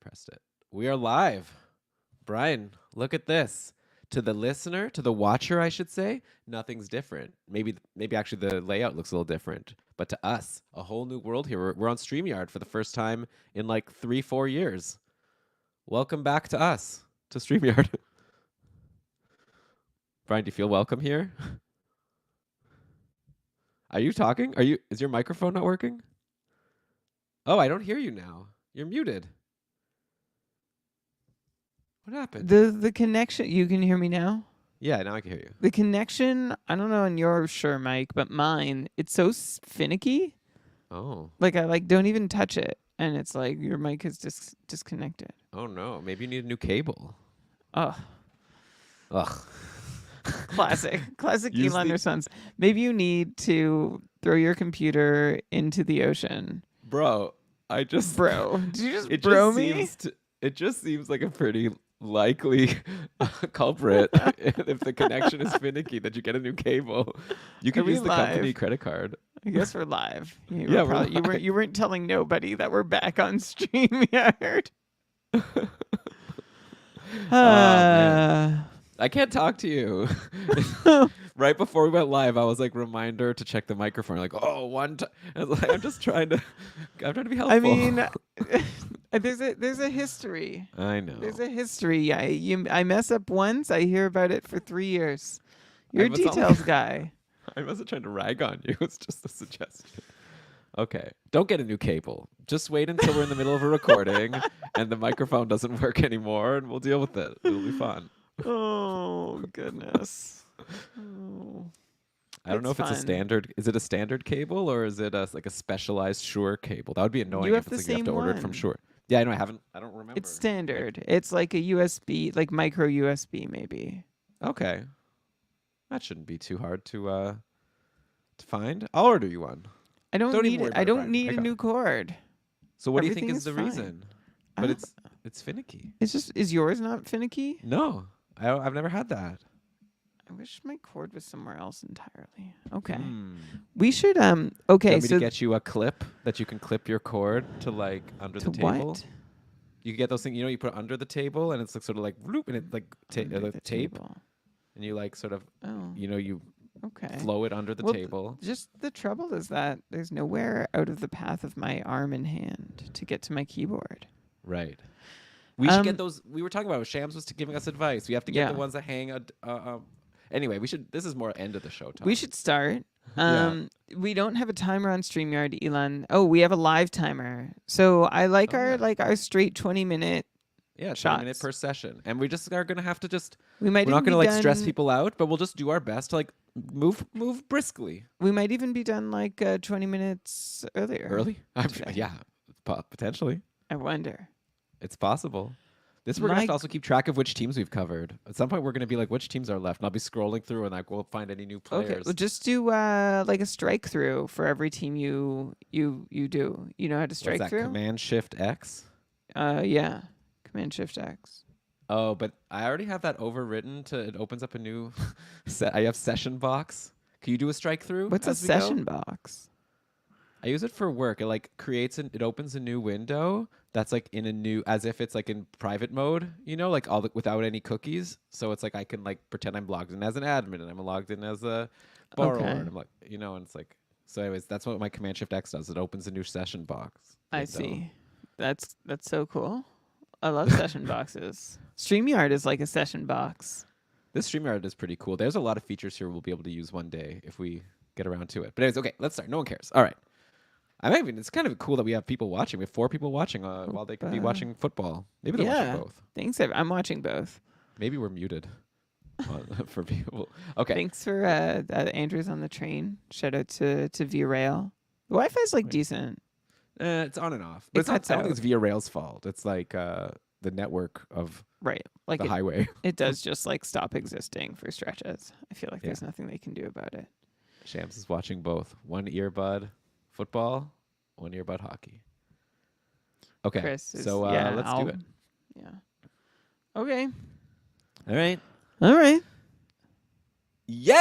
pressed it. We are live. Brian, look at this. To the listener, to the watcher, I should say, nothing's different. Maybe actually the layout looks a little different. But to us, a whole new world here. We're on StreamYard for the first time in like 3-4 years. Welcome back to us, to StreamYard. Brian, do you feel welcome here? Are you talking? Is your microphone not working? Oh, I don't hear you now. You're muted. What happened? The connection, you can hear me now? Yeah, now I can hear you. The connection, I don't know on your sure mic, but mine, it's so finicky. Oh. Like I don't even touch it, and it's like your mic is disconnected. Oh no, maybe you need a new cable. Oh, Ugh. classic Use Elon the- or Sons. Maybe you need to throw your computer into the ocean. Bro, Bro, did you just it bro just me? it just seems like a pretty likely culprit if the connection is finicky that you get a new cable. You can Are we use the company live? credit card. I guess we're live. Yeah, we're You weren't telling nobody that we're back on StreamYard. Man. I can't talk to you. Right before we went live, I was like, reminder to check the microphone. Like, oh, one time. I'm just trying to be helpful. I mean, there's a history. I know. There's a history. I mess up once. I hear about it for 3 years. You're a was only- details guy. I wasn't trying to rag on you. It's just a suggestion. Okay. Don't get a new cable. Just wait until we're in the middle of a recording and the microphone doesn't work anymore, and we'll deal with it. It'll be fun. Oh goodness. Oh. I don't know if It's it's a fun. standard. Is it a standard cable or is it like a specialized Shure cable? That would be annoying have if the it's like you have to same order it from one. Shure. Yeah, I know. I don't remember. It's standard. It's like a USB, like micro USB maybe. Okay. That shouldn't be too hard to find. I'll order you one. I don't Don't even need worry it. about I it, don't Brian. need I a got new it. cord. So what do you think Everything is is the fine. reason? I But don't- it's finicky. is yours not finicky? No, I've never had that. I wish my cord was somewhere else entirely. Okay. Hmm. We should Do you okay, want me so to get you a clip that you can clip your cord to like under to the table? what? You can get those things, you put it under the table and it's like sort of like whoop, and it like Under the the tape, table. and you like sort of Oh, you okay. flow it under the Well, table. Just the trouble is that there's nowhere out of the path of my arm and hand to get to my keyboard. Right. We should Um, get those. We were talking about Shams was giving us advice. We have to get Yeah. the ones that hang. Anyway, we should. This is more end of the show talk. We should start. Yeah. We don't have a timer on StreamYard, Elon. Oh, we have a live timer. So I like Oh, our yeah. our straight 20-minute. 20 minute shots. per session, and we just are gonna have to just. We might We're not even gonna be like stress done- people out, but we'll just do our best to like move briskly. We might even be done like 20 minutes earlier. Early. today. Yeah, potentially. I wonder. It's possible. This we're gonna have My to also keep track of which teams we've covered. At some point, we're gonna be like, which teams are left, and I'll be scrolling through and like we'll find any new players. Okay, well, just do like a strike through for every team you do. You know how to What's strike that? through? Command Shift X. Yeah. Command Shift X. Oh, but I already have that overwritten to. It opens up a new. I have session box. Can you do a strike through? What's a as we go? session box? I use it for work. It like it opens a new window that's like in a new, as if it's like in private mode, like without any cookies. So it's like I can like pretend I'm logged in as an admin and I'm logged in as a borrower. Okay. And I'm like, and it's like, so anyways, that's what my Command Shift X does. It opens a new session box. I window. see. That's so cool. I love session boxes. StreamYard is like a session box. This StreamYard is pretty cool. There's a lot of features here we'll be able to use one day if we get around to it. But anyways, okay, let's start. No one cares. All right. It's kind of cool that we have people watching. We have 4 people watching while they could be watching football. Maybe they're Yeah. watching both. Thanks. I'm watching both. Maybe we're muted for people. Okay. Thanks for Andrew's on the train. Shout out to Via Rail. The Wi-Fi's like Wait. decent. It's on and off. It But it's not, cuts I don't think out. it's Via Rail's fault. It's like the network of Right. Like the highway. it does just like stop existing for stretches. I feel like Yeah. there's nothing they can do about it. Shams is watching both. One earbud football, one earbud hockey. Okay. Chris is, so yeah, let's do it. Yeah. Okay. All right. All right. Yeah!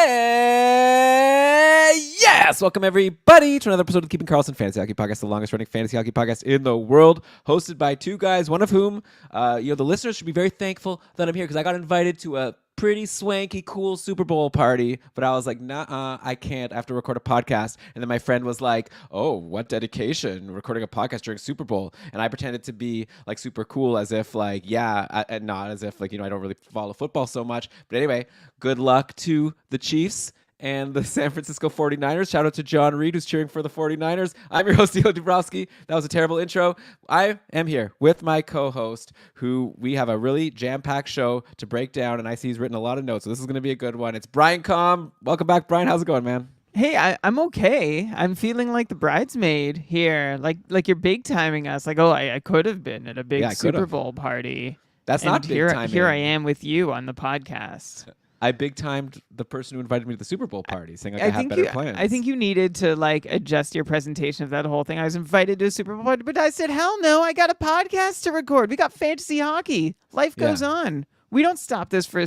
Yes! Welcome, everybody, to another episode of Keeping Karlsson Fantasy Hockey Podcast, the longest running fantasy hockey podcast in the world, hosted by two guys, one of whom, the listeners should be very thankful that I'm here because I got invited to a pretty swanky, cool Super Bowl party, but I was like, nah, I can't. I have to record a podcast. And then my friend was like, oh, what dedication, recording a podcast during Super Bowl. And I pretended to be like super cool as if like, and not as if like, I don't really follow football so much. But anyway, good luck to the Chiefs and the San Francisco 49ers. Shout out to John Reed, who's cheering for the 49ers. I'm your host, Eli Dubrowski. That was a terrible intro. I am here with my co-host, who we have a really jam-packed show to break down, and I see he's written a lot of notes, so this is going to be a good one. It's Brian Com. Welcome back, Brian. How's it going, man? Hey, I'm okay. I'm feeling like the bridesmaid here. Like you're big timing us. Like, oh, I could have been at a big Super Bowl party. That's and not big timing. Here I am with you on the podcast. I big timed the person who invited me to the Super Bowl party, saying like I had better plans. I think you needed to like adjust your presentation of that whole thing. I was invited to a Super Bowl party, but I said, hell no, I got a podcast to record. We got fantasy hockey. Life goes on. We don't stop this for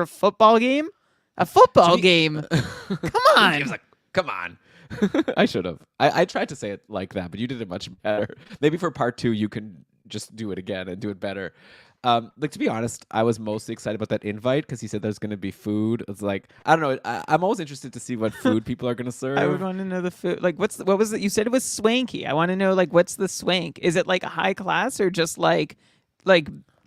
a football game. A football game. Come on. He was like, come on. I should have. I tried to say it like that, but you did it much better. Maybe for part 2, you can just do it again and do it better. Like, to be honest, I was mostly excited about that invite because he said there's going to be food. It's like, I don't know. I'm always interested to see what food people are going to serve. I would want to know the food. Like, what was it? You said it was swanky. I want to know, like, what's the swank? Is it like a high class or just like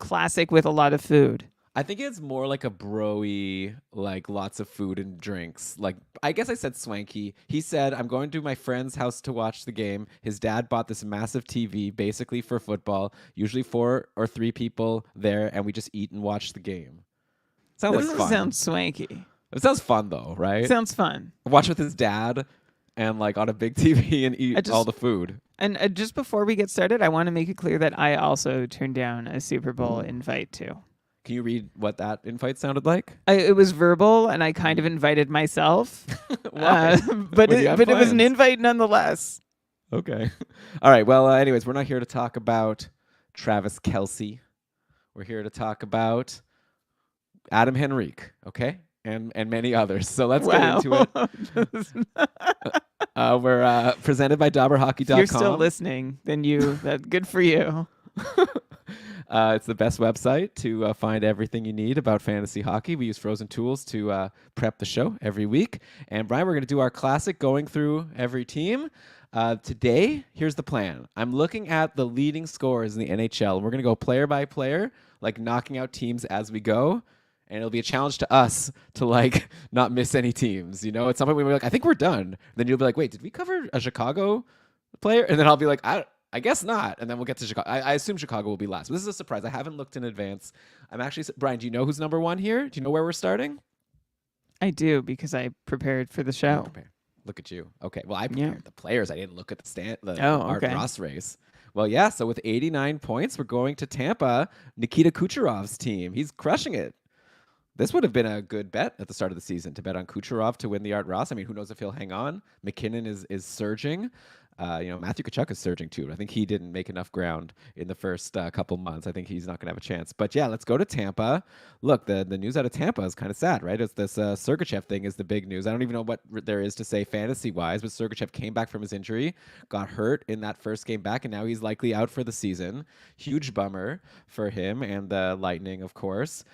classic with a lot of food? I think it's more like a bro-y, like lots of food and drinks. Like, I guess I said swanky. He said, I'm going to my friend's house to watch the game. His dad bought this massive TV basically for football, usually 4 or 3 people there, and we just eat and watch the game. Sounds like fun. Sounds swanky. It sounds fun though, right? Sounds fun. Watch with his dad and like on a big TV and eat all the food. And just before we get started, I want to make it clear that I also turned down a Super Bowl invite too. Can you read what that invite sounded like? It was verbal, and I kind of invited myself. Why? But it was an invite nonetheless. Okay. All right. Well, anyways, we're not here to talk about Travis Kelce. We're here to talk about Adam Henrique, okay? And many others. So let's get into it. We're presented by DauberHockey.com. If you're still listening, then good for you. It's the best website to find everything you need about fantasy hockey. We use Frozen Tools to prep the show every week. And Brian, we're going to do our classic going through every team. Today, here's the plan. I'm looking at the leading scorers in the NHL. We're going to go player by player, like knocking out teams as we go. And it'll be a challenge to us to like not miss any teams. At some point we'll be like, I think we're done. And then you'll be like, wait, did we cover a Chicago player? And then I'll be like, I guess not. And then we'll get to Chicago. I assume Chicago will be last. But this is a surprise. I haven't looked in advance. I'm actually... Brian, do you know who's number 1 here? Do you know where we're starting? I do, because I prepared for the show. Look at you. Okay. Well, I prepared the players. I didn't look at the Art okay. Ross race. Well, yeah. So with 89 points, we're going to Tampa. Nikita Kucherov's team. He's crushing it. This would have been a good bet at the start of the season to bet on Kucherov to win the Art Ross. I mean, who knows if he'll hang on? McKinnon is surging. Matthew Tkachuk is surging too. I think he didn't make enough ground in the first couple months. I think he's not going to have a chance. But yeah, let's go to Tampa. Look, the news out of Tampa is kind of sad, right? It's this Sergachev thing is the big news. I don't even know what there is to say fantasy-wise, but Sergachev came back from his injury, got hurt in that first game back, and now he's likely out for the season. Huge bummer for him and the Lightning, of course.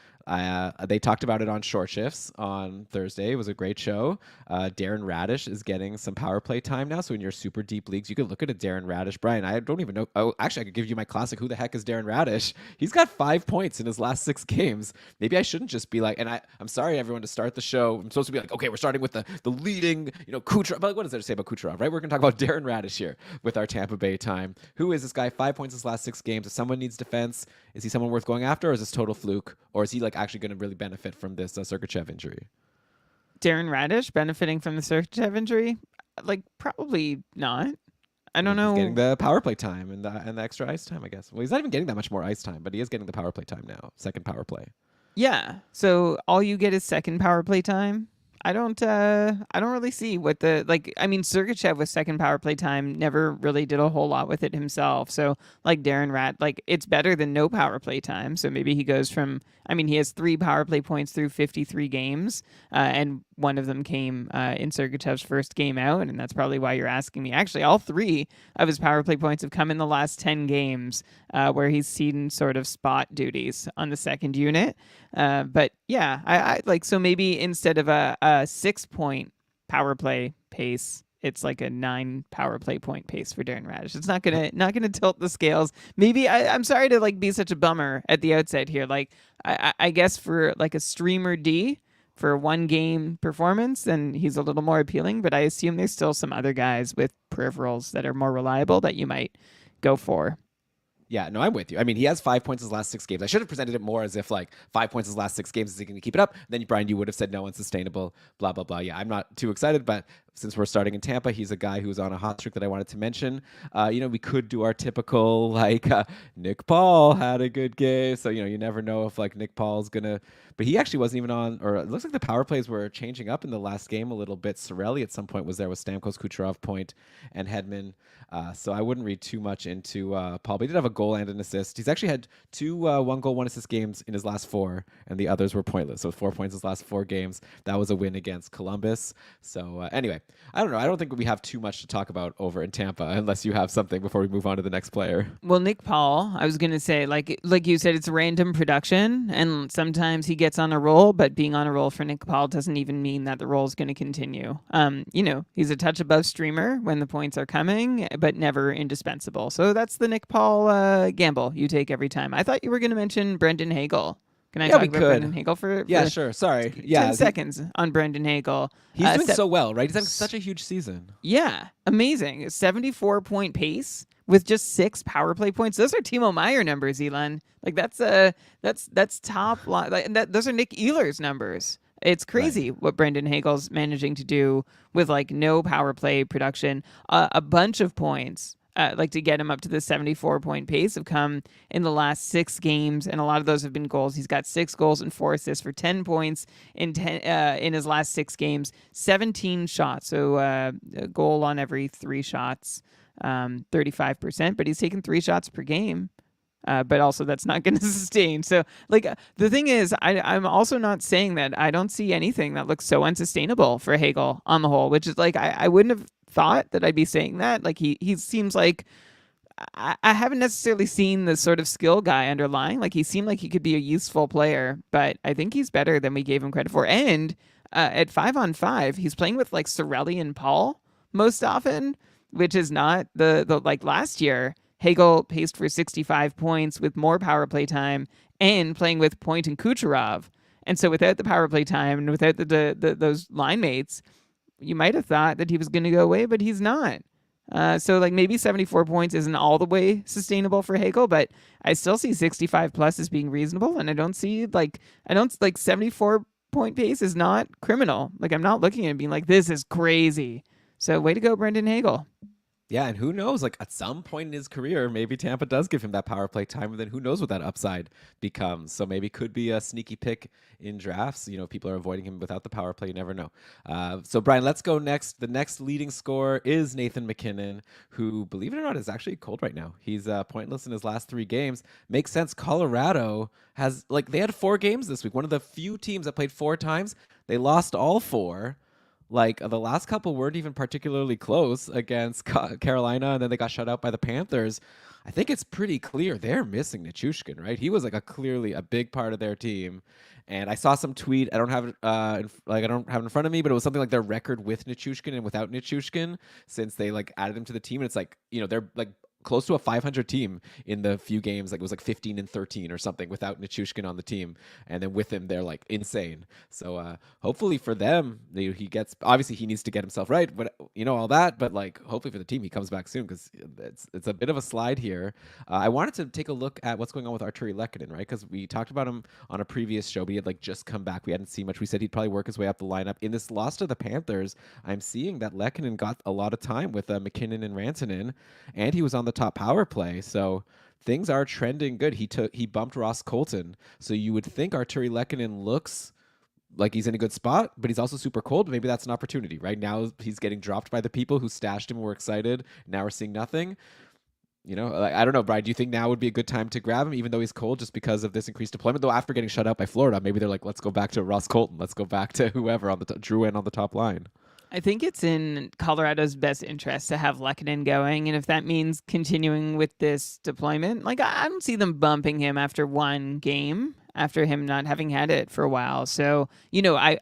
They talked about it on Short Shifts on Thursday. It was a great show. Darren Radish is getting some power play time now. So in your super deep leagues, you could look at a Darren Radish. Brian, I don't even know. Oh, actually, I could give you my classic. Who the heck is Darren Radish? He's got 5 points in his last 6 games. Maybe I shouldn't just be like, and I'm sorry, everyone, to start the show. I'm supposed to be like, okay, we're starting with the leading, Kucherov. But what is there to say about Kucherov, right? We're going to talk about Darren Radish here with our Tampa Bay time. Who is this guy? 5 points in his last 6 games. If someone needs defense, is he someone worth going after, or is this total fluke? Or is he like actually going to really benefit from this Sergachev injury? Darren Radish benefiting from the Sergachev injury? Like, probably not. I don't know. He's getting the power play time and the extra ice time, I guess. Well, he's not even getting that much more ice time, but he is getting the power play time now. Second power play. Yeah. So all you get is second power play time? I don't really see what the like. I mean, Sergachev with second power play time never really did a whole lot with it himself. So like Darren Rat, like it's better than no power play time. So maybe he goes from. I mean, he has 3 power play points through 53 games, and one of them came in Sergachev's first game out, and that's probably why you're asking me. Actually, all 3 of his power play points have come in the last 10 games, where he's seen sort of spot duties on the second unit. But yeah, I like so maybe instead of a 6 point power play pace, it's like a 9 power play point pace for Darren Radish. It's not gonna tilt the scales. Maybe I'm sorry to like be such a bummer at the outset here. Like I guess for like a streamer D for 1 game performance, then he's a little more appealing. But I assume there's still some other guys with peripherals that are more reliable that you might go for. Yeah, no, I'm with you. I mean, he has 5 points his last 6 games. I should have presented it more as if like 5 points his last 6 games, is he going to keep it up? Then Brian, you would have said no, unsustainable, blah blah blah. Yeah, I'm not too excited, but since we're starting in Tampa, he's a guy who's on a hot streak that I wanted to mention. We could do our typical like Nick Paul had a good game, so you never know if like Nick Paul's gonna. But he actually wasn't even on, or it looks like the power plays were changing up in the last game a little bit. Sorelli at some point was there with Stamkos, Kucherov, Point, and Hedman. So I wouldn't read too much into Paul, but he did have a goal and an assist. He's actually had 2 1 goal, 1 assist games in his last 4, and the others were pointless. So 4 points his last 4 games. That was a win against Columbus. So anyway, I don't know. I don't think we have too much to talk about over in Tampa, unless you have something before we move on to the next player. Well, Nick Paul, I was gonna say, like you said, it's random production, and sometimes he gets on a roll. But being on a roll for Nick Paul doesn't even mean that the roll is going to continue. He's a touch above streamer when the points are coming, but never indispensable. So that's the Nick Paul gamble you take every time. I thought you were going to mention Brendan Hagel. Can I Yeah, talk we about could. Brendan Hagel for Yeah, sure. Sorry. 10 Yeah, seconds on Brendan Hagel? he's doing Se- so well, right? He's having such a huge season. yeah, amazing. 74 point pace with just 6 power play points. Those are Timo Meyer numbers, Elon. Like that's top line. Like those are Nick Ehler's numbers. It's Right. crazy what Brendan Hagel's managing to do with like no power play production. A bunch of points, like to get him up to the 74 point pace, have come in the last 6 games, and a lot of those have been goals. He's got 6 goals and 4 assists for 10 points in his last 6 games. 17 shots, so a goal on every 3 shots, 35%. But he's taken 3 shots per game. But also that's not going to sustain. So, like, the thing is, I'm also not saying that I don't see anything that looks so unsustainable for Hagel on the whole, which is like, I wouldn't have thought that I'd be saying that. Like, he seems like, I haven't necessarily seen the sort of skill guy underlying. Like, he seemed like he could be a useful player, but I think he's better than we gave him credit for. And at 5-on-5, he's playing with like Sorelli and Paul most often, which is not the like last year. Hagel paced for 65 points with more power play time and playing with Point and Kucherov. And so without the power play time and without those line mates, you might have thought that he was going to go away, but he's not. So like maybe 74 points isn't all the way sustainable for Hagel, but I still see 65 plus as being reasonable. And I don't 74 point pace is not criminal. Like I'm not looking at it being like, this is crazy. So way to go, Brendan Hagel. Yeah, and who knows? Like at some point in his career, maybe Tampa does give him that power play time, and then who knows what that upside becomes. So maybe could be a sneaky pick in drafts. People are avoiding him without the power play. You never know. So Brian, let's go next. The next leading scorer is Nathan MacKinnon, who, believe it or not, is actually cold right now. He's pointless in his last 3 games. Makes sense. Colorado has they had 4 games this week. One of the few teams that played 4 times. They lost all 4. Like the last couple weren't even particularly close against Carolina, and then they got shut out by the Panthers. I think it's pretty clear they're missing Nichushkin, right? He was clearly a big part of their team. And I saw some tweet. I don't have it I don't have it in front of me, but it was something like their record with Nichushkin and without Nichushkin since they added him to the team. And it's they're close to a 500 team in the few games. It was 15-13 or something without Nichushkin on the team, and then with him they're insane. So hopefully for them, he gets. Obviously he needs to get himself right, but all that. But hopefully for the team he comes back soon, because it's a bit of a slide here. I wanted to take a look at what's going on with Arturi Lehkonen, right? Because we talked about him on a previous show, but he had just come back. We hadn't seen much. We said he'd probably work his way up the lineup. In this loss to the Panthers, I'm seeing that Lehkonen got a lot of time with McKinnon and Rantanen, and he was on the top power play. So things are trending good. He bumped Ross Colton. So you would think Arturi Lehkonen looks like he's in a good spot, but he's also super cold. Maybe that's an opportunity. Right now, he's getting dropped by the people who stashed him and were excited. Now we're seeing nothing. Like, I don't know, Brian. Do you think now would be a good time to grab him, even though he's cold, just because of this increased deployment? Though after getting shut out by Florida, maybe they're like, let's go back to Ross Colton. Let's go back to whoever on the Drouin on the top line. I think it's in Colorado's best interest to have Lehkonen going, and if that means continuing with this deployment, like I don't see them bumping him after one game, after him not having had it for a while. So I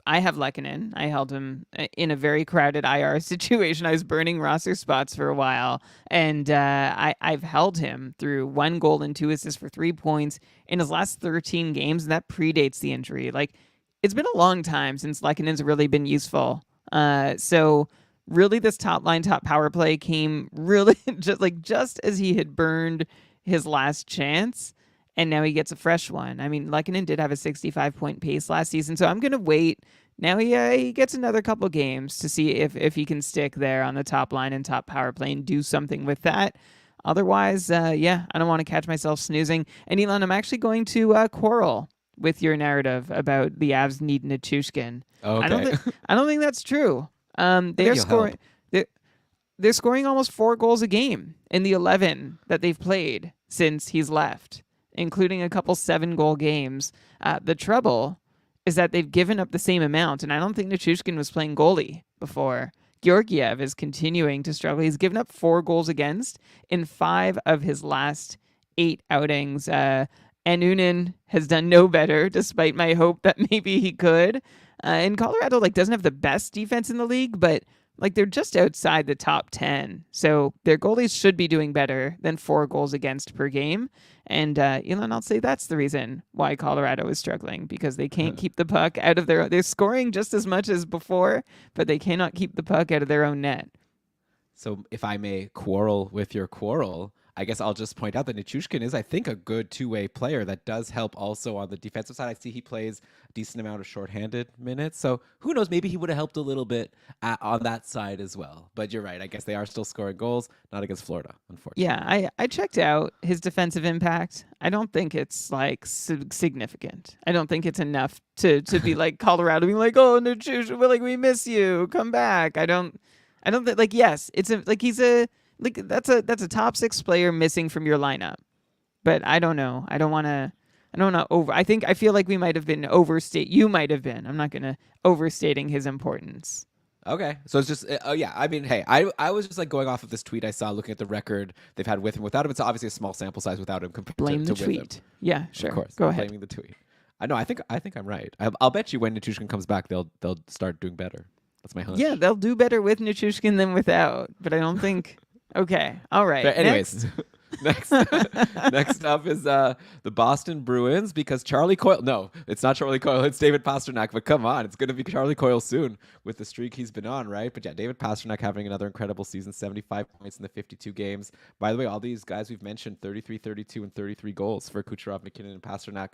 have Lehkonen. I held him in a very crowded IR situation. I was burning roster spots for a while, and I've held him through 1 goal and 2 assists for 3 points in his last 13 games, and that predates the injury. Like it's been a long time since Lehkonen's really been useful. So really this top power play came really just as he had burned his last chance, and now he gets a fresh one. I mean, Lehkonen did have a 65-point pace last season, so I'm going to wait. Now he gets another couple games to see if he can stick there on the top line and top power play and do something with that. Otherwise, I don't want to catch myself snoozing. And Elon, I'm actually going to quarrel with your narrative about the Avs need Nichushkin. Oh, okay. I don't think that's true. They're scoring. They're scoring almost 4 goals a game in the 11 that they've played since he's left, including a couple 7-goal games. The trouble is that they've given up the same amount, and I don't think Nichushkin was playing goalie before. Georgiev is continuing to struggle. He's given up 4 goals against in 5 of his last 8 outings. Anunin has done no better, despite my hope that maybe he could. And Colorado doesn't have the best defense in the league, but they're just outside the top 10. So their goalies should be doing better than 4 goals against per game. And Elon, I'll say that's the reason why Colorado is struggling, because they can't keep the puck out of their. They're scoring just as much as before, but they cannot keep the puck out of their own net. So if I may quarrel with your quarrel, I guess I'll just point out that Nichushkin is, I think, a good two-way player that does help also on the defensive side. I see he plays a decent amount of shorthanded minutes. So who knows, maybe he would have helped a little bit on that side as well. But you're right. I guess they are still scoring goals, not against Florida, unfortunately. Yeah, I checked out his defensive impact. I don't think it's significant. I don't think it's enough to be like Colorado being like, oh, Nichushkin, we miss you. Come back. I don't think, yes, it's he's a... that's a top 6 player missing from your lineup, but I don't know. I don't want to I feel like we might have been You might have been. I'm not gonna overstating his importance. Okay, so it's just I mean, hey, I was just going off of this tweet I saw, looking at the record they've had with him, without him. It's obviously a small sample size without him compared Blame to the with tweet. him. Yeah, sure. Of course, go ahead. Blaming the tweet. I know. I think I'm right. I'll bet you when Nichushkin comes back, they'll start doing better. That's my hunch. Yeah, they'll do better with Nichushkin than without, but I don't think. Okay, all right. But anyways, next up is the Boston Bruins, because Charlie Coyle. No, it's not Charlie Coyle. It's David Pastrnak. But come on, it's going to be Charlie Coyle soon with the streak he's been on, right? But yeah, David Pastrnak having another incredible season, 75 points in the 52 games. By the way, all these guys we've mentioned, 33, 32, and 33 goals for Kucherov, McKinnon, and Pastrnak.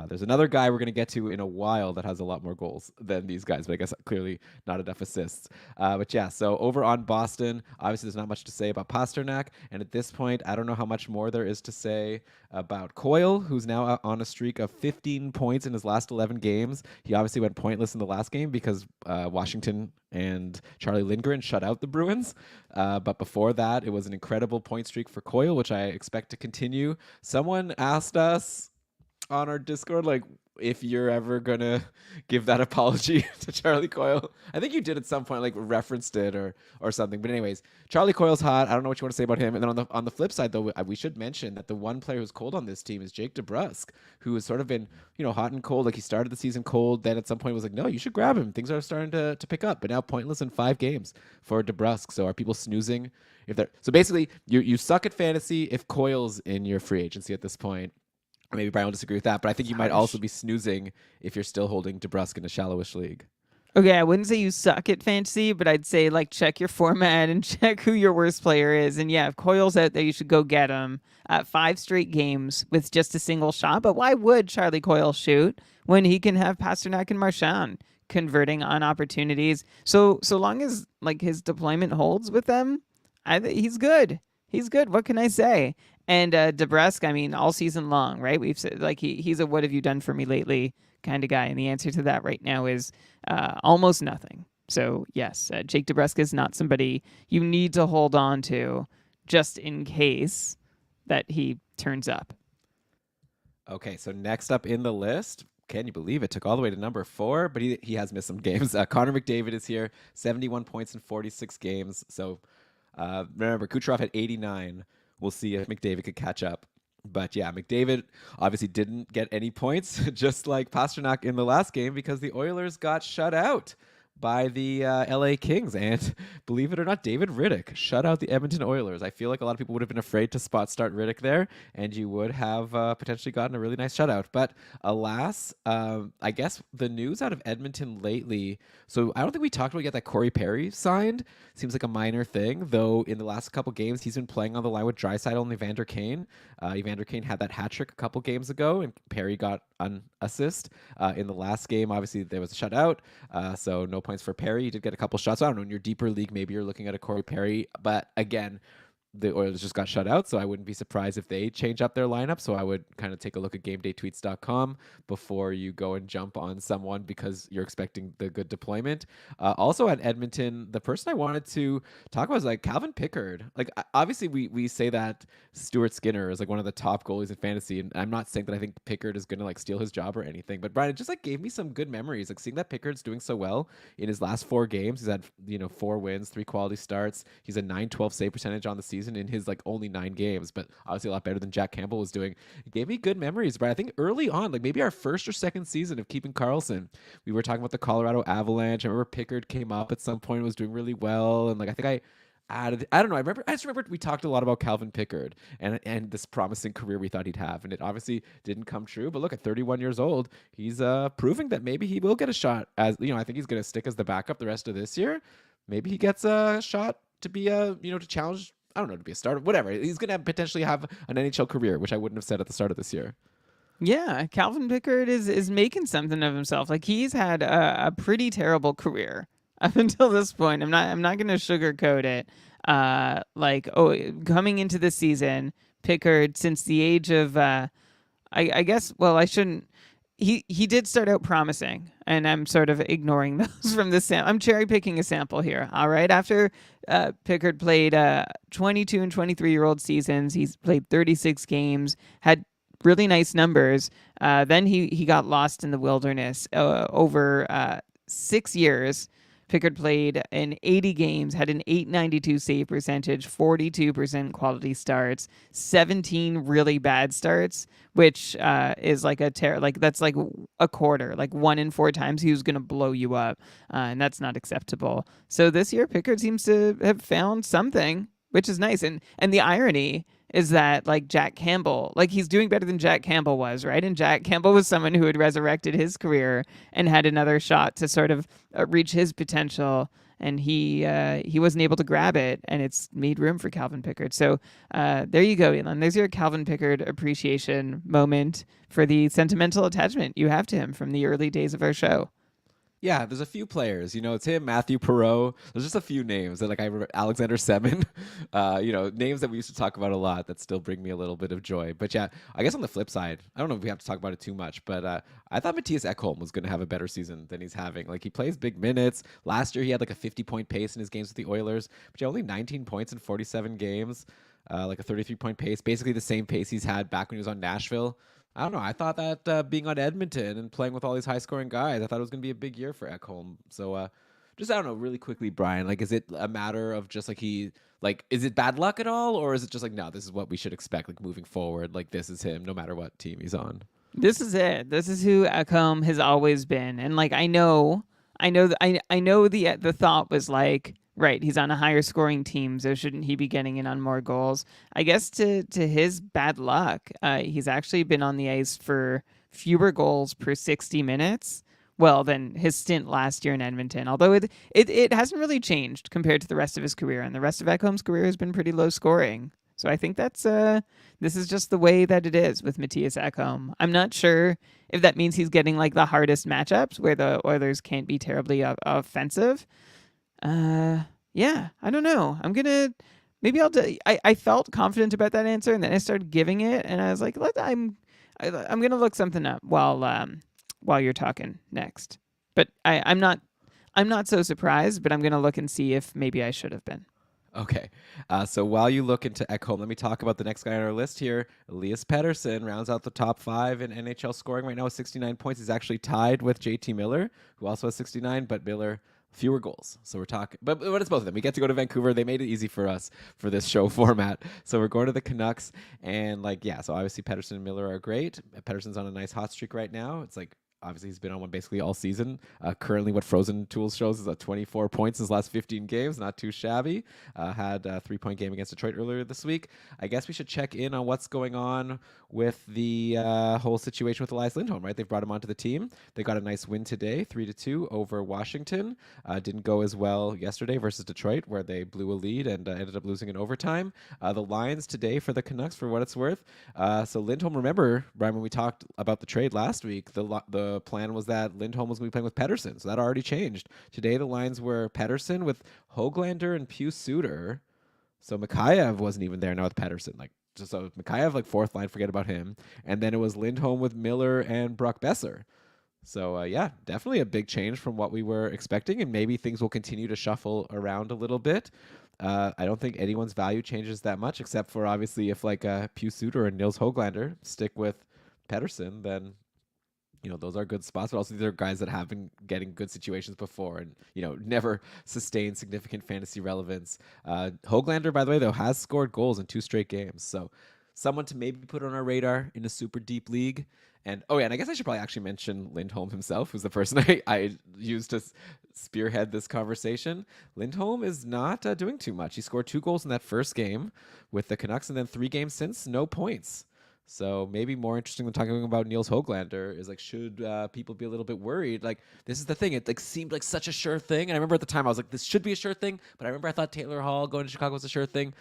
There's another guy we're going to get to in a while that has a lot more goals than these guys, but I guess clearly not enough assists. But yeah, so over on Boston, obviously there's not much to say about Pastrnak. And at this point, I don't know how much more there is to say about Coyle, who's now on a streak of 15 points in his last 11 games. He obviously went pointless in the last game because Washington and Charlie Lindgren shut out the Bruins. But before that, it was an incredible point streak for Coyle, which I expect to continue. Someone asked us on our Discord, if you're ever gonna give that apology to Charlie Coyle. I think you did at some point, referenced it or something. But anyways, Charlie Coyle's hot. I don't know what you want to say about him. And then on the flip side, though, we should mention that the one player who's cold on this team is Jake DeBrusk, who has sort of been, hot and cold. He started the season cold, then at some point was like, no, you should grab him. Things are starting to pick up, but now pointless in 5 games for DeBrusk. So are people snoozing? So basically, you suck at fantasy if Coyle's in your free agency at this point. Or maybe Brian will disagree with that, but I think you might also be snoozing if you're still holding DeBrusk in a shallowish league. Okay, I wouldn't say you suck at fantasy, but I'd say check your format and check who your worst player is. And yeah, if Coyle's out there, you should go get him. 5 straight games with just a single shot. But why would Charlie Coyle shoot when he can have Pastrnak and Marchand converting on opportunities? So long as his deployment holds with them, he's good. He's good. What can I say? And DeBrusk, I mean, all season long, right? We've said he's a "What have you done for me lately?" kind of guy? And the answer to that right now is almost nothing. So yes, Jake DeBrusk is not somebody you need to hold on to just in case that he turns up. Okay, so next up in the list, can you believe it? Took all the way to number 4, but he has missed some games. Connor McDavid is here, 71 points in 46 games. So remember, Kucherov had 89. We'll see if McDavid could catch up. But yeah, McDavid obviously didn't get any points, just like Pasternak in the last game, because the Oilers got shut out by the LA Kings. And believe it or not, David Riddick shut out the Edmonton Oilers. I feel like a lot of people would have been afraid to spot start Riddick there, and you would have potentially gotten a really nice shutout. But alas, I guess the news out of Edmonton lately, so I don't think we talked about yet that Corey Perry signed. Seems like a minor thing, though in the last couple games, he's been playing on the line with Draisaitl and Evander Kane. Evander Kane had that hat trick a couple games ago, and Perry got an assist. In the last game, obviously, there was a shutout, so no points for Perry. He did get a couple shots. I don't know, in your deeper league, maybe you're looking at a Corey Perry, but again, the Oilers just got shut out, so I wouldn't be surprised if they change up their lineup. So I would kind of take a look at GameDayTweets.com before you go and jump on someone because you're expecting the good deployment. Also at Edmonton, the person I wanted to talk about is like Calvin Pickard. Like obviously we say that Stuart Skinner is like one of the top goalies in fantasy, and I'm not saying that I think Pickard is gonna like steal his job or anything, but Brian, it just like gave me some good memories. Like seeing that Pickard's doing so well in his last 4 games. He's had 4 wins, 3 quality starts. He's a 912 save percentage on the season in his like only 9 games, but obviously a lot better than Jack Campbell was doing. It gave me good memories, but I think early on, like maybe our first or second season of keeping Karlsson, we were talking about the Colorado Avalanche. I remember Pickard came up at some point and was doing really well, and like I think I don't know. I just remember we talked a lot about Calvin Pickard and this promising career we thought he'd have, and it obviously didn't come true. But look, at 31 years old, he's proving that maybe he will get a shot. As I think he's going to stick as the backup the rest of this year. Maybe he gets a shot to be to challenge. I don't know, to be a starter, whatever. He's going to potentially have an NHL career, which I wouldn't have said at the start of this year. Yeah, Calvin Pickard is making something of himself. Like he's had a pretty terrible career up until this point. I'm not going to sugarcoat it. Coming into this season, Pickard, since the age of I guess, well, I shouldn't. He did start out promising, and I'm sort of ignoring those from this sample. I'm cherry picking a sample here. All right, after Pickard played 22 and 23-year-old seasons, he's played 36 games, had really nice numbers. Then he got lost in the wilderness over 6 years. Pickard played in 80 games, had an .892 save percentage, 42% quality starts, 17 really bad starts, which is like that's like a quarter, like 1 in 4 times he was going to blow you up, and that's not acceptable. So this year, Pickard seems to have found something, which is nice. And the irony is that like Jack Campbell, like he's doing better than Jack Campbell was, right? And Jack Campbell was someone who had resurrected his career and had another shot to sort of reach his potential, and he wasn't able to grab it, and it's made room for Calvin Pickard. So there you go, Elon. There's your Calvin Pickard appreciation moment for the sentimental attachment you have to him from the early days of our show. Yeah, there's a few players. It's him, Matthew Perreault. There's just a few names that, like, I remember Alexander Semin. Names that we used to talk about a lot that still bring me a little bit of joy. But yeah, I guess on the flip side, I don't know if we have to talk about it too much, but I thought Matthias Ekholm was going to have a better season than he's having. Like, he plays big minutes. Last year, he had like a 50-point pace in his games with the Oilers, but only 19 points in 47 games, like a 33-point pace, basically the same pace he's had back when he was on Nashville. I don't know. I thought that being on Edmonton and playing with all these high-scoring guys, I thought it was going to be a big year for Ekholm. So, I don't know, really quickly, Brian, like, is it a matter of just, like, is it bad luck at all? Or is it just like, no, this is what we should expect, like, moving forward? Like, this is him no matter what team he's on. This is it. This is who Ekholm has always been. And, like, I know the thought was, like, right, he's on a higher scoring team, so shouldn't he be getting in on more goals? I guess to his bad luck, he's actually been on the ice for fewer goals per 60 minutes, well, than his stint last year in Edmonton. Although it hasn't really changed compared to the rest of his career, and the rest of Ekholm's career has been pretty low scoring. So I think that's this is just the way that it is with Matthias Ekholm. I'm not sure if that means he's getting like the hardest matchups where the Oilers can't be terribly offensive. Yeah, I don't know. I felt confident about that answer, and then I started giving it, and I was like, I'm gonna look something up while while you're talking next. But I'm not so surprised, but I'm gonna look and see if maybe I should have been. Okay. So while you look into Ekholm, let me talk about the next guy on our list here. Elias Pettersson rounds out the top 5 in NHL scoring right now with 69 points. He's actually tied with JT Miller, who also has 69, but Miller fewer goals. So we're talking, but it's both of them. We get to go to Vancouver. They made it easy for us for this show format. So we're going to the Canucks, and so obviously Pettersson and Miller are great. Pettersson's on a nice hot streak right now. It's like obviously he's been on one basically all season. Currently, what Frozen Tools shows is 24 points in his last 15 games. Not too shabby. Had a 3-point game against Detroit earlier this week. I guess we should check in on what's going on with the whole situation with Elias Lindholm, right? They've brought him onto the team. They got a nice win today, 3-2 over Washington. Didn't go as well yesterday versus Detroit, where they blew a lead and ended up losing in overtime. The lines today for the Canucks, for what it's worth. So Lindholm, remember, Brian, when we talked about the trade last week, the plan was that Lindholm was going to be playing with Pettersson, so that already changed. Today the lines were Pettersson with Höglander and Pius Suter. So Mikheyev wasn't even there now with Pettersson. So Mikheyev, fourth line, forget about him. And then it was Lindholm with Miller and Brock Besser. So definitely a big change from what we were expecting, and maybe things will continue to shuffle around a little bit. I don't think anyone's value changes that much, except for obviously if Pius Suter and Nils Höglander stick with Pettersson, then those are good spots, but also these are guys that have been getting good situations before and, never sustained significant fantasy relevance. Höglander, by the way, though, has scored goals in 2 straight games. So someone to maybe put on our radar in a super deep league. And, and I guess I should probably actually mention Lindholm himself, who's the person I used to spearhead this conversation. Lindholm is not doing too much. He scored 2 goals in that first game with the Canucks, and then 3 games since, no points. So maybe more interesting than talking about Nils Höglander is should people be a little bit worried? This is the thing. It seemed like such a sure thing. And I remember at the time I was like, this should be a sure thing. But I remember I thought Taylor Hall going to Chicago was a sure thing.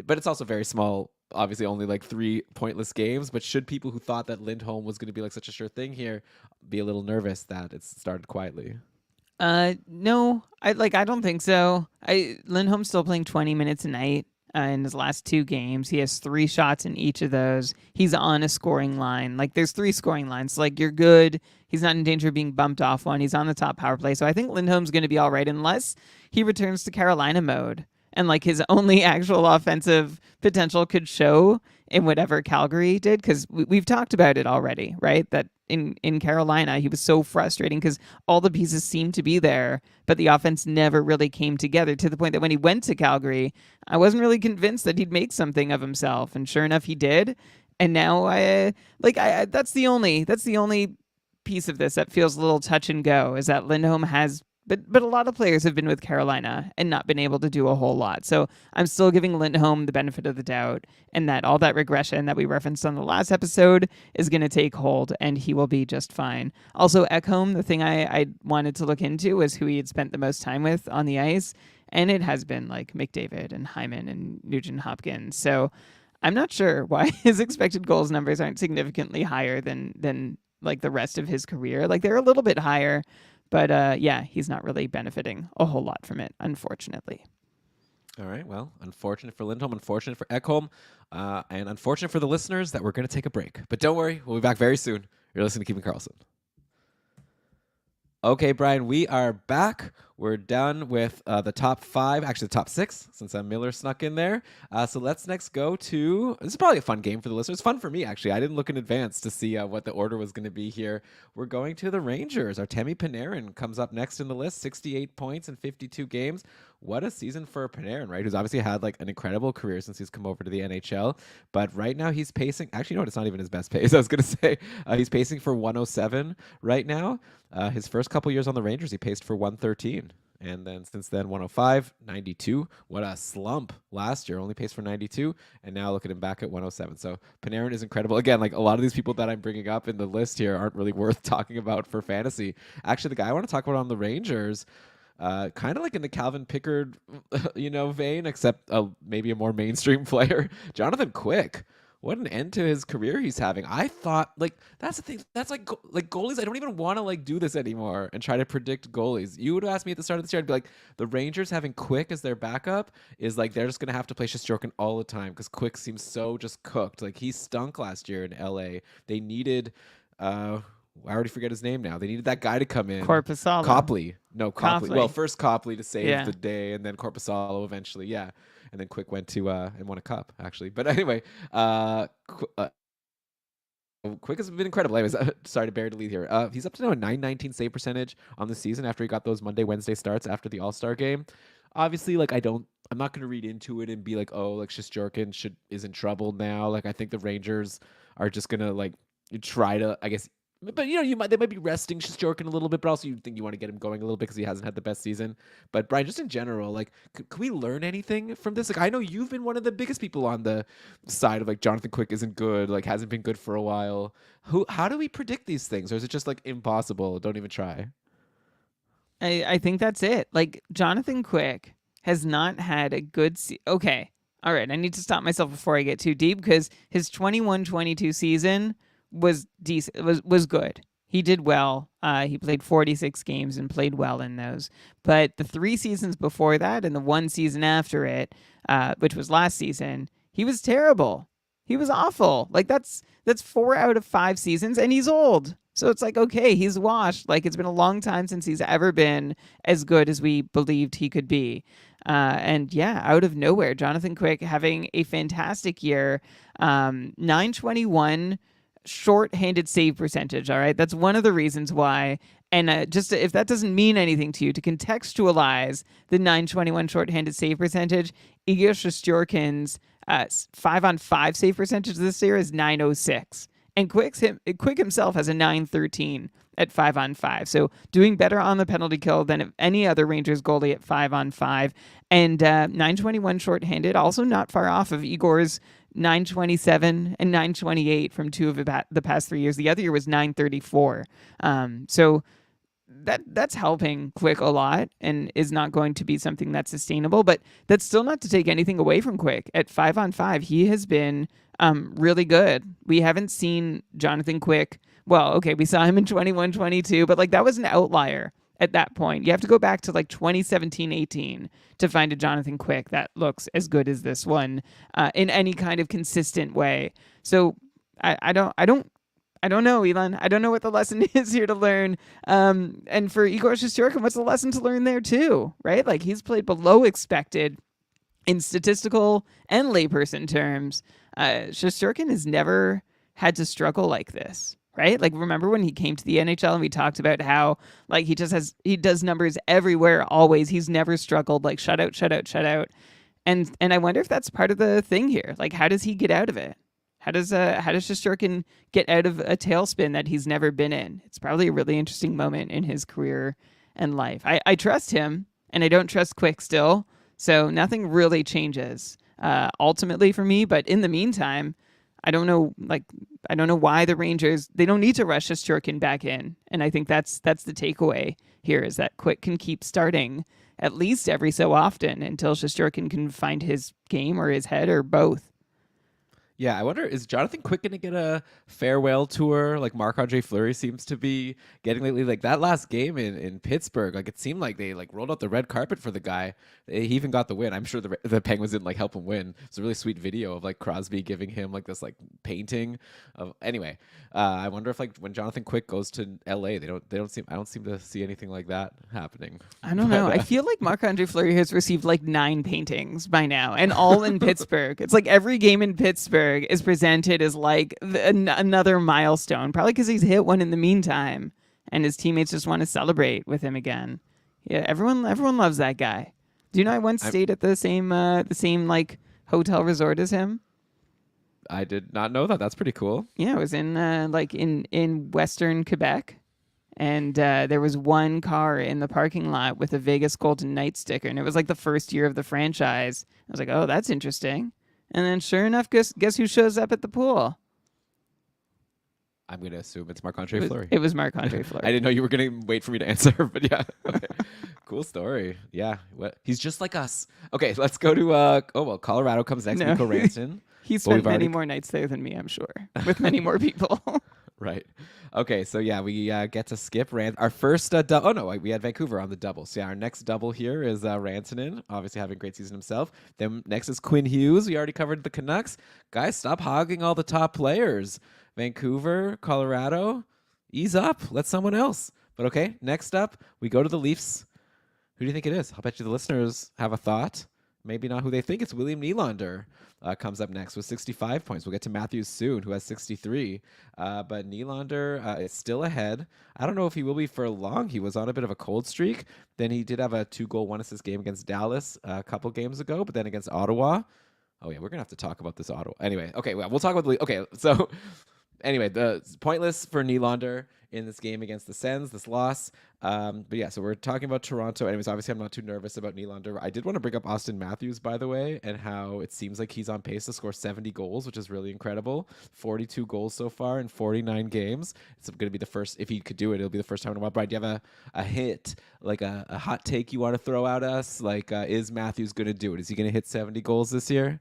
But it's also very small. Obviously only 3 pointless games. But should people who thought that Lindholm was going to be such a sure thing here be a little nervous that it's started quietly? No, I don't think so. Lindholm's still playing 20 minutes a night. In his last 2 games, he has 3 shots in each of those. He's on a scoring line. There's 3 scoring lines. You're good. He's not in danger of being bumped off one. He's on the top power play. So I think Lindholm's going to be all right unless he returns to Carolina mode. And his only actual offensive potential could show in whatever Calgary did. Because we've talked about it already, right? That in Carolina, he was so frustrating because all the pieces seemed to be there, but the offense never really came together to the point that when he went to Calgary, I wasn't really convinced that he'd make something of himself. And sure enough, he did. And now that's the only piece of this that feels a little touch and go is that Lindholm has. But a lot of players have been with Carolina and not been able to do a whole lot. So I'm still giving Lindholm the benefit of the doubt, and that all that regression that we referenced on the last episode is going to take hold, and he will be just fine. Also, Ekholm, the thing I wanted to look into was who he had spent the most time with on the ice, and it has been McDavid and Hyman and Nugent Hopkins. So I'm not sure why his expected goals numbers aren't significantly higher than the rest of his career. They're a little bit higher. But he's not really benefiting a whole lot from it, unfortunately. All right. Well, unfortunate for Lindholm, unfortunate for Ekholm, and unfortunate for the listeners that we're going to take a break. But don't worry, we'll be back very soon. You're listening to Keeping Karlsson. Okay, Brian, we are back. We're done with the top 5, actually the top 6, since Miller snuck in there. So let's next go to, this is probably a fun game for the listeners. Fun for me, actually. I didn't look in advance to see what the order was going to be here. We're going to the Rangers. Artemi Panarin comes up next in the list, 68 points in 52 games. What a season for Panarin, right? Who's obviously had an incredible career since he's come over to the NHL. But right now he's pacing, actually, it's not even his best pace. I was going to say he's pacing for 107 right now. His first couple years on the Rangers, he paced for 113. And then since then, 105, 92. What a slump last year. Only paced for 92. And now look at him back at 107. So Panarin is incredible. Again, a lot of these people that I'm bringing up in the list here aren't really worth talking about for fantasy. Actually, the guy I want to talk about on the Rangers, kind of in the Calvin Pickard, vein, except maybe a more mainstream player, Jonathan Quick. What an end to his career he's having. I thought, that's the thing. That's goalies. I don't even want to do this anymore and try to predict goalies. You would have asked me at the start of this year, I'd be like, the Rangers having Quick as their backup is they're just going to have to play Shesterkin all the time because Quick seems so just cooked. He stunk last year in LA. They needed, I already forget his name now. They needed that guy to come in. Corpusalo. Copley. No, Copley. Well, Copley. first Copley to save Yeah. the day, and then Corpusalo eventually. Yeah, and then Quick went to and won a cup actually. But anyway, Quick has been incredible. Anyways, sorry to bury the lead here. He's up to now a 919 save percentage on the season after he got those Monday, Wednesday starts after the All-Star game. Obviously, like I'm not going to read into it and be like, oh, like Shesterkin is in trouble now. Like I think the Rangers are just going to like try to, I guess, but they might be resting Shesterkin a little bit, but also you think you want to get him going a little bit because he hasn't had the best season. But Brian, just in general, like, can we learn anything from this? Like, I know you've been one of the biggest people on the side of like Jonathan Quick isn't good, like hasn't been good for a while. How do we predict these things, or is it just like impossible? Don't even try. I think that's it. Like Jonathan Quick has not had a good okay. All right, I need to stop myself before I get too deep because his 21-22 season was decent. Was good. He did well. He played 46 games and played well in those. But the 3 seasons before that and the 1 season after it, which was last season, he was terrible. He was awful. Like that's 4 out of 5 seasons, and he's old. So it's like, okay, he's washed. Like it's been a long time since he's ever been as good as we believed he could be. And yeah, out of nowhere, Jonathan Quick having a fantastic year. 921 short-handed save percentage. All right, that's one of the reasons why. And just if that doesn't mean anything to you, to contextualize the 921 short-handed save percentage, Igor Shesterkin's 5-on-5 save percentage this year is 906. And Quick himself has a 913 at 5-on-5. So doing better on the penalty kill than any other Rangers goalie at 5-on-5. And 921 shorthanded, also not far off of Igor's 927 and 928 from 2 of the past 3 years. The other year was 934. So that's helping Quick a lot and is not going to be something that's sustainable. But that's still not to take anything away from Quick. At 5-on-5, he has been really good. We haven't seen Jonathan Quick. Well, okay, we saw him in 21-22, but like that was an outlier at that point. You have to go back to like 2017-18 to find a Jonathan Quick that looks as good as this one in any kind of consistent way. So I don't know, Elon. I don't know what the lesson is here to learn. And for Igor Shesterkin, what's the lesson to learn there too, right? Like he's played below expected in statistical and layperson terms. Shesterkin has never had to struggle like this, right? Like remember when he came to the NHL and we talked about how like he does numbers everywhere always. He's never struggled, like shutout. And I wonder if that's part of the thing here. Like how does he get out of it? How does Shesterkin get out of a tailspin that he's never been in? It's probably a really interesting moment in his career and life. I trust him, and I don't trust Quick still, so nothing really changes ultimately for me. But in the meantime, I don't know why the Rangers, they don't need to rush Shesterkin back in, and I think that's the takeaway here is that Quick can keep starting at least every so often until Shesterkin can find his game or his head or both. Yeah, I wonder, is Jonathan Quick going to get a farewell tour like Marc-Andre Fleury seems to be getting lately? Like that last game in Pittsburgh, like it seemed like they like rolled out the red carpet for the guy. He even got the win. I'm sure the Penguins didn't like help him win. It's a really sweet video of like Crosby giving him like this like painting of. Anyway, I wonder if like when Jonathan Quick goes to LA, I don't seem to see anything like that happening. I don't know. I feel like Marc-Andre Fleury has received like 9 paintings by now, and all in Pittsburgh. It's like every game in Pittsburgh is presented as like another milestone, probably because he's hit one in the meantime, and his teammates just want to celebrate with him again. Yeah, everyone loves that guy. Do you know I once stayed at the same like hotel resort as him? I did not know that. That's pretty cool. Yeah, it was in Western Quebec. And there was one car in the parking lot with a Vegas Golden Knights sticker, and it was like the first year of the franchise. I was like, oh, that's interesting. And then sure enough, guess who shows up at the pool? I'm going to assume it's Marc-Andre Fleury. It was Marc-Andre Fleury. I didn't know you were going to wait for me to answer, but yeah. Okay. Cool story. Yeah. He's just like us. Okay, let's go to, Colorado comes next. Mikko Rantanen. He spent many more nights there than me, I'm sure, with many more people. Right. Okay, so yeah, we get to skip our first we had Vancouver on the double. So yeah, our next double here is Rantanen, obviously having a great season himself. Then next is Quinn Hughes. We already covered the Canucks. Guys, stop hogging all the top players. Vancouver, Colorado. Ease up. Let someone else. But okay, next up, we go to the Leafs. Who do you think it is? I'll bet you the listeners have a thought. Maybe not who they think. It's William Nylander comes up next with 65 points. We'll get to Matthews soon, who has 63. But Nylander is still ahead. I don't know if he will be for long. He was on a bit of a cold streak. Then he did have a 2-goal, 1-assist game against Dallas a couple games ago, but then against Ottawa. Oh, yeah, we're going to have to talk about this Ottawa. Anyway, okay, well, we'll talk about the... Okay, so anyway, the pointless for Nylander in this game against the Sens, this loss. But yeah, so we're talking about Toronto. Anyways, obviously I'm not too nervous about Nylander. I did want to bring up Austin Matthews, by the way, and how it seems like he's on pace to score 70 goals, which is really incredible. 42 goals so far in 49 games. It's going to be the first, if he could do it, it'll be the first time in a while. Brian, do you have a hit, like a hot take you want to throw at us? Like, is Matthews going to do it? Is he going to hit 70 goals this year?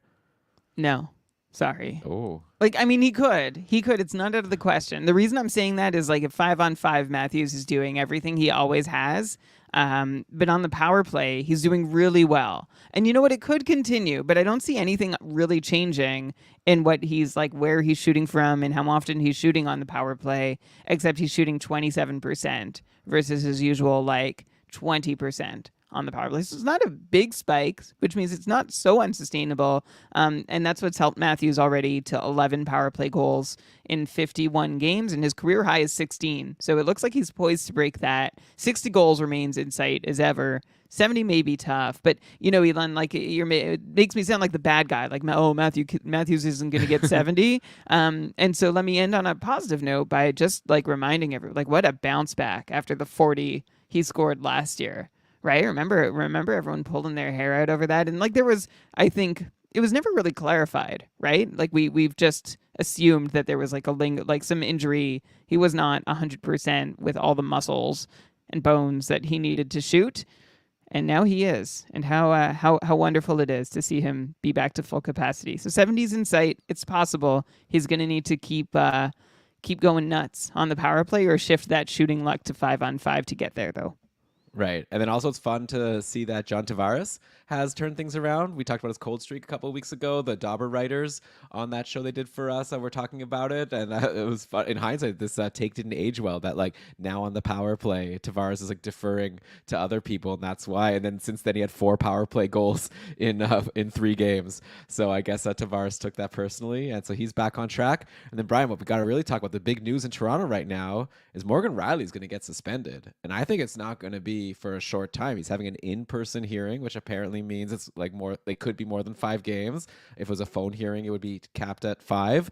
No. Sorry. Oh. Like, I mean, he could. He could. It's not out of the question. The reason I'm saying that is, like, if 5-on-5, Matthews is doing everything he always has. But on the power play, he's doing really well. And you know what? It could continue, but I don't see anything really changing in what he's, like, where he's shooting from and how often he's shooting on the power play, except he's shooting 27% versus his usual, like, 20% on the power play. So it's not a big spike, which means it's not so unsustainable. And that's what's helped Matthews already to 11 power play goals in 51 games, and his career high is 16. So it looks like he's poised to break that. 60 goals remains in sight as ever. 70 may be tough, but you know, Elon, like it makes me sound like the bad guy. Like, oh, Matthews isn't going to get 70. And so let me end on a positive note by just like reminding everyone, like, what a bounce back after the 40 he scored last year. Right? Remember everyone pulling their hair out over that. And like there was, I think it was never really clarified, right? Like we've just assumed that there was like like some injury. He was not 100% with all the muscles and bones that he needed to shoot. And now he is. And how wonderful it is to see him be back to full capacity. So 70's in sight. It's possible. He's going to need to keep going nuts on the power play or shift that shooting luck to 5-on-5 to get there though. Right. And then also it's fun to see that John Tavares has turned things around. We talked about his cold streak a couple of weeks ago. The Dauber writers on that show they did for us were talking about it. And it was fun. In hindsight, this take didn't age well. That like now on the power play, Tavares is like deferring to other people. And that's why. And then since then he had 4 power play goals in 3 games. So I guess Tavares took that personally. And so he's back on track. And then Brian, what we got to really talk about, the big news in Toronto right now is Morgan Rielly's going to get suspended. And I think it's not going to be for a short time. He's having an in-person hearing, which apparently means it's like more, they could be more than 5 games. If it was a phone hearing, it would be capped at 5.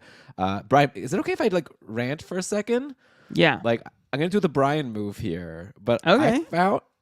Brian, is it okay if I like rant for a second? Yeah. Like I'm gonna do the Brian move here, but okay.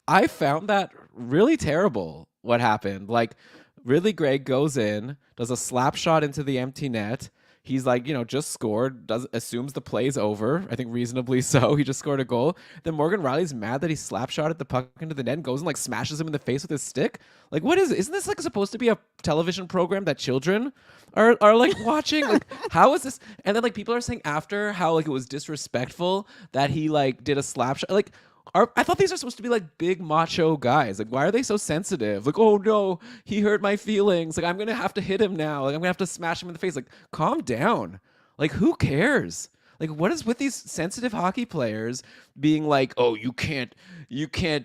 I found that really terrible what happened. Like really Greg goes in, does a slap shot into the empty net. He's like, just scored, assumes the play's over. I think reasonably so. He just scored a goal. Then Morgan Rielly's mad that he slap shotted the puck into the net and goes and like smashes him in the face with his stick. Like, what is it? Isn't this like supposed to be a television program that children are like watching? Like, how is this? And then like people are saying after how like it was disrespectful that he like did a slap shot. Like, I thought these are supposed to be like big macho guys. Like, why are they so sensitive? Like, oh no, he hurt my feelings. Like, I'm gonna have to hit him now. Like, I'm gonna have to smash him in the face. Like, calm down. Like, who cares? Like, what is with these sensitive hockey players being like, oh, you can't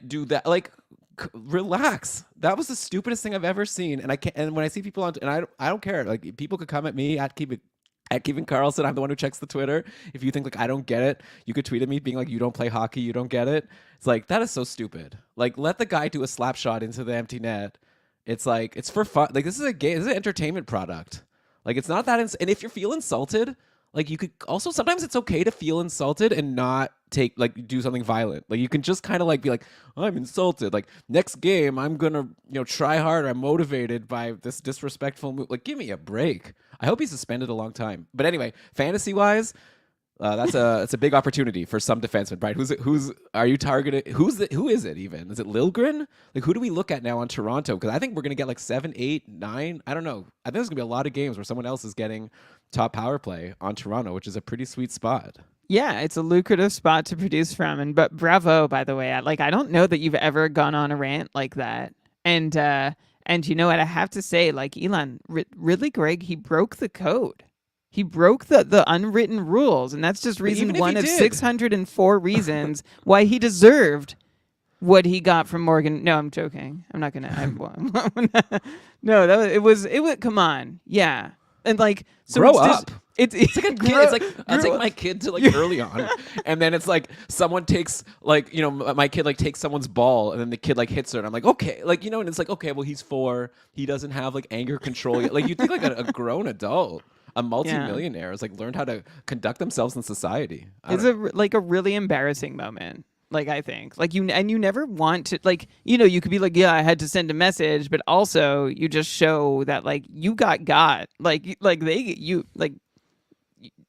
do that. Like, relax. That was the stupidest thing I've ever seen. And I can't. And when I see people and I don't care. Like, people could come at me at Kevin Karlsson. I'm the one who checks the Twitter. If you think like I don't get it, you could tweet at me being like, you don't play hockey, you don't get it. It's like, that is so stupid. Like, let the guy do a slap shot into the empty net. It's like, it's for fun. Like, this is a game. This is an entertainment product. Like, it's not that. And if you feel insulted, like, you could also, sometimes it's okay to feel insulted and not do something violent. Like, you can just kind of like be like, oh, I'm insulted. Like, next game, I'm going to, try harder. I'm motivated by this disrespectful move. Like, give me a break. I hope he's suspended a long time. But anyway, fantasy wise, it's a big opportunity for some defenseman, right? Who's are you targeting? Who is it even? Is it Liljegren? Like, who do we look at now on Toronto? Because I think we're gonna get like 7, 8, 9. I don't know. I think there's gonna be a lot of games where someone else is getting top power play on Toronto, which is a pretty sweet spot. Yeah, it's a lucrative spot to produce from. But bravo, by the way. I don't know that you've ever gone on a rant like that. And you know what? I have to say, like, Elon, Ridley Gregg, he broke the code. He broke the unwritten rules, and that's just But reason even if one he of did, 604 reasons why he deserved what he got from Morgan. No, I'm joking. I'm not gonna. No, it was. Come on, yeah, and like so grow it's just up. it's It's like a kid. It's like I'll take my kid to like Yeah. early on, and then it's like someone takes like my kid like takes someone's ball, and then the kid like hits her, and I'm like okay, like and it's like okay, well he's 4, he doesn't have like anger control yet. Like you think like a grown adult, a multimillionaire, has like learned how to conduct themselves in society. I It's don't know. like a really embarrassing moment. Like I think, like you never want to, like you could be like, yeah, I had to send a message, but also you just show that like you got, like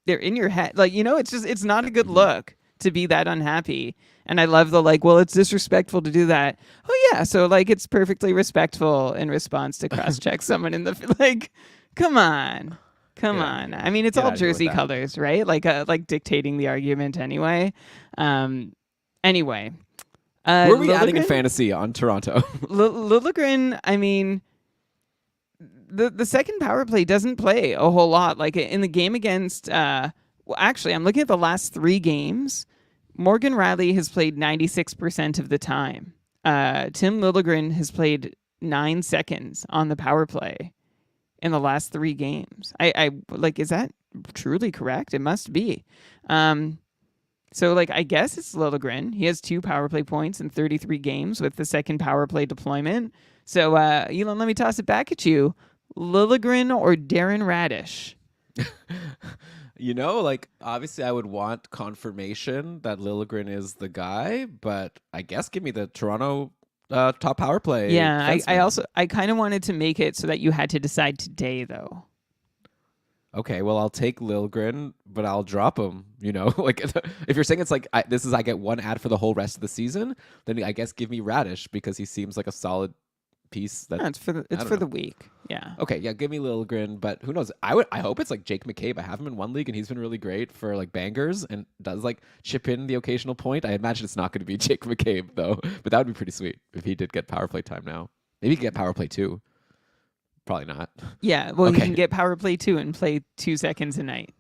they're in your head, like it's not a good Mhm. look to be that unhappy. And I love the like, well, it's disrespectful to do that. Oh yeah, so like it's perfectly respectful in response to cross check someone in the like, come on. Come Get out of on. I here. mean, it's Get all out of here with Jersey that. colors, right? Like dictating the argument anyway. Um, anyway, Who are we adding in Lilligren. fantasy on Toronto? Lilligren. I mean, the second power play doesn't play a whole lot. Like in the game against. Well, actually, I'm looking at the last 3 games. Morgan Riley has played 96% of the time. Tim Lilligren has played 9 seconds on the power play in the last 3 games. I like, is that truly correct? It must be. So like, I guess it's Lilligren. He has 2 power play points in 33 games with the second power play deployment. So Elon, let me toss it back at you. Lilligren or Darren Radish? Like obviously I would want confirmation that Lilligren is the guy, but I guess give me the Toronto top power play Yeah, I defenseman. also I kind of wanted to make it so that you had to decide today though. Okay, well I'll take Lilligren, but I'll drop him. Like if you're saying it's like I get one ad for the whole rest of the season, then I guess give me Radish because he seems like a solid piece that No, it's for I don't the know. week. Yeah. Okay, yeah, give me Lilligren, but who knows? I hope it's like Jake McCabe. I have him in one league, and he's been really great for like bangers and does like chip in the occasional point. I imagine it's not going to be Jake McCabe though, but that would be pretty sweet if he did get power play time now. Maybe he could get power play too. Probably not. Yeah, well, you Okay. can get power play too and play 2 seconds a night.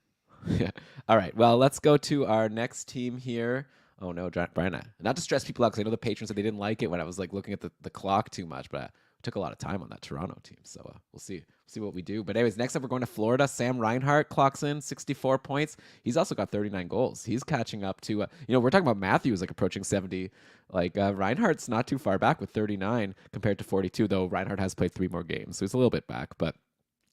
Yeah. All right. Well, let's go to our next team here. Oh no, Brian. Not to stress people out because I know the patrons said they didn't like it when I was like looking at the clock too much, but I took a lot of time on that Toronto team. So we'll see what we do. But anyways, next up we're going to Florida. Sam Reinhart clocks in 64 points. He's also got 39 goals. He's catching up to we're talking about Matthews like approaching 70. Like Reinhart's not too far back with 39 compared to 42, though Reinhart has played 3 more games, so he's a little bit back, but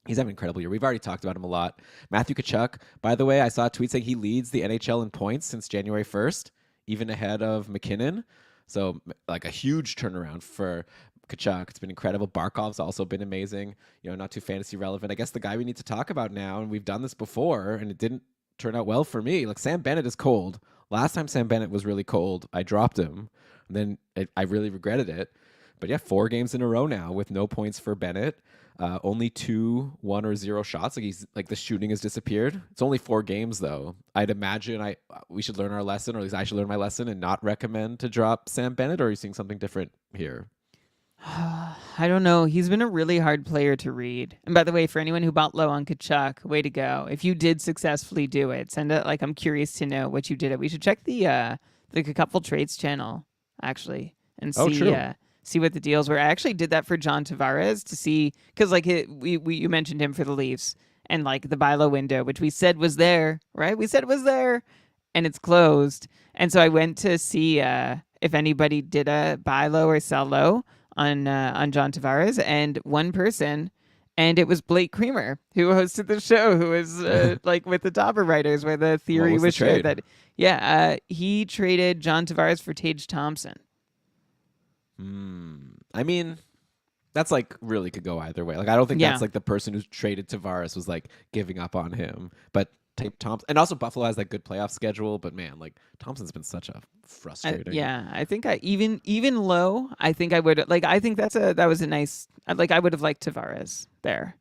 he's having an incredible year. We've already talked about him a lot. Matthew Tkachuk, by the way, I saw a tweet saying he leads the NHL in points since January 1st, even ahead of McKinnon. So, like a huge turnaround for Tkachuk. It's been incredible. Barkov's also been amazing. Not too fantasy relevant. I guess the guy we need to talk about now, and we've done this before, and it didn't turn out well for me. Like Sam Bennett is cold. Last time Sam Bennett was really cold, I dropped him, and then I really regretted it. But yeah, 4 games in a row now with no points for Bennett. Only 2 1 or 0 shots. Like he's like the shooting has disappeared. It's only 4 games though. I'd imagine we should learn our lesson, or at least I should learn my lesson and not recommend to drop Sam Bennett. Or are you seeing something different here? I don't know. He's been a really hard player to read. And by the way, for anyone who bought low on Kachuk, way to go. If you did successfully do it, send it. Like, I'm curious to know what you did it. We should check the couple trades channel actually and Oh, see true. see what the deals were. I actually did that for John Tavares to see, because like you mentioned him for the Leafs and like the buy low window, which we said was there, right? We said it was there, and it's closed. And so I went to see if anybody did a buy low or sell low on John Tavares, and one person, and it was Blake Creamer, who hosted the show, who was like with the Dobber writers, where the theory was the was shared trade? that he traded John Tavares for Tage Thompson. I mean, that's like really could go either way. Like I don't think Yeah. that's like the person who traded Tavares was like giving up on him. But Thompson, and also Buffalo has that good playoff schedule. But man, like Thompson's been such a frustrating. I think I even low. I think I would like. I think that was a nice. Like I would have liked Tavares there.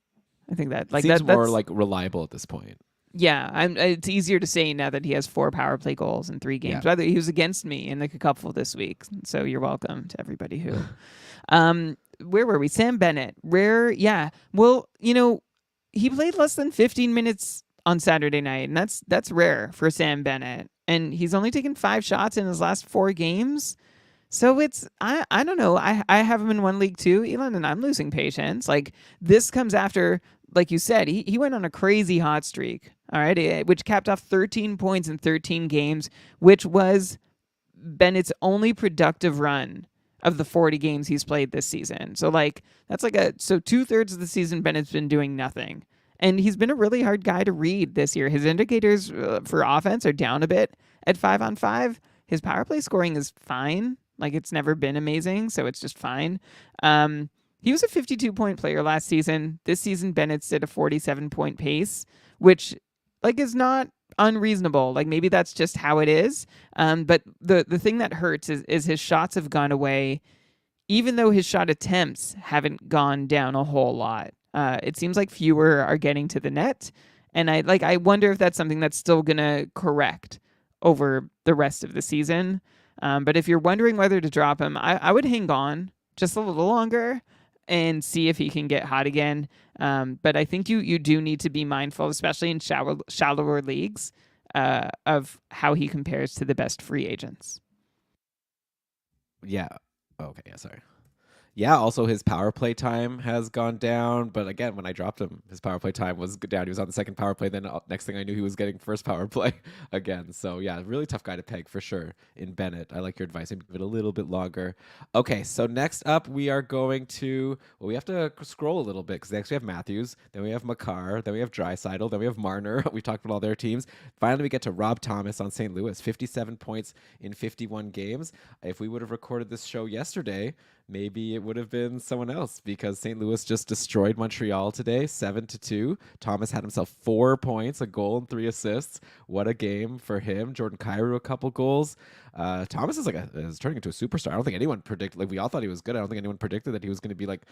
I think that like Seems more that's like reliable at this point. yeah. It's easier to say now that he has 4 power play goals in 3 games. Yeah. By the way, he was against me in the couple this week, so you're welcome to everybody who. Where were we? Sam Bennett. Rare. Yeah. Well, he played less than 15 minutes on Saturday night, and that's rare for Sam Bennett. And he's only taken 5 shots in his last 4 games. So I don't know. I have him in one league too, Elon, and I'm losing patience. Like this comes after, like you said, he went on a crazy hot streak. All right, which capped off 13 points in 13 games, which was Bennett's only productive run of the 40 games he's played this season. So like that's like so 2/3 of the season Bennett's been doing nothing. And he's been a really hard guy to read this year. His indicators for offense are down a bit at 5-on-5. His power play scoring is fine. Like it's never been amazing, so it's just fine. He was a 52-point player last season. This season, Bennett's at a 47-point pace, which like is not unreasonable. Like maybe that's just how it is. But the thing that hurts is his shots have gone away, even though his shot attempts haven't gone down a whole lot. It seems like fewer are getting to the net, and I wonder if that's something that's still gonna correct over the rest of the season. But if you're wondering whether to drop him, I would hang on just a little longer and see if he can get hot again. But I think you do need to be mindful, especially in shallower leagues, of how he compares to the best free agents. Yeah. Okay. Yeah. Sorry. Yeah, also his power play time has gone down. But again, when I dropped him, his power play time was down. He was on the second power play. Then next thing I knew, he was getting first power play again. So yeah, really tough guy to peg for sure in Bennett. I like your advice. Maybe give it a little bit longer. Okay, so next up, we are going to, well, we have to scroll a little bit because next we have Matthews. Then we have Makar. Then we have Draisaitl. Then we have Marner. We talked about all their teams. Finally, we get to Rob Thomas on St. Louis. 57 points in 51 games. If we would have recorded this show yesterday, maybe it would have been someone else because St. Louis just destroyed Montreal today, 7-2. Thomas had himself 4 points, a goal and 3 assists. What a game for him. Jordan Kyrou, a couple goals. Thomas is turning into a superstar. I don't think anyone predicted, like we all thought he was good. I don't think anyone predicted that he was going to be like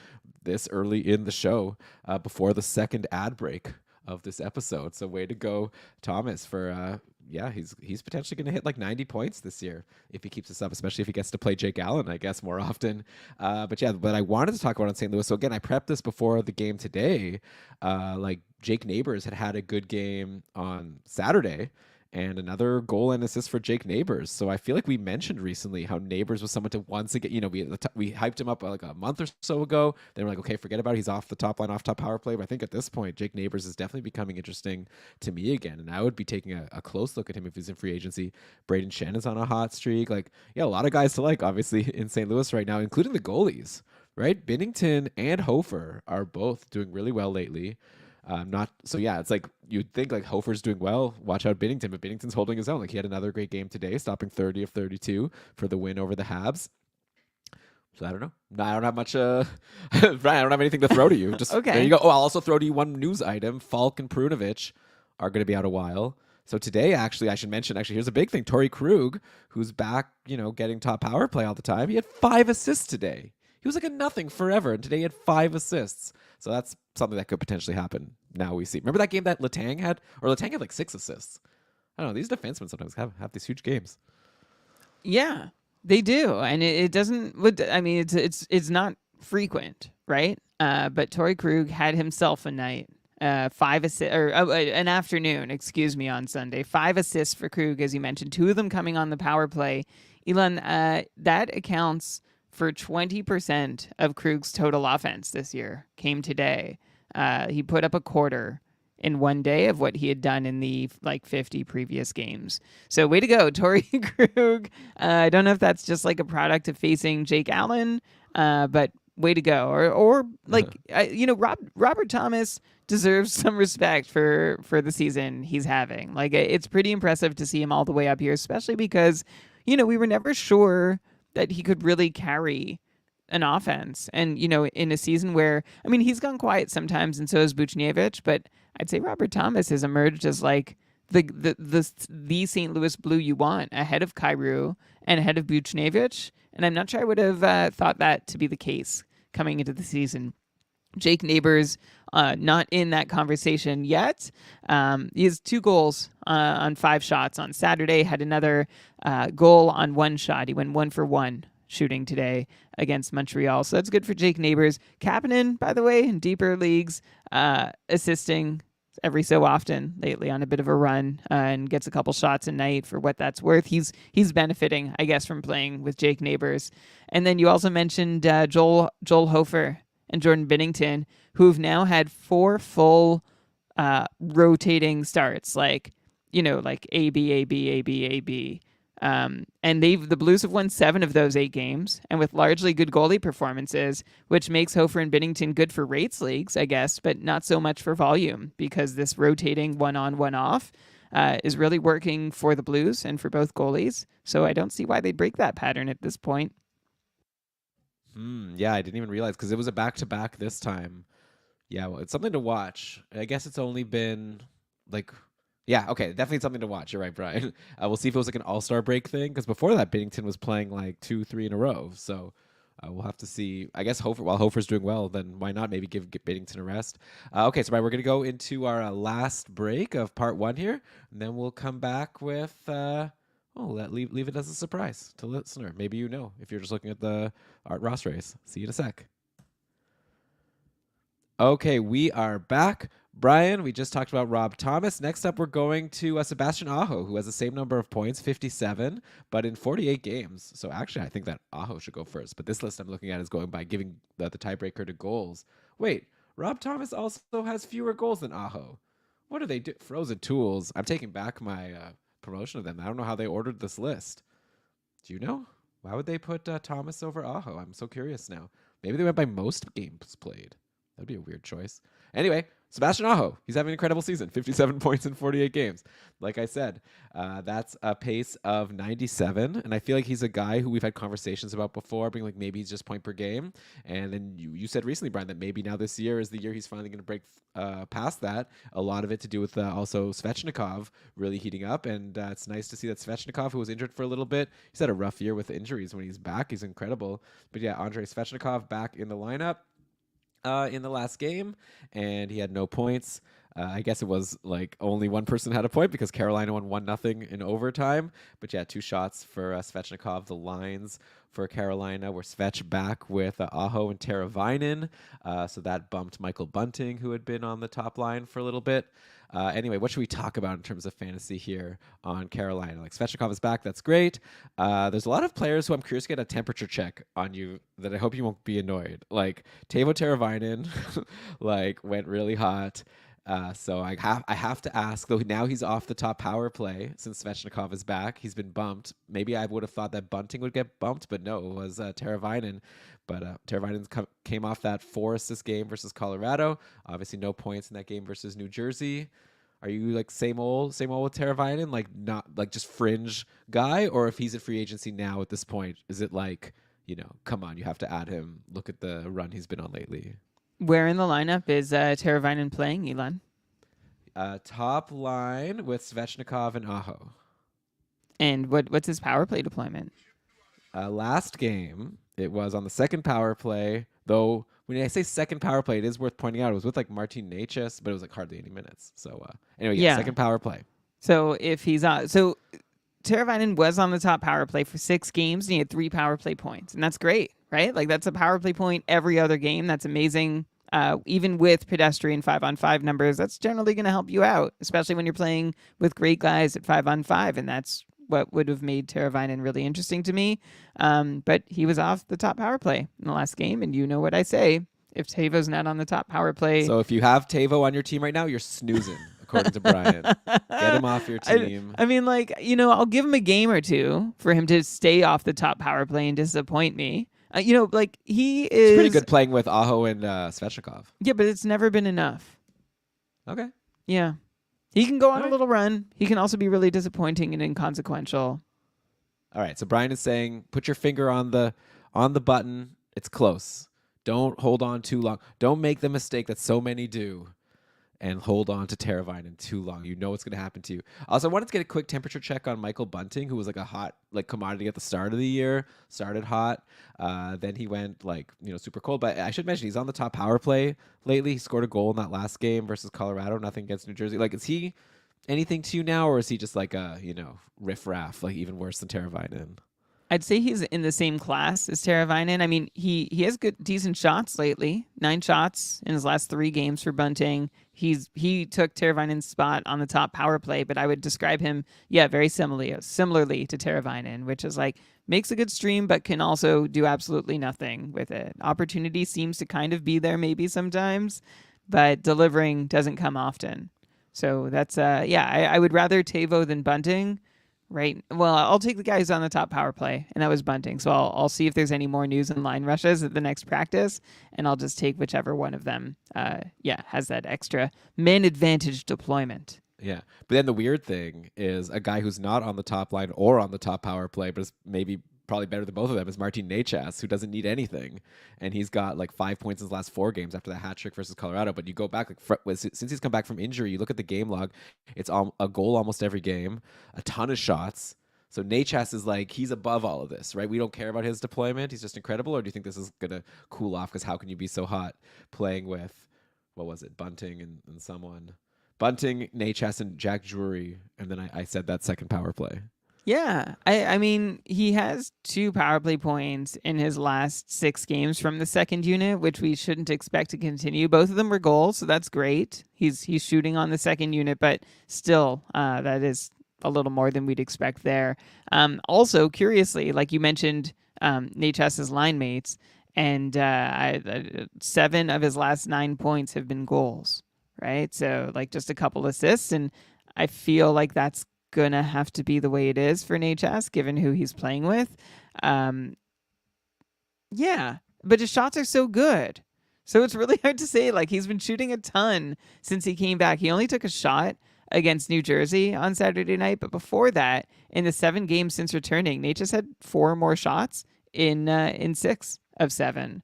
this early in the show before the second ad break of this episode. So way to go, Thomas, for yeah, he's potentially going to hit like 90 points this year if he keeps this up, especially if he gets to play Jake Allen, I guess, more often. But I wanted to talk about on St. Louis. So again, I prepped this before the game today. Like Jake Neighbors had a good game on Saturday, and another goal and assist for Jake Neighbors. So I feel like we mentioned recently how Neighbors was someone to once again, we hyped him up like a month or so ago. Then we're like, okay, forget about it. He's off the top line, off top power play. But I think at this point, Jake Neighbors is definitely becoming interesting to me again. And I would be taking a close look at him if he's in free agency. Braden Shen is on a hot streak. Like, yeah, a lot of guys to like, obviously, in St. Louis right now, including the goalies, right? Binnington and Hofer are both doing really well lately. It's like you'd think like Hofer's doing well. Watch out, Binnington, but Binnington's holding his own. Like he had another great game today, stopping 30 of 32 for the win over the Habs. So I don't know. I don't have much. Brian, I don't have anything to throw to you. Just okay. There you go. Oh, I'll also throw to you one news item. Falk and Perunovic are going to be out a while. So today, actually, I should mention. Actually, here's a big thing. Torrey Krug, who's back, getting top power play all the time. He had 5 assists today. He was like a nothing forever, and today he had 5 assists. So that's something that could potentially happen. Now we see. Remember that game that Letang had? Or Letang had like 6 assists. I don't know. These defensemen sometimes have these huge games. Yeah, they do, and it doesn't. I mean, it's not frequent, right? But Torrey Krug had himself a night. 5 assists, or an afternoon, excuse me, on Sunday. 5 assists for Krug, as you mentioned. 2 of them coming on the power play. Elon, that accounts for 20% of Krug's total offense this year came today. He put up a quarter in one day of what he had done in the 50 previous games. So way to go, Torrey Krug. I don't know if that's just like a product of facing Jake Allen, but way to go. Robert Thomas deserves some respect for the season he's having. Like it's pretty impressive to see him all the way up here, especially because, we were never sure that he could really carry an offense. And, in a season where, he's gone quiet sometimes, and so has Buchnevich, but I'd say Robert Thomas has emerged as like the St. Louis Blue you want, ahead of Kyrou and ahead of Buchnevich. And I'm not sure I would have thought that to be the case coming into the season. Jake Neighbors, not in that conversation yet. He has 2 goals on 5 shots on Saturday, had another goal on 1 shot. He went 1 for 1 shooting today against Montreal. So that's good for Jake Neighbors. Kapanen, by the way, in deeper leagues, assisting every so often lately on a bit of a run and gets a couple shots a night for what that's worth. He's benefiting, I guess, from playing with Jake Neighbors. And then you also mentioned Joel Hofer and Jordan Binnington, who've now had 4 full rotating starts, like like A B A B A B A B. And the Blues have won 7 of those 8 games, and with largely good goalie performances, which makes Hofer and Binnington good for rates leagues, I guess, but not so much for volume, because this rotating one on, one off is really working for the Blues and for both goalies. So I don't see why they'd break that pattern at this point. Yeah, I didn't even realize because it was a back-to-back this time. Yeah, well, it's something to watch. I guess it's only been like, yeah, okay, definitely something to watch. You're right, Brian. We'll see if it was like an all-star break thing because before that, Binnington was playing like 2, 3 in a row. So we'll have to see. I guess while Hofer's doing well, then why not maybe give Binnington a rest? Okay, so Brian, we're gonna go into our last break of part 1 here, and then we'll come back with. Leave it as a surprise to the listener. Maybe if you're just looking at the Art Ross race. See you in a sec. Okay, we are back. Brian, we just talked about Rob Thomas. Next up, we're going to Sebastian Aho, who has the same number of points, 57, but in 48 games. So actually, I think that Aho should go first. But this list I'm looking at is going by giving the tiebreaker to goals. Wait, Rob Thomas also has fewer goals than Aho. What do they do? Frozen Tools. I'm taking back my promotion of them. I don't know how they ordered this list. Do you know? Why would they put Thomas over Aho? I'm so curious now. Maybe they went by most games played. That'd be a weird choice. Anyway, Sebastian Aho, he's having an incredible season, 57 points in 48 games. Like I said, that's a pace of 97, and I feel like he's a guy who we've had conversations about before, being like maybe he's just point per game. And then you said recently, Brian, that maybe now this year is the year he's finally going to break past that. A lot of it to do with also Svechnikov really heating up, and it's nice to see that Svechnikov, who was injured for a little bit, he's had a rough year with injuries. When he's back, he's incredible. But yeah, Andrei Svechnikov back in the lineup. In the last game, and he had no points. I guess it was like only one person had a point because Carolina won 1-0 in overtime. But yeah, 2 shots for Svechnikov. The lines for Carolina were Svech back with Aho and Teravainen. So that bumped Michael Bunting, who had been on the top line for a little bit. Anyway, what should we talk about in terms of fantasy here on Carolina? Like Svechnikov is back. That's great. There's a lot of players who I'm curious to get a temperature check on you that I hope you won't be annoyed. Like Teuvo Teravainen, like went really hot. So I have to ask, though now he's off the top power play since Svechnikov is back. He's been bumped. Maybe I would have thought that Bunting would get bumped, but no, it was Teravainen. But Teravainen came off that 4-assist game versus Colorado. Obviously no points in that game versus New Jersey. Are you like same old with Teravainen, like not like just fringe guy? Or if he's at free agency now at this point, is it like, come on, you have to add him. Look at the run he's been on lately. Where in the lineup is Teravainen playing, Elon? Top line with Svechnikov and Aho. And what's his power play deployment? Last game, it was on the second power play, though when I say second power play, it is worth pointing out it was with like Martin Necas, but it was like hardly any minutes. So anyway, yeah, second power play. So if he's on, so Teravainen was on the top power play for 6 games and he had 3 power play points, and that's great, right? Like that's a power play point every other game. That's amazing. Even with pedestrian 5-on-5 numbers, that's generally going to help you out, especially when you're playing with great guys at 5-on-5, and that's what would have made Teravainen really interesting to me. But he was off the top power play in the last game, and you know what I say. If Teuvo's not on the top power play... So if you have Teuvo on your team right now, you're snoozing, according to Brian. Get him off your team. I mean, like, I'll give him a game or two for him to stay off the top power play and disappoint me. Like he is... It's pretty good playing with Aho and Svechnikov. Yeah, but it's never been enough. Okay. Yeah. He can go on a little run. He can also be really disappointing and inconsequential. All right. So Brian is saying, put your finger on the button. It's close. Don't hold on too long. Don't make the mistake that so many do and hold on to Teravainen too long. You know what's going to happen to you. Also, I wanted to get a quick temperature check on Michael Bunting, who was like a hot commodity at the start of the year. Started hot. Then he went super cold. But I should mention he's on the top power play lately. He scored a goal in that last game versus Colorado. Nothing against New Jersey. Like, is he anything to you now, or is he just like a riff-raff, like even worse than Teravainen? I'd say he's in the same class as Teravainen. I mean, he has good decent shots lately. 9 shots in his last 3 games for Bunting. He took Teravainen's spot on the top power play, but I would describe him, yeah, very similarly to Teravainen, which is like makes a good stream, but can also do absolutely nothing with it. Opportunity seems to kind of be there maybe sometimes, but delivering doesn't come often. So that's yeah, I would rather Tavo than Bunting. Right. Well, I'll take the guy who's on the top power play, and that was Bunting. So I'll see if there's any more news and line rushes at the next practice, and I'll just take whichever one of them, yeah, has that extra man advantage deployment. Yeah. But then the weird thing is a guy who's not on the top line or on the top power play, but is maybe probably better than both of them is Martin Necas, who doesn't need anything. And he's got like 5 points in his last 4 games after the hat trick versus Colorado. But you go back, like since he's come back from injury, you look at the game log, it's a goal almost every game, a ton of shots. So Necas is like, he's above all of this, right? We don't care about his deployment. He's just incredible. Or do you think this is going to cool off? Because how can you be so hot playing with, what was it, Bunting and someone? Bunting, Necas, and Jack Drury. And then I said that second power play. Yeah, I mean, he has 2 power play points in his last 6 games from the second unit, which we shouldn't expect to continue. Both of them were goals, so that's great. He's shooting on the second unit, but still, that is a little more than we'd expect there. Also, curiously, like you mentioned, Natchez's line mates, and 7 of his last 9 points have been goals, right? So, like, just a couple assists, and I feel like that's gonna have to be the way it is for Necas, given who he's playing with. Yeah, but his shots are so good. So it's really hard to say. Like, he's been shooting a ton since he came back. He only took a shot against New Jersey on Saturday night, but before that, in the 7 games since returning, Necas had 4 more shots in 6 of 7.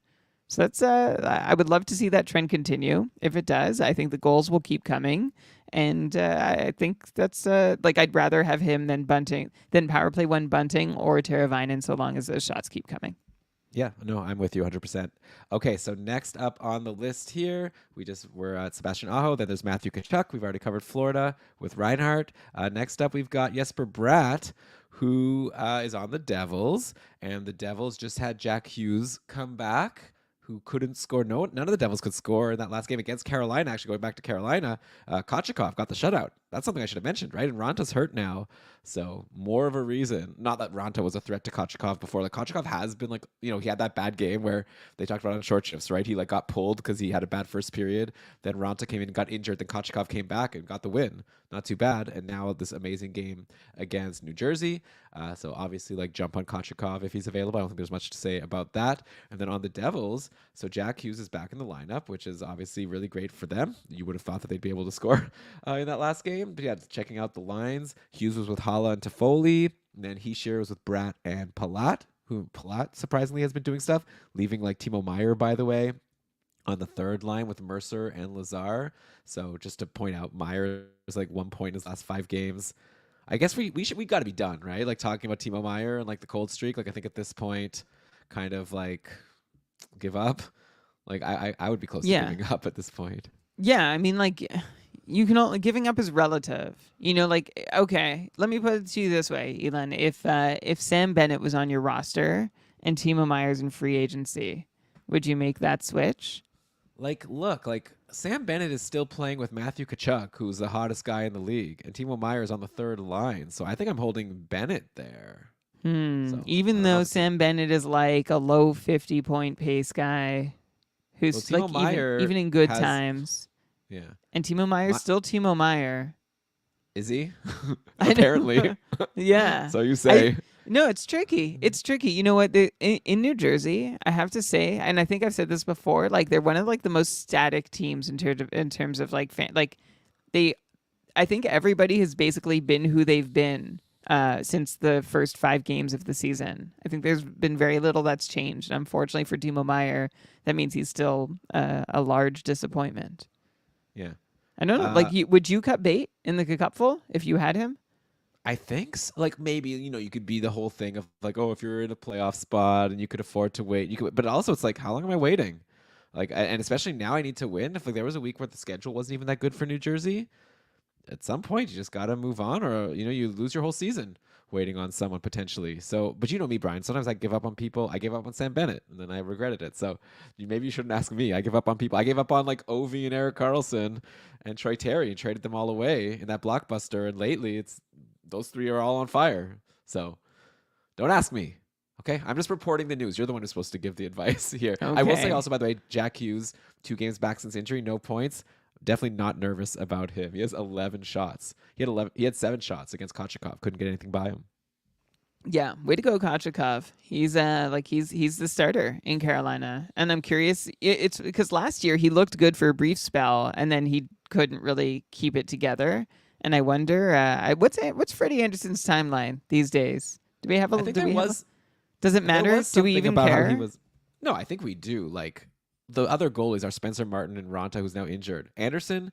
So that's I would love to see that trend continue. If it does, I think the goals will keep coming. And I think that's like I'd rather have him than Bunting, than power play 1 Bunting or Teravainen, so long as those shots keep coming. Yeah, no, I'm with you 100%. Okay, so next up on the list here, we're at Sebastian Aho. Then there's Matthew Tkachuk. We've already covered Florida with Reinhart. Next up, we've got Jesper Bratt, who is on the Devils, and the Devils just had Jack Hughes come back, who couldn't score. None of the Devils could score in that last game against Carolina. Actually, going back to Carolina, Kochikov got the shutout. That's something I should have mentioned, right? And Ranta's hurt now, so more of a reason. Not that Ranta was a threat to Kochikov before. Like, Kochikov has been, like, he had that bad game where they talked about on short shifts, right? He like got pulled because he had a bad first period. Then Ranta came in and got injured. Then Kochikov came back and got the win. Not too bad. And now this amazing game against New Jersey. So obviously, like, jump on Kochikov if he's available. I don't think there's much to say about that. And then on the Devils, so Jack Hughes is back in the lineup, which is obviously really great for them. You would have thought that they'd be able to score in that last game. But yeah, checking out the lines, Hughes was with Hala and Toffoli. And then Hischier was with Bratt and Palat, who Palat surprisingly has been doing stuff, leaving like Timo Meyer, by the way, on the third line with Mercer and Lazar. So just to point out, Meyer is like 1 point in his last 5 games. I guess we got to be done, right? Like, talking about Timo Meyer and like the cold streak. Like, I think at this point, kind of like give up. Like, I would be close to giving up at this point. Yeah, I mean, like, you can only giving up is relative. Like, okay, let me put it to you this way, Elon. If Sam Bennett was on your roster and Timo Meyer's in free agency, would you make that switch? Like, look, like, Sam Bennett is still playing with Matthew Tkachuk, who's the hottest guy in the league, and Timo Meyer is on the third line. So I think I'm holding Bennett there. So, even though Sam Bennett is like a low 50-point pace guy who's like even in good times. Yeah. And Timo Meyer's still Timo Meyer. Is he? Apparently. Yeah. So you say. No, it's tricky. It's tricky. You know what? In New Jersey, I have to say, and I think I've said this before, like, they're one of like the most static teams in terms of like I think everybody has basically been who they've been since the first 5 games of the season. I think there's been very little that's changed. Unfortunately for Timo Meyer, that means he's still a large disappointment. Yeah. I don't know. Like, would you cut bait in the cupful if you had him? I think so. Like, maybe, you could be the whole thing of like, oh, if you're in a playoff spot and you could afford to wait, you could. But also, it's like, how long am I waiting? Like, and especially now, I need to win. If like there was a week where the schedule wasn't even that good for New Jersey, at some point you just got to move on, or you lose your whole season. waiting on someone potentially. So, but you know me, Brian. Sometimes I give up on people. I gave up on Sam Bennett, and then I regretted it. So, maybe you shouldn't ask me. I give up on people. I gave up on like Ovi and Eric Carlson and Troy Terry, and traded them all away in that blockbuster. And lately, it's those three are all on fire. So, don't ask me. Okay, I'm just reporting the news. You're the one who's supposed to give the advice here. I will say Okay. also, by the way, Jack Hughes, 2 games back since injury, no points. Definitely not nervous about him. He has 11 shots. He had 11. He had 7 shots against Kochekov. Couldn't get anything by him. Yeah, way to go, Kochekov. He's the starter in Carolina, and I'm curious. It's because last year he looked good for a brief spell, and then he couldn't really keep it together. And I wonder, what's Freddie Anderson's timeline these days? Do we have a? I think Do there we have? was Does it there matter? was Do we something even about how he care? was. No, I think we do. Like the other goalies are Spencer Martin and Ronta, who's now injured. Anderson.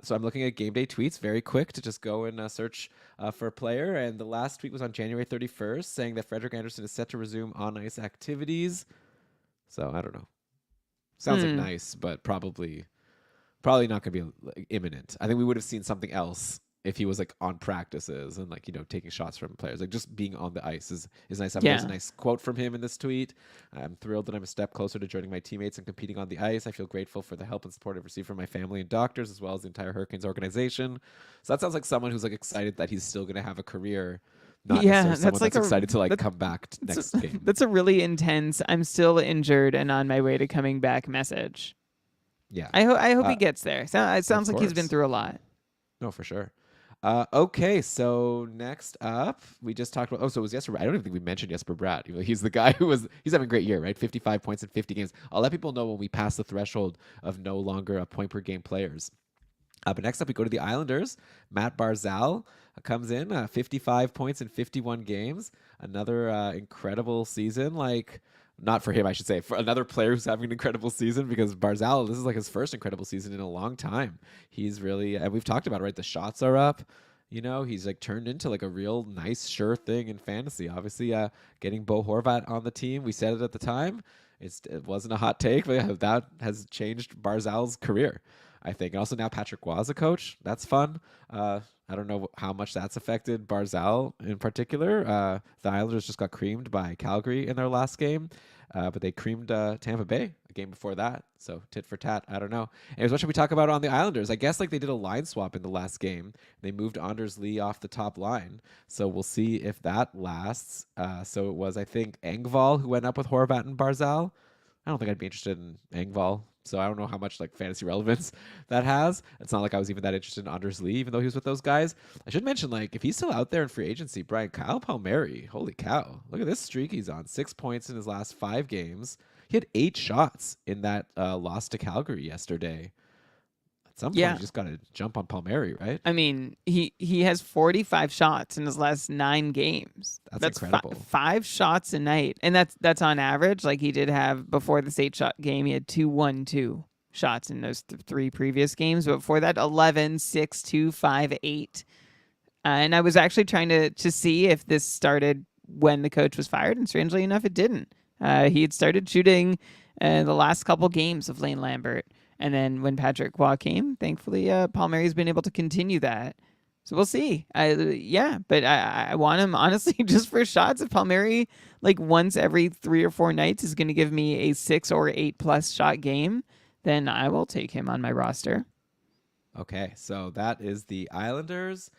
So I'm looking at game day tweets very quick to just go and search for a player. And the last tweet was on January 31st, saying that Frederick Anderson is set to resume on ice activities. So I don't know. Sounds like nice, but probably not going to be like, imminent. I think we would have seen something else if he was like on practices and like taking shots from players. Like just being on the ice is nice. There's a Yeah. nice quote from him in this tweet. I'm thrilled that I'm a step closer to joining my teammates and competing on the ice. I feel grateful for the help and support I've received from my family and doctors, as well as the entire Hurricanes organization. So that sounds like someone who's like excited that he's still going to have a career, not Yeah, necessarily someone that's a excited to like that- come back next game. that's a really intense. I'm still injured and on my way to coming back message. Yeah. I hope he Uh, gets there. It sounds of like he's been course. through a lot. No, for sure. Okay, so next up, we just talked about. Oh, so it was Jesper. I don't even think we mentioned Jesper Bratt. He's the guy he's having a great year, right? 55 points in 50 games. I'll let people know when we pass the threshold of no longer a point per game players. But next up, we go to the Islanders. Matt Barzal comes in, 55 points in 51 games. Another incredible season. Like, not for him, I should say, for another player who's having an incredible season, because Barzal, this is like his first incredible season in a long time. He's really, and we've talked about it, right? The shots are up. He's like turned into like a real nice, sure thing in fantasy. Obviously, getting Bo Horvat on the team, we said it at the time. It wasn't a hot take, but yeah, that has changed Barzal's career, I think. And also now Patrick Waugh is a coach. That's fun. I don't know how much that's affected Barzal in particular. The Islanders just got creamed by Calgary in their last game, but they creamed Tampa Bay a game before that. So tit for tat. I don't know. Anyways, what should we talk about on the Islanders? I guess like they did a line swap in the last game. They moved Anders Lee off the top line. So we'll see if that lasts. So it was, I think, Engvall who went up with Horvat and Barzal. I don't think I'd be interested in Engvall. So I don't know how much like fantasy relevance that has. It's not like I was even that interested in Anders Lee, even though he was with those guys. I should mention, like, if he's still out there in free agency, Brian, Kyle Palmieri, holy cow. Look at this streak he's on. 6 points in his last 5 games. He had 8 shots in that loss to Calgary yesterday. At some point, Yeah. you just got to jump on Palmieri, right? I mean, he has 45 shots in his last 9 games. That's incredible. 5 shots a night, and that's on average. Like he did have before this 8-shot game, he had 2-1-2 shots in those 3 previous games. But before that, 11, 6, 2, 5, 8. And I was actually trying to see if this started when the coach was fired, and strangely enough, it didn't. He had started shooting the last couple games of Lane Lambert. And then when Patrick Waugh came, thankfully, Palmieri's been able to continue that. So we'll see. But I want him, honestly, just for shots. If Palmieri, like once every 3 or 4 nights, is going to give me a 6 or 8+ shot game, then I will take him on my roster. Okay, so that is the Islanders.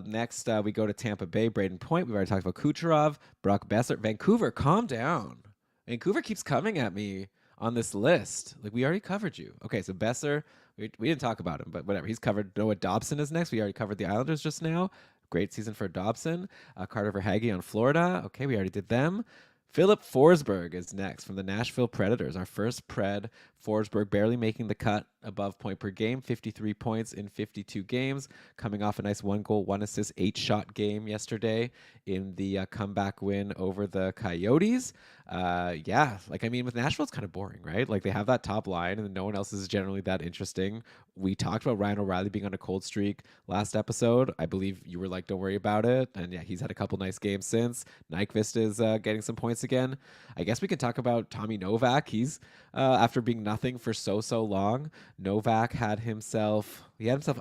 Next, we go to Tampa Bay, Braden Point. We've already talked about Kucherov, Brock Besser. Vancouver, calm down. Vancouver keeps coming at me on this list. Like, we already covered you. Okay, so Besser, we didn't talk about him, but whatever. He's covered. Noah Dobson is next. We already covered the Islanders just now. Great season for Dobson. Carter Verhaeghe on Florida. Okay, we already did them. Philip Forsberg is next from the Nashville Predators. Our first Pred. Forsberg barely making the cut above point per game. 53 points in 52 games. Coming off a nice 1 goal, 1 assist, 8-shot game yesterday in the comeback win over the Coyotes. With Nashville, it's kind of boring, right? Like they have that top line and no one else is generally that interesting. We talked about Ryan O'Reilly being on a cold streak last episode. I believe you were like, don't worry about it. And yeah, he's had a couple nice games since. Nyquist is getting some points again. I guess we could talk about Tommy Novak. He's after being nothing for so long. Novak had himself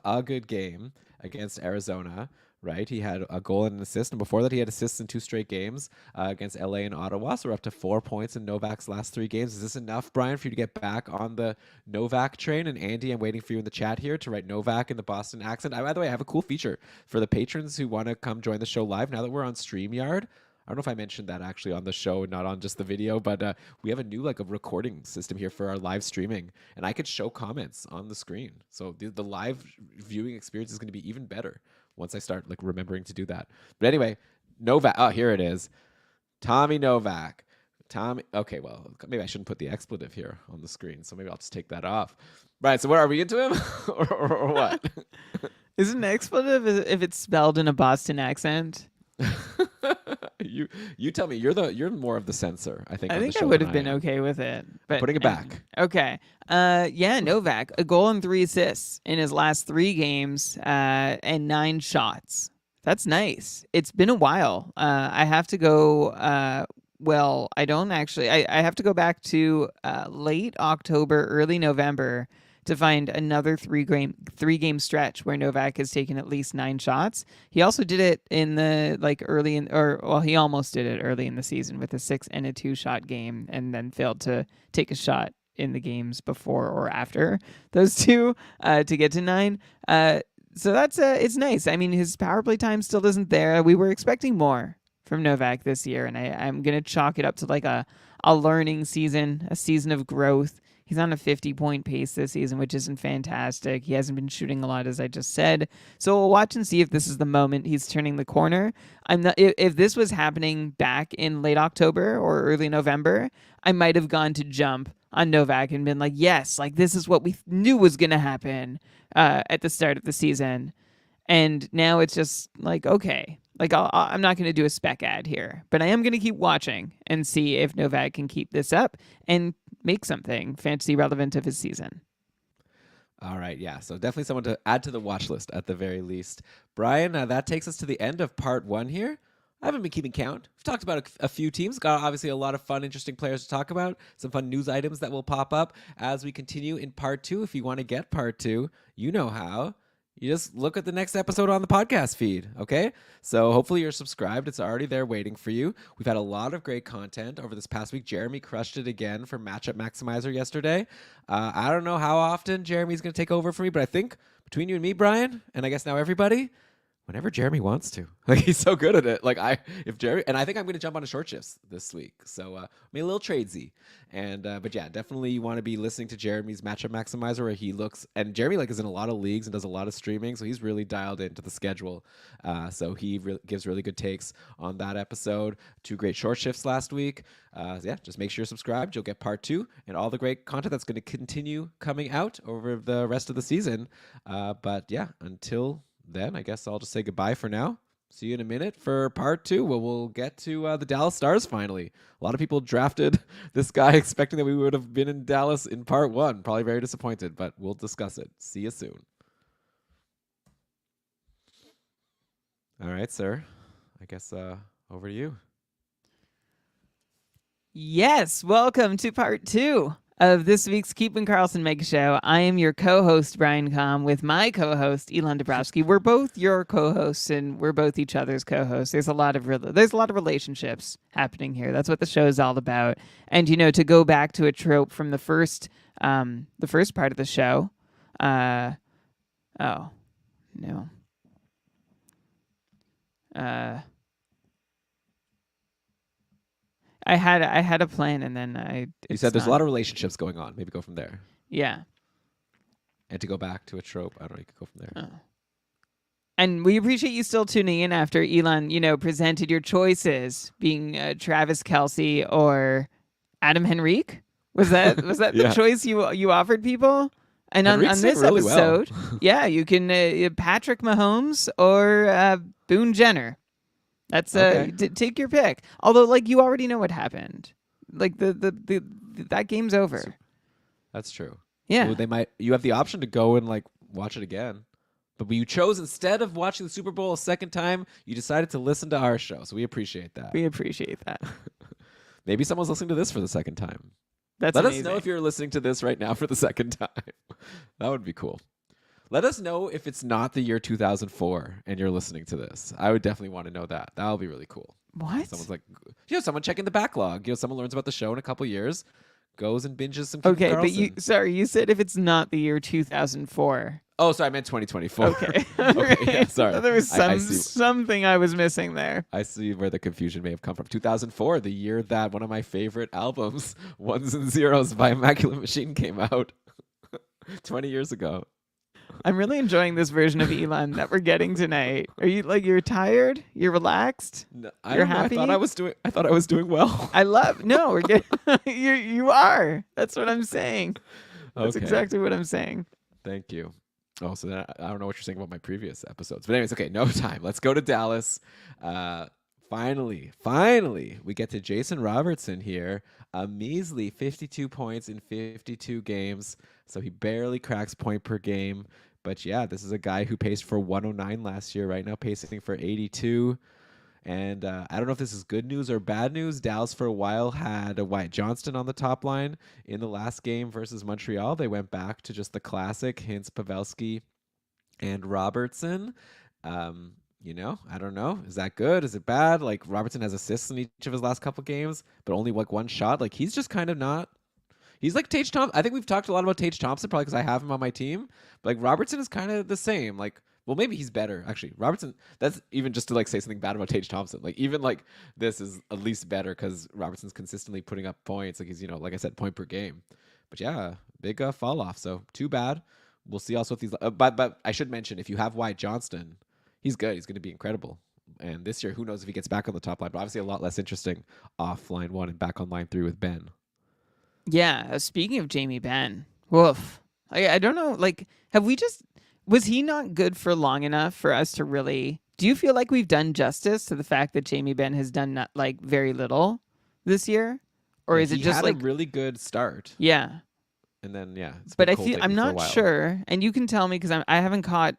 a good game against Arizona, right? He had a goal and an assist, and before that, he had assists in 2 straight games against LA and Ottawa. So we're up to 4 points in Novak's last 3 games. Is this enough, Brian, for you to get back on the Novak train? And Andy, I'm waiting for you in the chat here to write Novak in the Boston accent. By the way, I have a cool feature for the patrons who want to come join the show live. Now that we're on StreamYard, I don't know if I mentioned that actually on the show, not on just the video, but we have a new a recording system here for our live streaming, and I could show comments on the screen. So the live viewing experience is going to be even better once I start remembering to do that. But anyway, Novak. Oh, here it is. Tommy Novak. Tommy. Okay, well, maybe I shouldn't put the expletive here on the screen, so maybe I'll just take that off. Right. So what are we into him, or what? Isn't an expletive if it's spelled in a Boston accent? You tell me. You're more of the censor, I think. I think I would have been okay with it. But putting it back. Okay. Yeah, Novak, a goal and 3 assists in his last 3 games, and 9 shots. That's nice. It's been a while. I have to go. Well, I don't actually. I have to go back to late October, early November to find another 3-game stretch where Novak has taken at least 9 shots. He also did it in the he almost did it early in the season with a 6 and a 2-shot game, and then failed to take a shot in the games before or after those 2 to get to 9. So that's it's nice. I mean, his power play time still isn't there. We were expecting more from Novak this year, and I'm gonna chalk it up to a learning season, a season of growth. He's on a 50-point pace this season, which isn't fantastic. He hasn't been shooting a lot, as I just said. So we'll watch and see if this is the moment he's turning the corner. If this was happening back in late October or early November, I might have gone to jump on Novak and been like, yes, this is what we knew was going to happen at the start of the season. And now it's just okay. I'm not going to do a spec ad here, but I am going to keep watching and see if Novak can keep this up and make something fantasy relevant of his season. All right, yeah. So definitely someone to add to the watch list at the very least. Brian, that takes us to the end of part 1 here. I haven't been keeping count. We've talked about a few teams. Got obviously a lot of fun, interesting players to talk about. Some fun news items that will pop up as we continue in part 2. If you want to get part 2, you know how. You just look at the next episode on the podcast feed, okay? So hopefully you're subscribed. It's already there waiting for you. We've had a lot of great content over this past week. Jeremy crushed it again for Matchup Maximizer yesterday. I don't know how often Jeremy's going to take over for me, but I think between you and me, Brian, and I guess now everybody, whenever Jeremy wants to. He's so good at it. If Jeremy, and I think I'm going to jump on to short shifts this week. So maybe a little tradesy. But yeah, definitely you want to be listening to Jeremy's Matchup Maximizer where he looks, and Jeremy is in a lot of leagues and does a lot of streaming. So he's really dialed into the schedule. So he gives really good takes on that episode. 2 great short shifts last week. Yeah, just make sure you're subscribed. You'll get part 2 and all the great content that's going to continue coming out over the rest of the season. But yeah, until then, I guess I'll just say goodbye for now. See you in a minute for part 2, where we'll get to the Dallas Stars finally. A lot of people drafted this guy expecting that we would have been in Dallas in part 1. Probably very disappointed, but we'll discuss it. See you soon. All right, sir. I guess over to you. Yes, welcome to part 2 of this week's Keeping Karlsson Mega Show. I am your co-host, Brian Com, with my co-host, Elon Dabrowski. We're both your co-hosts, and we're both each other's co-hosts. There's a lot of relationships happening here. That's what the show is all about. And, to go back to a trope from the first part of the show. Oh, no. I had a plan, and then You said there's a lot of relationships going on. Maybe go from there. Yeah. And to go back to a trope, I don't know. You could go from there. Oh. And we appreciate you still tuning in after Elon, presented your choices, being Travis Kelce or Adam Henrique. Was that Yeah. the choice you offered people? And on this really episode, well. yeah, you can Patrick Mahomes or Boone Jenner. That's Okay. take your pick. Although, you already know what happened. That game's over. That's true. Yeah. Well, you have the option to go and watch it again. But you chose, instead of watching the Super Bowl a second time, you decided to listen to our show. So we appreciate that. We appreciate that. Maybe someone's listening to this for the second time. That's Let amazing. us know if you're listening to this right now for the second time. That would be cool. Let us know if it's not the year 2004 and you're listening to this. I would definitely want to know that. That'll be really cool. What? Someone's like, someone checking the backlog. Someone learns about the show in a couple years, goes and binges some Keegan Okay, but Karlsson. you said if it's not the year 2004. Oh, sorry, I meant 2024. Okay. Okay, yeah, sorry. There was I see. something I was missing there. I see where the confusion may have come from. 2004, the year that one of my favorite albums, Ones and Zeros by Immaculate Machine, came out 20 years ago. I'm really enjoying this version of Elon that we're getting tonight. Are you you're tired? You're relaxed? No, You're don't know. happy? I thought I was doing well. No, we're getting you are. That's what I'm saying. That's Okay. exactly what I'm saying. Thank you. Oh, so then I don't know what you're saying about my previous episodes. But anyways, okay, no time. Let's go to Dallas. Finally, we get to Jason Robertson here. A measly 52 points in 52 games. So he barely cracks point per game. But yeah, this is a guy who paced for 109 last year, right now pacing for 82. And I don't know if this is good news or bad news. Dallas for a while had a Wyatt Johnston on the top line. In the last game versus Montreal, they went back to just the classic Hintz, Pavelski, and Robertson. I don't know. Is that good? Is it bad? Like Robertson has assists in each of his last couple games, but only like one shot. Like he's just kind of not. He's like Tage Thompson. I think we've talked a lot about Tage Thompson, probably because I have him on my team. But like Robertson is kind of the same. Like, well, maybe he's better actually. Robertson. That's even just to like say something bad about Tage Thompson. Like even like this is at least better because Robertson's consistently putting up points. Like he's like I said, point per game. But yeah, big fall off. So too bad. We'll see also if these. But I should mention if you have Wyatt Johnston, he's good. He's going to be incredible. And this year, who knows if he gets back on the top line? But obviously, a lot less interesting off line 1 and back on line 3 with Ben. Yeah. Speaking of Jamie Benn, woof. I don't know. Like, was he not good for long enough for us to really? Do you feel like we've done justice to the fact that Jamie Benn has done not like very little this year, or is it just like a really good start? Yeah. And then but I'm not sure, and you can tell me because I haven't caught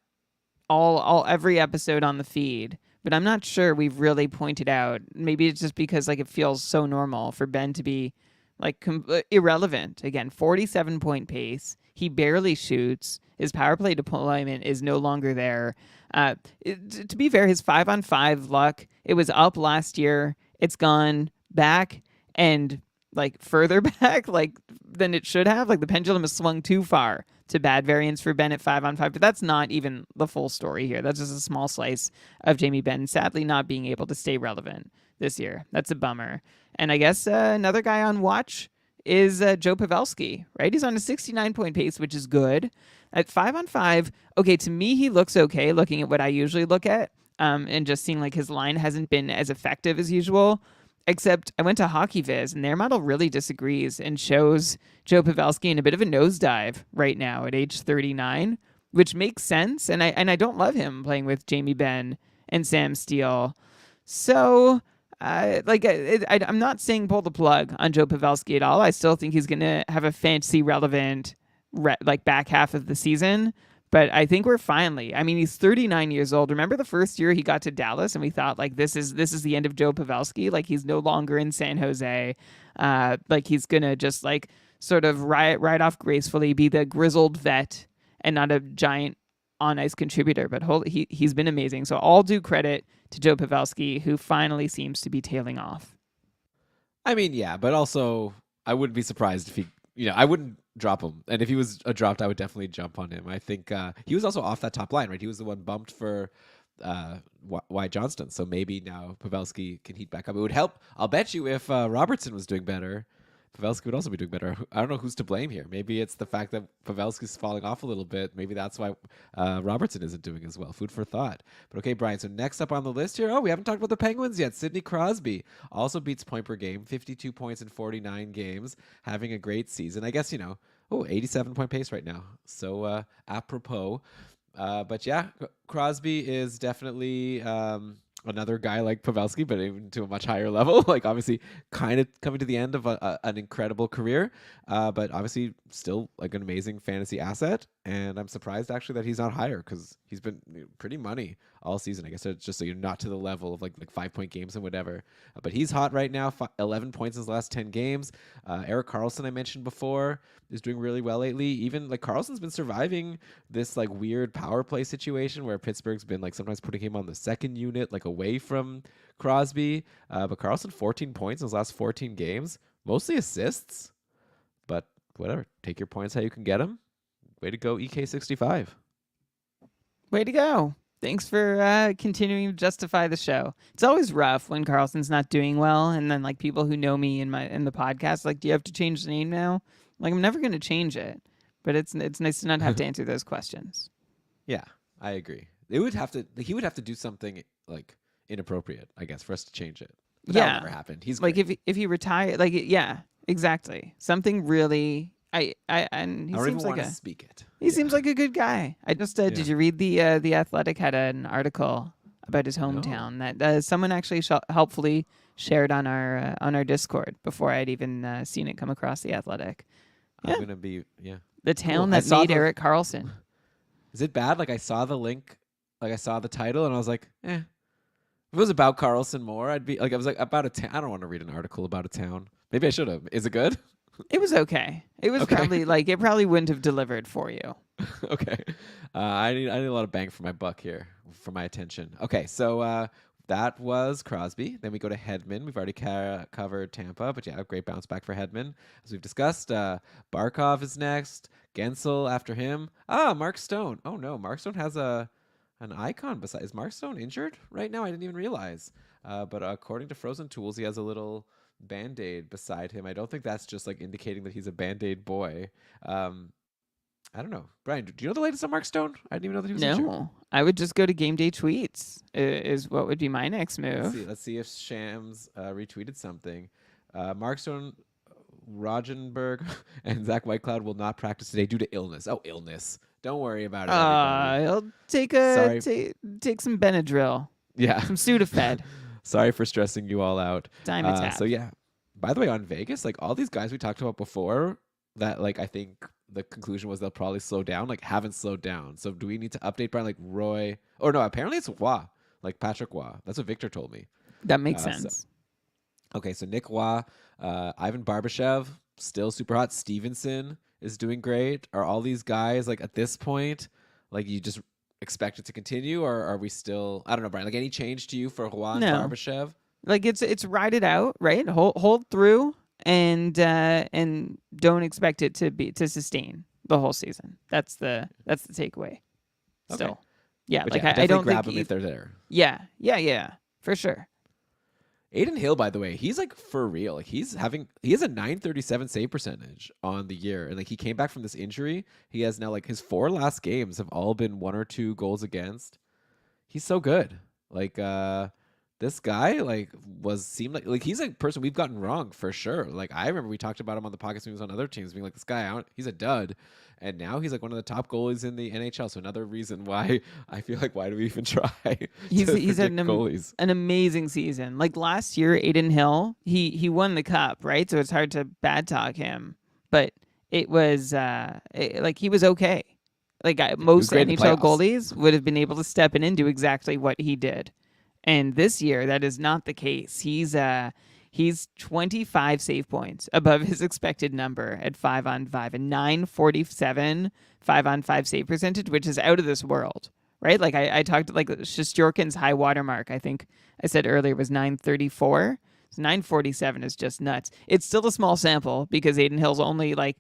all every episode on the feed, but I'm not sure we've really pointed out. Maybe it's just because like it feels so normal for Ben to be like irrelevant. Again, 47-point pace. He barely shoots. His power play deployment is no longer there. To be fair, his 5-on-5 luck, it was up last year. It's gone back and like further back like than it should have. Like the pendulum has swung too far to bad variance for Ben at 5-on-5, but that's not even the full story here. That's just a small slice of Jamie Benn sadly not being able to stay relevant this year. That's a bummer. And I guess another guy on watch is Joe Pavelski, right? He's on a 69-point pace, which is good. At 5-on-5, okay, to me he looks okay looking at what I usually look at, and just seeing like his line hasn't been as effective as usual. Except I went to Hockey Viz, and their model really disagrees and shows Joe Pavelski in a bit of a nosedive right now at age 39, which makes sense. And I don't love him playing with Jamie Benn and Sam Steele. So, I'm not saying pull the plug on Joe Pavelski at all. I still think he's going to have a fantasy relevant back half of the season. But I think we're finally. I mean, he's 39 years old. Remember the first year he got to Dallas, and we thought like this is the end of Joe Pavelski. Like he's no longer in San Jose. Like he's gonna just like sort of ride off gracefully, be the grizzled vet, and not a giant on ice contributor. But he's been amazing. So all due credit to Joe Pavelski, who finally seems to be tailing off. I mean, yeah, but also I wouldn't be surprised if he. I wouldn't drop him. And if he was dropped, I would definitely jump on him. I think he was also off that top line, right? He was the one bumped for Wyatt Johnston. So maybe now Pavelski can heat back up. It would help. I'll bet you if Robertson was doing better, Pavelski would also be doing better. I don't know who's to blame here. Maybe it's the fact that Pavelski's falling off a little bit. Maybe that's why Robertson isn't doing as well. Food for thought. But okay, Brian, so next up on the list here, we haven't talked about the Penguins yet. Sidney Crosby also beats point per game, 52 points in 49 games, having a great season. I guess, 87-point pace right now. So apropos. But yeah, Crosby is definitely another guy like Pavelski, but even to a much higher level. Like obviously kind of coming to the end of an incredible career, but obviously still like an amazing fantasy asset. And I'm surprised actually that he's not higher because he's been pretty money all season. I guess it's just so you're not to the level of like 5-point games and whatever. But he's hot right now. 11 points in his last 10 games. Erik Karlsson, I mentioned before, is doing really well lately. Even like Karlsson's been surviving this like weird power play situation where Pittsburgh's been like sometimes putting him on the second unit, like away from Crosby. But Karlsson, 14 points in his last 14 games, mostly assists. But whatever, take your points how you can get them. Way to go, EK65. Way to go. Thanks for continuing to justify the show. It's always rough when Karlsson's not doing well, and then like people who know me in the podcast, like, do you have to change the name now? Like, I'm never going to change it, but it's nice to not have to answer those questions. Yeah, I agree. He would have to do something like inappropriate, I guess, for us to change it. But that'll never happen. He's like great. if he retired, like yeah, exactly. Something really. And he I don't seems even like want to speak it. He seems like a good guy. I just did you read the Athletic had an article about his hometown that someone actually helpfully shared on our Discord before I'd even seen it come across the Athletic. Yeah. I'm gonna be the town that made Erik Karlsson. Is it bad? Like I saw the link, like I saw the title, and I was like, eh. If it was about Karlsson more, I'd be like, I was like about a town. I don't want to read an article about a town. Maybe I should have. Is it good? It was okay. It was probably like it probably wouldn't have delivered for you. Okay, I need a lot of bang for my buck here, for my attention. Okay, so that was Crosby. Then we go to Hedman. We've already covered Tampa, but yeah, a great bounce back for Hedman, as we've discussed. Barkov is next. Gensel after him. Mark Stone. Oh no, Mark Stone has an icon beside. Is Mark Stone injured right now? I didn't even realize. But according to Frozen Tools, he has a little Band-Aid beside him. I don't think that's just like indicating that he's a Band-Aid boy. I don't know. Brian, do you know the latest on Mark Stone? I didn't even know that he was injured. No, I would just go to Game Day Tweets is what would be my next move. Let's see if Shams retweeted something. Mark Stone, Rogenberg, and Zach Whitecloud will not practice today due to illness. Oh, illness. Don't worry about it, everybody. I'll take some Benadryl. Yeah. Some Sudafed. Sorry for stressing you all out. So yeah. By the way, on Vegas, like all these guys we talked about before, that like I think the conclusion was they'll probably slow down, like haven't slowed down. So do we need to update Brian, like Roy? Or no, apparently it's Waugh, like Patrick Waugh. That's what Victor told me. That makes sense. Okay, so Nick Waugh, Ivan Barbashev, still super hot. Stevenson is doing great. Are all these guys like at this point, like you just expect it to continue, or are we still? I don't know, Brian. Like any change to you for Juan Barbashev? Like it's ride it out, right? Hold through, and don't expect it to sustain the whole season. That's the takeaway. Still, okay. Yeah. But like yeah, I don't grab think them if they're there. Yeah, for sure. Aiden Hill, by the way, he's like for real. Like he has a 937 save percentage on the year, and like he came back from this injury. He has now like his 4 last games have all been 1 or 2 goals against. He's so good. Like this guy seemed like he's a person we've gotten wrong for sure. Like I remember we talked about him on the podcast when he was on other teams, being like this guy he's a dud. And now he's like one of the top goalies in the NHL. So another reason why I feel like, why do we even try? He's had an amazing season. Like last year, Aiden Hill, he won the cup, right? So it's hard to bad talk him, but it was like he was okay. Like most NHL goalies would have been able to step in and do exactly what he did. And this year, that is not the case. He's 25 save points above his expected number at 5-on-5, a 947 5-on-5 save percentage, which is out of this world, right? Like I talked like Shesterkin's high watermark, I think I said earlier, was 934. So 947 is just nuts. It's still a small sample because Aiden Hill's only like,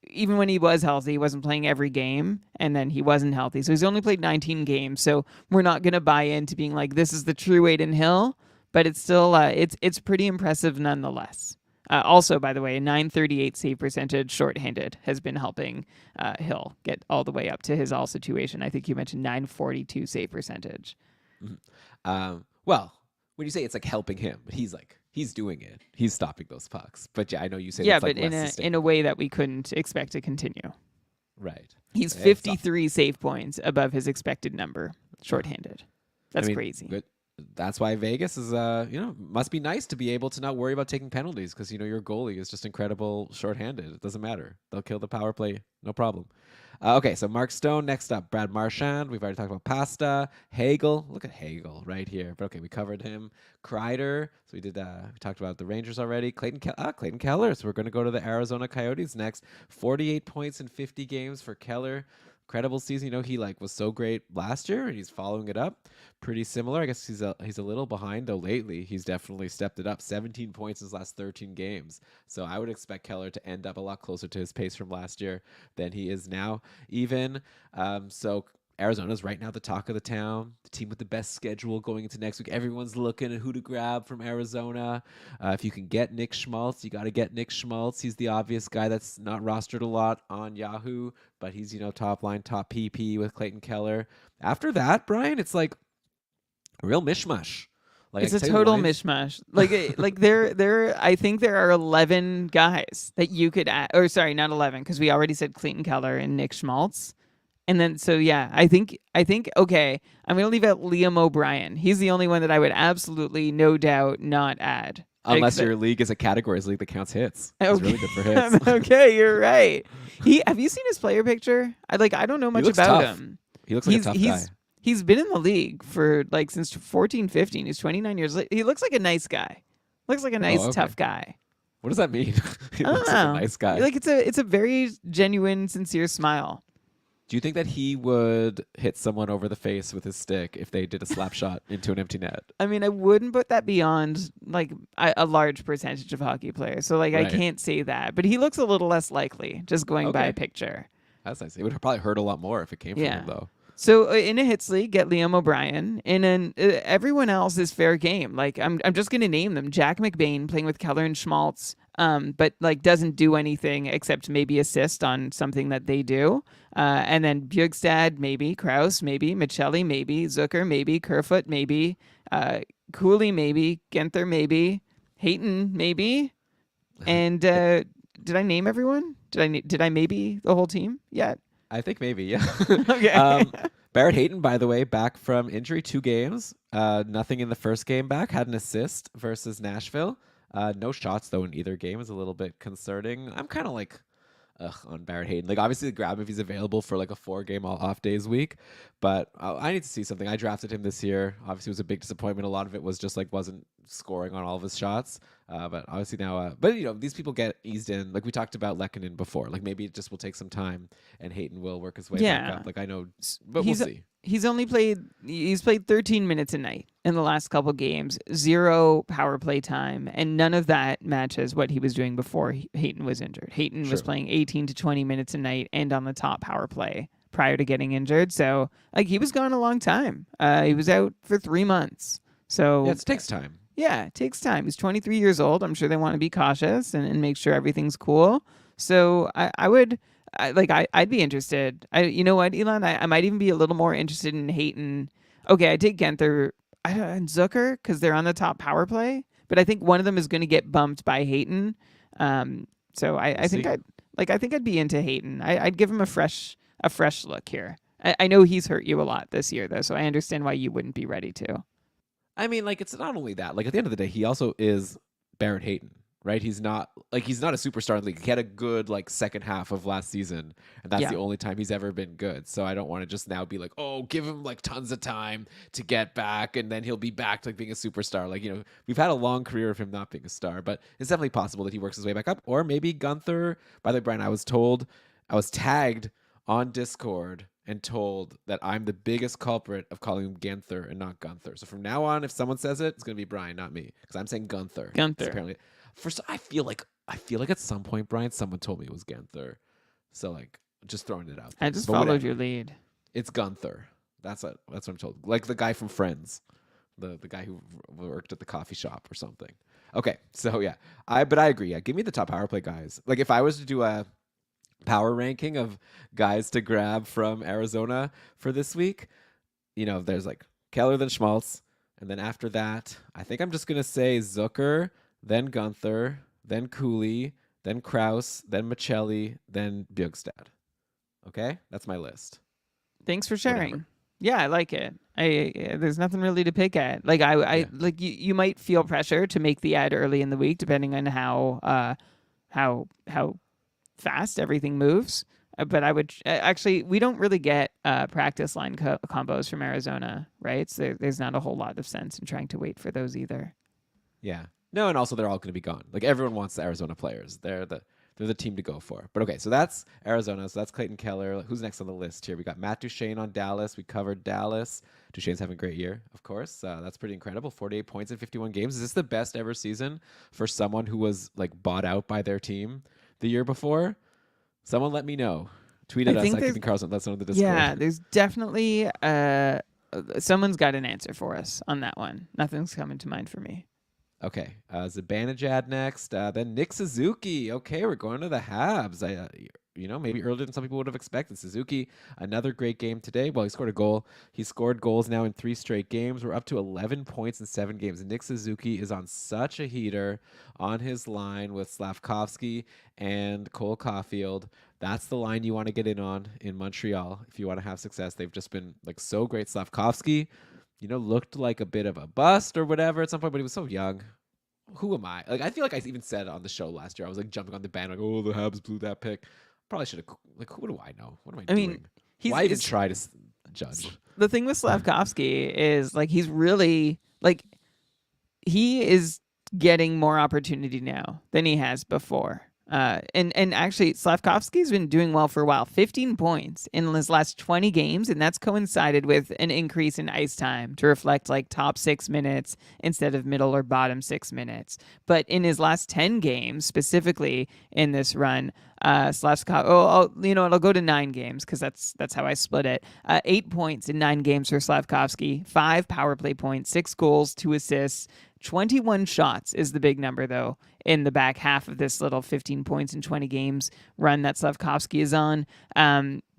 even when he was healthy, he wasn't playing every game, and then he wasn't healthy. So he's only played 19 games. So we're not going to buy into being like, this is the true Aiden Hill. But it's still it's pretty impressive nonetheless. Also, by the way, a 938 save percentage shorthanded has been helping Hill get all the way up to his all situation. I think you mentioned 942 save percentage. Mm-hmm. Well, when you say it's like helping him, but he's doing it. He's stopping those pucks. But yeah, I know you say that's but in a way that we couldn't expect to continue. Right. He's 53 save points above his expected number shorthanded. That's crazy. Good. That's why Vegas is, must be nice to be able to not worry about taking penalties because, your goalie is just incredible shorthanded. It doesn't matter. They'll kill the power play. No problem. Okay, so Mark Stone. Next up, Brad Marchand. We've already talked about Pasta. Hagel. Look at Hagel right here. But okay, we covered him. Kreider. So we did. We talked about the Rangers already. Clayton Keller. So we're going to go to the Arizona Coyotes next. 48 points in 50 games for Keller. Incredible season. He was so great last year, and he's following it up. Pretty similar. I guess he's a little behind though. Lately, he's definitely stepped it up. 17 points in his last 13 games. So I would expect Keller to end up a lot closer to his pace from last year than he is now. Even so, Arizona's right now the talk of the town, the team with the best schedule going into next week. Everyone's looking at who to grab from Arizona. If you can get Nick Schmaltz, you got to get Nick Schmaltz. He's the obvious guy that's not rostered a lot on Yahoo, but he's, top line, top PP with Clayton Keller. After that, Brian, it's like a real mishmash. It's a total mishmash. I think there are 11 guys that you could add, or sorry, not 11, because we already said Clayton Keller and Nick Schmaltz. And then, so yeah, I think, okay, I'm going to leave out Liam O'Brien. He's the only one that I would absolutely, no doubt, not add. Unless your league is a categories league that counts hits. Okay. It's really good for hits. Okay, you're right. Have you seen his player picture? I don't know much about him. He looks like a tough guy. He's been in the league for since 14, 15. He's 29 years old. He looks like a nice guy. Looks like a nice, tough guy. What does that mean? He looks like a nice guy. It's a very genuine, sincere smile. Do you think that he would hit someone over the face with his stick if they did a slap shot into an empty net? I mean, I wouldn't put that beyond a large percentage of hockey players. So right. I can't say that, but he looks a little less likely just going by a picture. That's nice. It would probably hurt a lot more if it came from him, though. So in a hits league, get Liam O'Brien, and then everyone else is fair game. I'm just gonna name them: Jack McBain playing with Keller and Schmaltz, but doesn't do anything except maybe assist on something that they do. And then Bjugstad maybe, Kraus maybe, Michelli maybe, Zucker maybe, Kerfoot maybe, Cooley maybe, Genther maybe, Hayton maybe, and did I name everyone? Did I maybe the whole team yet? I think maybe, yeah. Okay. Barrett Hayton, by the way, back from injury, 2 games. Nothing in the first game back. Had an assist versus Nashville. No shots, though, in either game is a little bit concerning. I'm kind of on Barrett Hayton. Obviously, grab him if he's available for a 4-game off days week. But I need to see something. I drafted him this year. Obviously, it was a big disappointment. A lot of it was just wasn't scoring on all of his shots. But obviously now, these people get eased in. We talked about Lehkonen before. Maybe it just will take some time, and Hayton will work his way back up. I know, but we'll see. He's played 13 minutes a night in the last couple games, 0 power play time, and none of that matches what he was doing before Hayton was injured. Hayton was playing 18 to 20 minutes a night and on the top power play prior to getting injured. So he was gone a long time. He was out for 3 months. So it takes time. Yeah, it takes time. He's 23 years old. I'm sure they want to be cautious and make sure everything's cool. So I'd be interested. You know what, Elon? I might even be a little more interested in Hayton. Okay, I take Genther and Zucker because they're on the top power play, but I think one of them is going to get bumped by Hayton. So I think I'd be into Hayton. I'd give him a fresh look here. I know he's hurt you a lot this year though, so I understand why you wouldn't be ready to. I mean, it's not only that. At the end of the day, he also is Barrett Hayton, right? He's not a superstar in the league. He had a good second half of last season, and that's the only time he's ever been good. So I don't want to just now be give him tons of time to get back, and then he'll be back to being a superstar. We've had a long career of him not being a star, but it's definitely possible that he works his way back up. Or maybe Gunther. By the way, Brian, I was tagged on Discord and told that I'm the biggest culprit of calling him Genther and not Gunther. So from now on, if someone says it, it's going to be Brian, not me, because I'm saying Gunther. Gunther. Apparently, first, I feel like at some point, Brian, someone told me it was Genther. So just throwing it out there. I just followed your lead. It's Gunther. That's what I'm told. The guy from Friends, the guy who worked at the coffee shop or something. Okay, so yeah, but I agree. Yeah, give me the top power play guys. If I was to do a power ranking of guys to grab from Arizona for this week, there's Keller, then Schmaltz, and then after that, I think I'm just gonna say Zucker, then Gunther, then Cooley, then Kraus, then Michelli, then Bjugstad. Okay, that's my list. Thanks for sharing. Yeah, I like it. There's nothing really to pick at. Like I Yeah. like you might feel pressure to make the ad early in the week, depending on how fast everything moves. But I would actually, we don't really get practice line combos from Arizona, right? So there's not a whole lot of sense in trying to wait for those either. Yeah. No, and also they're all going to be gone. Like everyone wants the Arizona players. They're the team to go for. But okay, so that's Arizona. So that's Clayton Keller. Who's next on the list here? We got Matt Duchene on Dallas. We covered Dallas. Duchene's having a great year, of course. That's pretty incredible. 48 points in 51 games. Is this the best ever season for someone who was like bought out by their team the year before? Someone let me know. Tweet I at us think at there's Keeping Carlson. Let's know in the Yeah, Discord. there's definitely someone's got an answer for us on that one. Nothing's coming to mind for me. Okay, Zibanejad next. Then Nick Suzuki. Okay, we're going to the Habs. Maybe earlier than some people would have expected. Suzuki, another great game today. Well, he scored a goal. He scored goals now in 3 straight games. We're up to 11 points in 7 games. Nick Suzuki is on such a heater on his line with Slavkovsky and Cole Caulfield. That's the line you want to get in on in Montreal if you want to have success. They've just been like so great. Slavkovsky, looked like a bit of a bust or whatever at some point, but he was so young. Who am I? Like, I feel like I even said on the show last year, I was like jumping on the band, like, oh, the Habs blew that pick. Probably should have, like, what do I know? What am I I mean, doing? he's Why even it's, try to judge? the thing with Slavkovsky is like he's really like he is getting more opportunity now than he has before. And actually, Slavkovsky's been doing well for a while. 15 points in his last 20 games, and that's coincided with an increase in ice time to reflect like top 6 minutes instead of middle or bottom 6 minutes. But in his last 10 games, specifically in this run, Slavkovsky, it'll go to 9 games because that's how I split it. 8 points in 9 games for Slavkovsky, 5 power play points, 6 goals, 2 assists. 21 shots is the big number, though, in the back half of this little 15 points in 20 games run that Slavkovsky is on,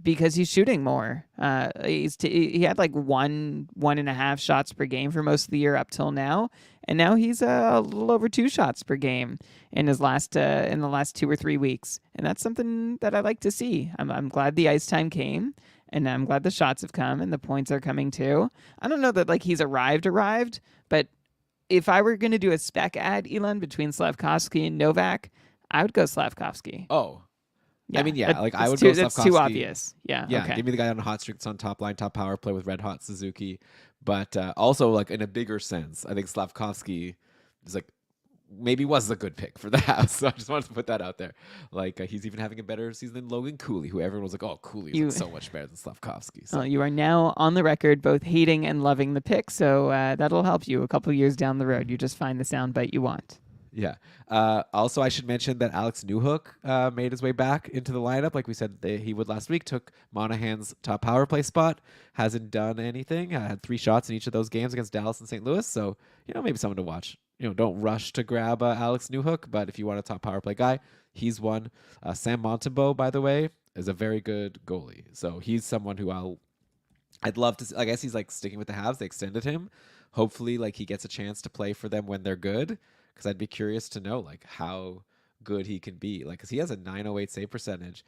because he's shooting more. He had like 1.5 shots per game for most of the year up till now, and now he's a little over 2 shots per game in the last 2 or 3 weeks, and that's something that I like to see. I'm glad the ice time came. And I'm glad the shots have come and the points are coming too. I don't know that like he's arrived, but if I were going to do a spec ad, Elon, between Slavkovsky and Novak, I would go Slavkovsky. Oh, Yeah, I mean, yeah, like I would too, go that's Slavkovsky. too obvious. Yeah, Yeah, okay. give me the guy on a hot streak that's on top line, top power play with red hot Suzuki. But also, like in a bigger sense, I think Slavkovsky is like maybe was a good pick for the Habs. So I just wanted to put that out there. Like he's even having a better season than Logan Cooley, who everyone was like, oh, Cooley is like so much better than Slavkovsky. So You are now on the record both hating and loving the pick, so that'll help you a couple years down the road. You just find the soundbite you want. yeah. Also, I should mention that Alex Newhook made his way back into the lineup, like we said he would last week. Took Monahan's top power play spot. Hasn't done anything. Had 3 shots in each of those games against Dallas and St. Louis. So maybe someone to watch. Don't rush to grab Alex Newhook, but if you want a top power play guy, he's one. Sam Montembeault, by the way, is a very good goalie. So he's someone who I'd love to. I guess he's like sticking with the Habs. They extended him. Hopefully, like he gets a chance to play for them when they're good. Because I'd be curious to know like how good he can be. Like, because he has a 908 save percentage,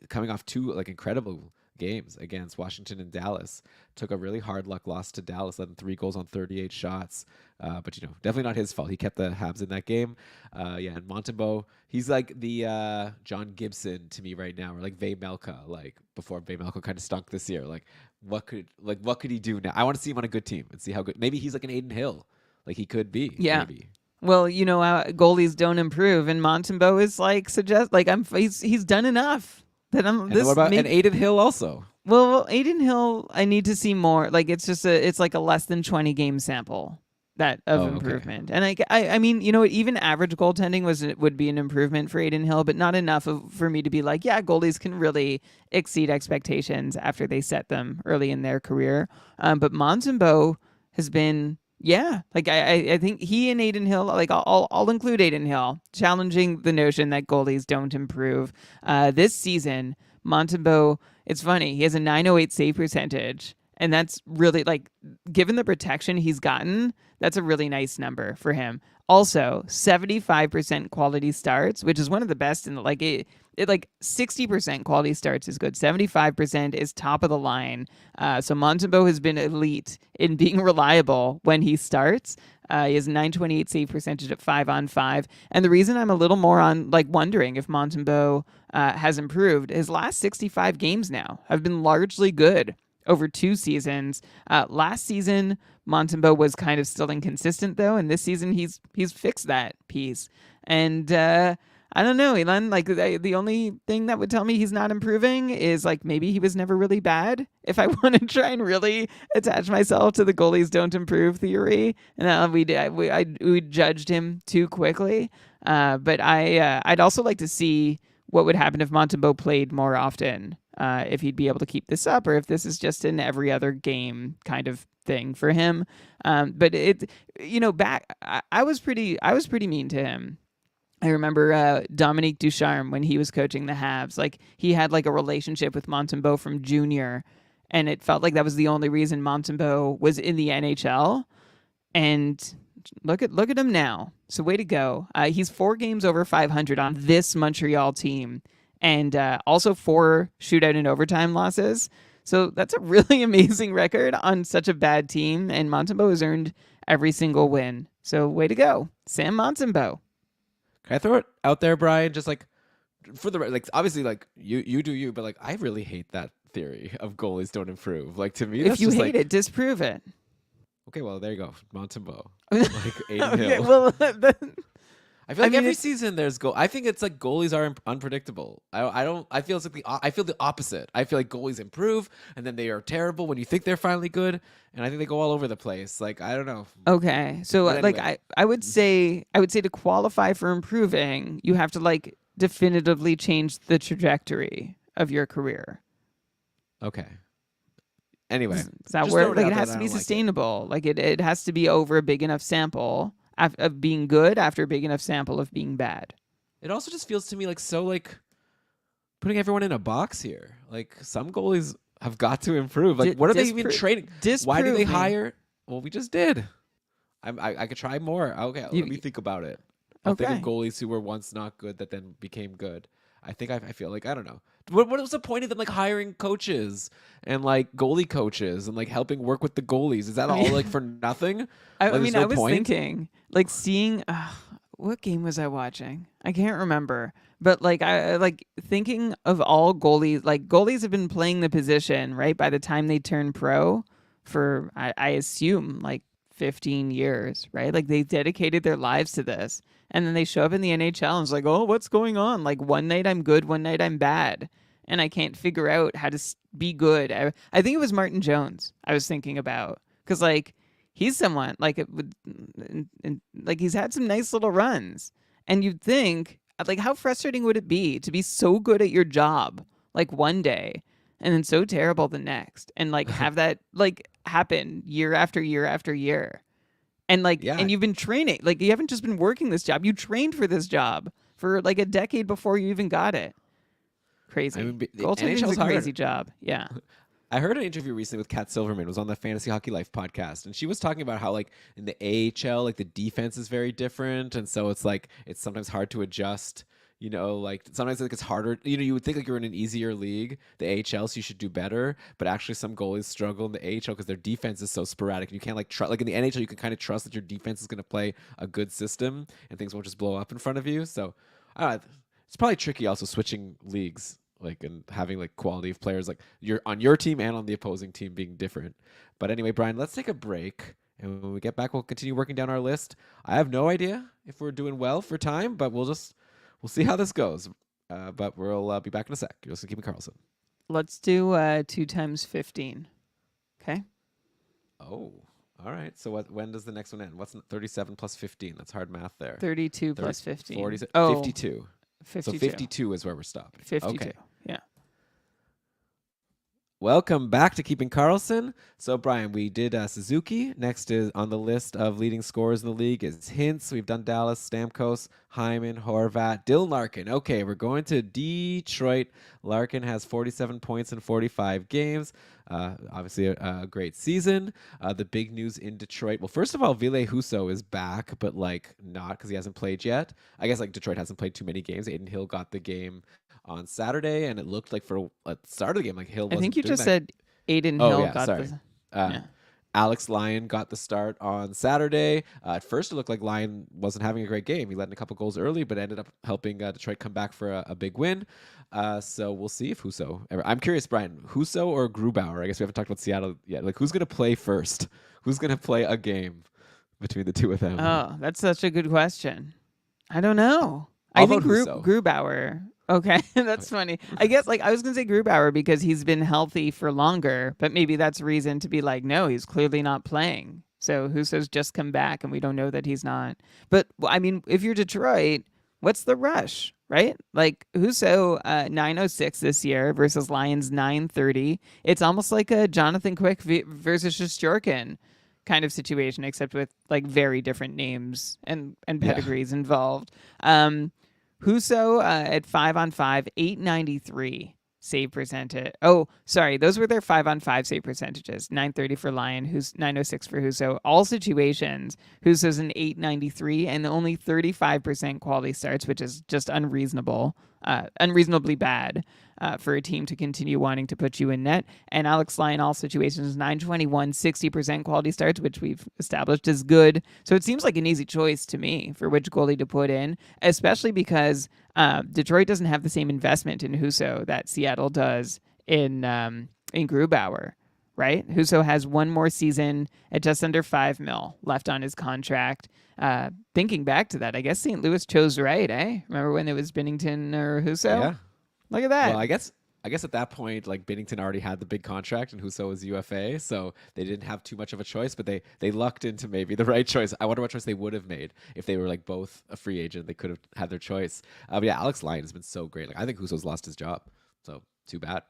coming off 2 like incredible games against Washington and Dallas. Took a really hard luck loss to Dallas, led 3 goals on 38 shots. But definitely not his fault. He kept the Habs in that game. And Montembeault, he's like the John Gibson to me right now, or like Vejmelka, like before Vejmelka kind of stunk this year. Like what could he do now? I want to see him on a good team and see how good. Maybe he's like an Aiden Hill, like he could be. Yeah. Maybe. Well, goalies don't improve, and Montembeault is like he's done enough that I'm. And what about and Aiden Hill also? Well, Aiden Hill, I need to see more. Like it's like a less than 20 game sample of improvement. Okay. And I mean, even average goaltending would be an improvement for Aiden Hill, but not enough for me to be like, yeah, goalies can really exceed expectations after they set them early in their career. But Montembeault has been. Yeah, like I think he and Aiden Hill, like I'll include Aiden Hill, challenging the notion that goalies don't improve. This season, Montembeault, it's funny, he has a 908 save percentage, and that's really, like, given the protection he's gotten, that's a really nice number for him. Also, 75% quality starts, which is one of the best in the like it like 60% quality starts is good. 75% is top of the line. So Montembeau has been elite in being reliable when he starts. He has 928 save percentage at 5-on-5. And the reason I'm a little more on like wondering if Montembeau has improved, his last 65 games now have been largely good over 2 seasons. Last season, Montembeau was kind of still inconsistent though, and this season he's fixed that piece. And I don't know, Elon. Like the only thing that would tell me he's not improving is like maybe he was never really bad. If I want to try and really attach myself to the goalies don't improve theory, and we judged him too quickly. But I'd also like to see what would happen if Montembeau played more often. If he'd be able to keep this up, or if this is just an every other game kind of thing for him. But I was pretty mean to him. I remember Dominique Ducharme when he was coaching the Habs. Like he had like a relationship with Montembeau from junior, and it felt like that was the only reason Montembeau was in the NHL. And look at him now. So way to go. He's 4 games over 500 on this Montreal team, and also 4 shootout and overtime losses. So that's a really amazing record on such a bad team, and Montembeau has earned every single win. So way to go, Sam Montembeau. Can I throw it out there, Brian? Just like for the like, obviously, like you do you, but like I really hate that theory of goalies don't improve. Like to me, that's if you just hate like, it, disprove it. okay, well there you go, Montembeau. Like Aiden Okay, Hill. well, I feel like every it's- season there's goal. I think it's like goalies are unpredictable. I don't. I feel it's like I feel the opposite. I feel like goalies improve and then they are terrible when you think they're finally good, and I think they go all over the place. Like I don't know. okay, so But like anyway. I would say to qualify for improving, you have to like definitively change the trajectory of your career. Okay. Anyway, Does that just work? throwing Like out it that has I to be don't like it. sustainable. Like it has to be over a big enough sample of being good after a big enough sample of being bad. It also just feels to me like so like putting everyone in a box here. Like some goalies have got to improve. Like what are they even training? Why do they hire? Well, we just did. I could try more. Okay, let me think about it. I'll think of Okay. goalies who were once not good that then became good. I think I feel like I don't know. What was the point of them like hiring coaches and like goalie coaches and like helping work with the goalies? Is that I all mean- like for nothing? I Like, mean, there's no I was point? thinking, like, seeing what game was I watching? I can't remember, but like, I like thinking of all goalies. Like, goalies have been playing the position right by the time they turn pro for I assume like 15 years, right? Like they dedicated their lives to this, and then they show up in the NHL and it's like, oh, what's going on? Like one night I'm good, one night I'm bad, and I can't figure out how to be good. I think it was Martin Jones I was thinking about because like he's someone like it would, like he's had some nice little runs, and you'd think like how frustrating would it be to be so good at your job like one day and then so terrible the next, and like have that like happen year after year after year, and like Yeah. and you've been training, like you haven't just been working this job, you trained for this job for like a decade before you even got it. Crazy. I mean, the Goaltending's NHL's a crazy hard. job. Yeah. I heard an interview recently with Kat Silverman. It was on the Fantasy Hockey Life podcast, and she was talking about how like in the AHL, like the defense is very different, and so it's like it's sometimes hard to adjust. You know, like sometimes like it's harder. You know, you would think like you're in an easier league, the AHL, so you should do better. But actually, some goalies struggle in the AHL because their defense is so sporadic, and you can't like trust. Like in the NHL, you can kind of trust that your defense is going to play a good system, and things won't just blow up in front of you. So, it's probably tricky also switching leagues like and having like quality of players like you're on your team and on the opposing team being different. But anyway, Brian, let's take a break, and when we get back we'll continue working down our list. I have no idea if we're doing well for time, but we'll see how this goes. But we'll be back in a sec. You're listening to Keeping Karlsson. Let's do 2 times 15. Okay. Oh, all right. So when does the next one end? What's 37 plus 15? That's hard math there. 32 plus 15. 40, Oh, 52. 52. So 52 is where we're stopping. 52. Okay. Yeah. Welcome back to Keeping Karlsson. So, Brian, we did Suzuki. Next is on the list of leading scorers in the league is Hintz. We've done Dallas, Stamkos, Hyman, Horvat, Dylan Larkin. Okay, we're going to Detroit. Larkin has 47 points in 45 games. Obviously, a great season. The big news in Detroit. Well, first of all, Ville Husso is back, but like not because he hasn't played yet. I guess like Detroit hasn't played too many games. Aiden Hill got the game on Saturday, and it looked like for at the start of the game, like Hill I think wasn't you doing just that. said Aiden Oh Hill yeah, got sorry. the. Uh, Yeah. Alex Lyon got the start on Saturday. At first, it looked like Lyon wasn't having a great game. He let in a couple goals early, but ended up helping Detroit come back for a big win. So we'll see if Husso. I'm curious, Brian, Husso or Grubauer? I guess we haven't talked about Seattle yet. Like, who's going to play first? Who's going to play a game between the two of them? Oh, that's such a good question. I don't know. I'll I vote think Husso. Grubauer. Okay, that's Okay. funny. I guess like I was gonna say Grubauer because he's been healthy for longer, but maybe that's reason to be like, no, he's clearly not playing. So Husso's just come back, and we don't know that he's not. But I mean, if you're Detroit, what's the rush, right? Like Husso, 906 this year versus Lions 930. It's almost like a Jonathan Quick versus Shosturkin kind of situation, except with like very different names and Yeah. pedigrees involved. Huso at 5-on-5, 893 save percentage. Oh, sorry, those were their 5-on-5 save percentages. 930 for Lyon, who's 906 for Huso. All situations, Huso's an 893 and only 35% quality starts, which is just unreasonably bad for a team to continue wanting to put you in net. And Alex Lyon, all situations, 921, 60% quality starts, which we've established is good. So it seems like an easy choice to me for which goalie to put in, especially because Detroit doesn't have the same investment in Huso that Seattle does in Grubauer, right? Huso has one more season at just under $5 million left on his contract. Thinking back to that, I guess St. Louis chose right, eh? Remember when it was Binnington or Huso? Yeah. Look at that. Well, I guess at that point, like Binnington already had the big contract and Husso was UFA, so they didn't have too much of a choice, but they lucked into maybe the right choice. I wonder what choice they would have made if they were like both a free agent. They could have had their choice. But yeah, Alex Lyon has been so great. Like I think Husso's lost his job, so too bad.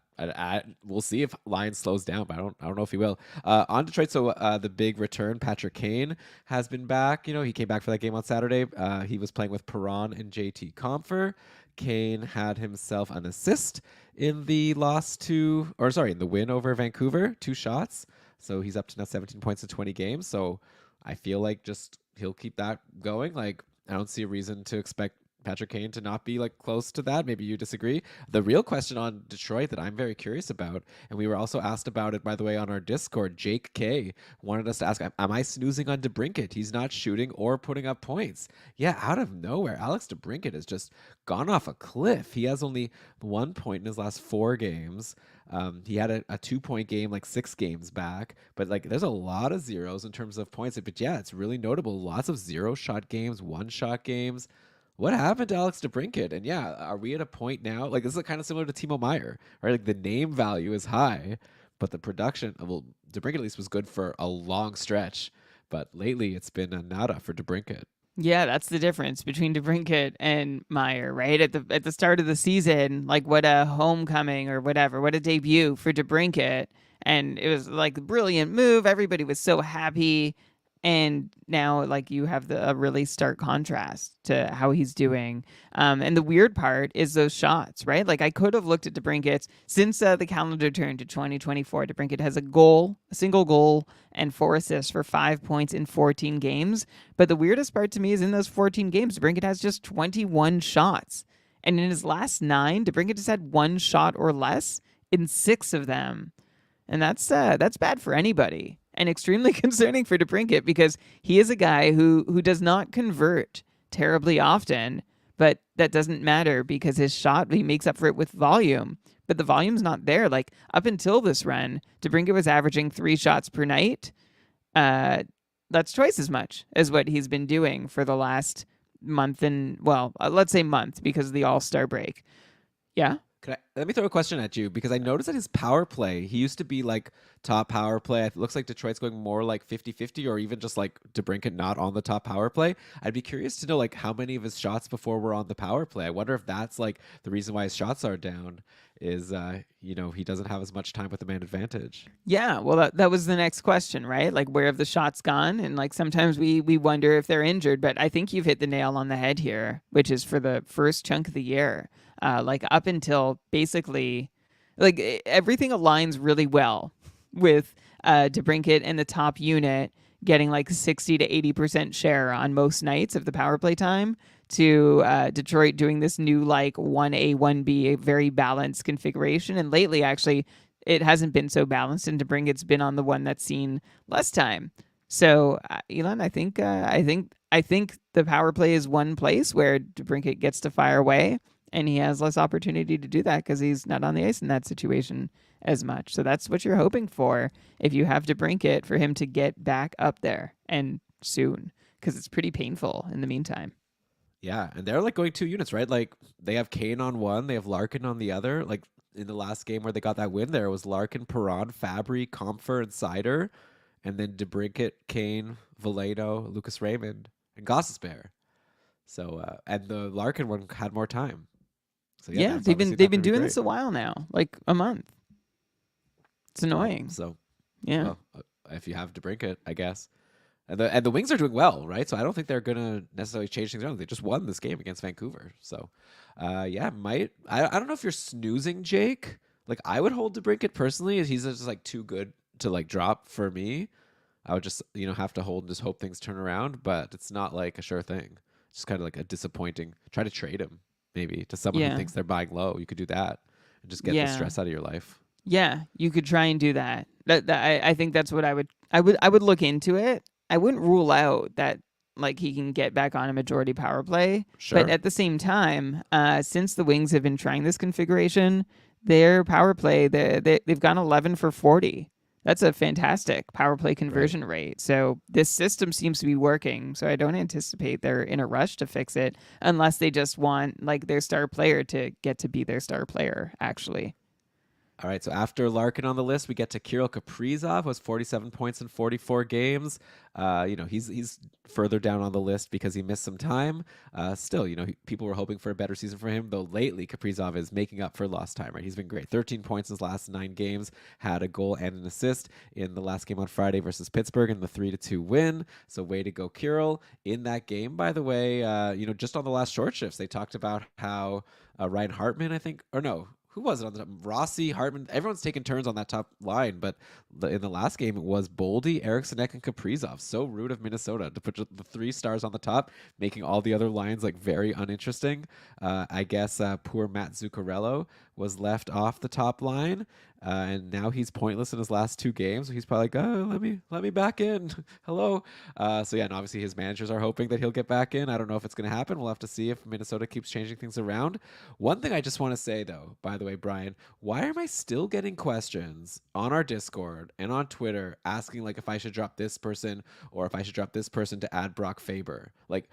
We'll see if Lyon slows down, but I don't know if he will. On Detroit, so the big return, Patrick Kane has been back. You know, he came back for that game on Saturday. He was playing with Perron and JT Compher. Kane had himself an assist in the in the win over Vancouver, 2 shots. So he's up to now 17 points in 20 games. So I feel like just he'll keep that going. Like I don't see a reason to expect Patrick Kane to not be like close to that. Maybe you disagree. The real question on Detroit that I'm very curious about, and we were also asked about it, by the way, on our Discord, Jake K wanted us to ask, am I snoozing on DeBrincat? He's not shooting or putting up points. Yeah, out of nowhere, Alex DeBrincat has just gone off a cliff. He has only 1 point in his last 4 games. He had a 2-point game like 6 games back, but like there's a lot of zeros in terms of points. But yeah, it's really notable. Lots of 0-shot games, 1-shot games. What happened to Alex DeBrincat? And yeah, are we at a point now? Like this is kind of similar to Timo Meyer, right? Like the name value is high, but the production, well, DeBrincat at least was good for a long stretch, but lately it's been a nada for DeBrincat. Yeah, that's the difference between DeBrincat and Meyer, right? At the start of the season, like what a homecoming or whatever, what a debut for DeBrincat, and it was like a brilliant move. Everybody was so happy, and now like you have a really stark contrast to how he's doing. And the weird part is those shots, right? Like I could have looked at DeBrincat since the calendar turned to 2024. DeBrincat has a single goal, and 4 assists for 5 points in 14 games. But the weirdest part to me is in those 14 games, DeBrincat has just 21 shots. And in his last 9, DeBrincat has had 1 shot or less in 6 of them. And that's bad for anybody and extremely concerning for DeBrincat because he is a guy who does not convert terribly often, but that doesn't matter because his shot, he makes up for it with volume. But the volume's not there. Like up until this run, DeBrincat was averaging 3 shots per night. That's twice as much as what he's been doing for the last month let's say month because of the All-Star break. Yeah. Let me throw a question at you because I noticed that his power play, he used to be like top power play. It looks like Detroit's going more like 50-50 or even just like DeBrincat not on the top power play. I'd be curious to know like how many of his shots before were on the power play. I wonder if that's like the reason why his shots are down is, he doesn't have as much time with the man advantage. Yeah, well, that was the next question, right? Like, where have the shots gone? And like sometimes we wonder if they're injured, but I think you've hit the nail on the head here, which is for the first chunk of the year. Like up until basically, like everything aligns really well with DeBrincat in the top unit getting like 60 to 80% share on most nights of the power play time, to Detroit doing this new like 1A, 1B, a very balanced configuration. And lately, actually, it hasn't been so balanced, and DeBrincat's been on the one that's seen less time. So, Elon, I think the power play is one place where DeBrincat gets to fire away, and he has less opportunity to do that because he's not on the ice in that situation as much. So that's what you're hoping for if you have DeBrincat, for him to get back up there and soon, because it's pretty painful in the meantime. Yeah, and they're like going two units, right? Like they have Kane on one, they have Larkin on the other. Like in the last game where they got that win, there was Larkin, Perron, Fabry, Comfer, and Cider, and then DeBrincat, Kane, Valeno, Lucas Raymond, and Gossesbear. So and the Larkin one had more time. So yeah, Yeah, that's they've been obviously they've not been going to be doing great. this a while now, like a month. It's Well, annoying. so Yeah. well, if you have DeBrincat, I guess. And the Wings are doing well, right? So I don't think they're gonna necessarily change things around. They just won this game against Vancouver. So yeah, might I don't know if you're snoozing Jake. Like I would hold DeBrincat personally. He's just like too good to like drop for me. I would just have to hold and just hope things turn around. But it's not like a sure thing. It's just kind of like a disappointing. Try to trade him maybe to someone who Yeah. thinks they're buying low. You could do that and just get the Yeah. stress out of your life. Yeah, you could try and do that. I think that's what I would look into it. I wouldn't rule out that like he can get back on a majority power play, but Sure. at the same time, since the Wings have been trying this configuration, their power play they've gone 11 for 40. That's a fantastic power play Right. conversion rate. So this system seems to be working. So I don't anticipate they're in a rush to fix it unless they just want like their star player to get to be their star player, actually. All right, so after Larkin on the list, we get to Kirill Kaprizov, who has 47 points in 44 games. He's further down on the list because he missed some time. Still, people were hoping for a better season for him, though lately Kaprizov is making up for lost time, right? He's been great. 13 points in his last 9 games, had a goal and an assist in the last game on Friday versus Pittsburgh in the 3-2 win. So way to go, Kirill. In that game, by the way, just on the last short shifts, they talked about how Ryan Hartman, I think, or no, who was it on the top? Rossi, Hartman. Everyone's taking turns on that top line, but in the last game it was Boldy, Eriksson, and Kaprizov. So rude of Minnesota to put the 3 stars on the top, making all the other lines like very uninteresting. I guess poor Matt Zuccarello was left off the top line, and now he's pointless in his last 2 games. So he's probably like, "Oh, let me back in. Hello." So yeah, and obviously his managers are hoping that he'll get back in. I don't know if it's going to happen. We'll have to see if Minnesota keeps changing things around. One thing I just want to say though, by the way, Brian, why am I still getting questions on our Discord and on Twitter asking like if I should drop this person or if I should drop this person to add Brock Faber? Like,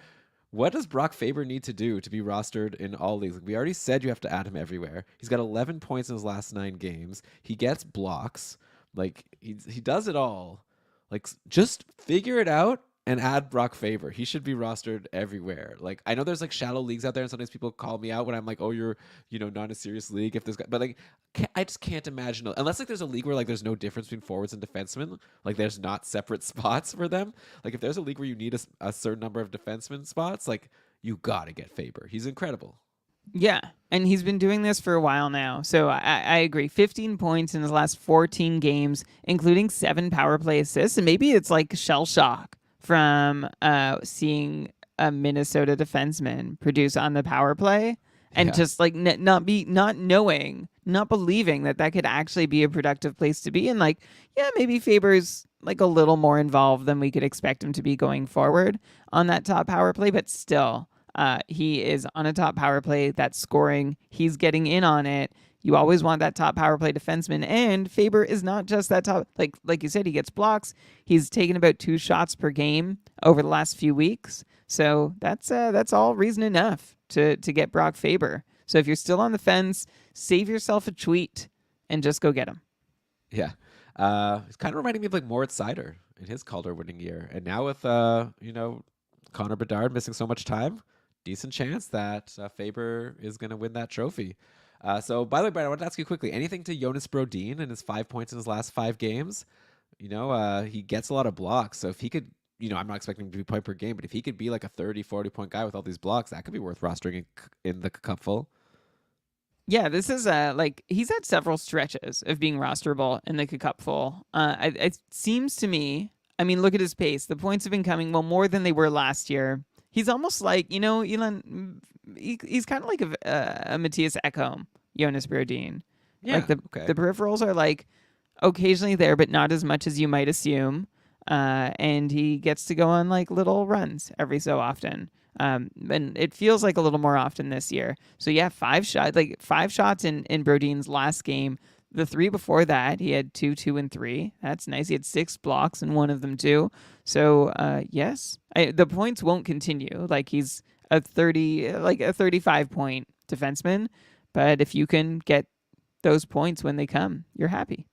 what does Brock Faber need to do to be rostered in all leagues? Like, we already said you have to add him everywhere. He's got 11 points in his last 9 games. He gets blocks. Like he does it all. Like just figure it out and add Brock Faber. He should be rostered everywhere. Like I know there's like shallow leagues out there, and sometimes people call me out when I'm like, "Oh, you're not in a serious league." If this guy, but like, I just can't imagine unless like there's a league where like there's no difference between forwards and defensemen. Like there's not separate spots for them. Like if there's a league where you need a certain number of defenseman spots, like you gotta get Faber. He's incredible. Yeah, and he's been doing this for a while now. So I agree. 15 points in his last 14 games, including 7 power play assists. And maybe it's like shell shock from seeing a Minnesota defenseman produce on the power play, and Yeah. just like not knowing, not believing that could actually be a productive place to be. And like, yeah, maybe Faber's like a little more involved than we could expect him to be going forward on that top power play, but still. He is on a top power play that's scoring. He's getting in on it. You always want that top power play defenseman, and Faber is not just that top. Like you said, he gets blocks. He's taken about 2 shots per game over the last few weeks. So that's all reason enough to get Brock Faber. So if you're still on the fence, save yourself a tweet and just go get him. Yeah. It's kind of reminding me of like Moritz Seider in his Calder winning year. And now with Connor Bedard missing so much time, decent chance that Faber is going to win that trophy. So, by the way, Brian, I want to ask you quickly, anything to Jonas Brodin and his 5 points in his last 5 games? He gets a lot of blocks. So if he could, I'm not expecting him to be point per game, but if he could be like a 30, 40 point guy with all these blocks, that could be worth rostering in the cupful. Yeah, this is like he's had several stretches of being rosterable in the cupful. It seems to me. I mean, look at his pace. The points have been coming more than they were last year. He's almost like Elon. He's kind of like a Matthias Ekholm, Jonas Brodin. Like Yeah. the Okay. peripherals are like occasionally there, but not as much as you might assume. And he gets to go on like little runs every so often. And it feels like a little more often this year. So yeah, five shots in Brodin's last game. The three before that, he had 2, 2, and 3. That's nice. He had 6 blocks in one of them too. So yes, the points won't continue. Like he's a 35 point defenseman. But if you can get those points when they come, you're happy.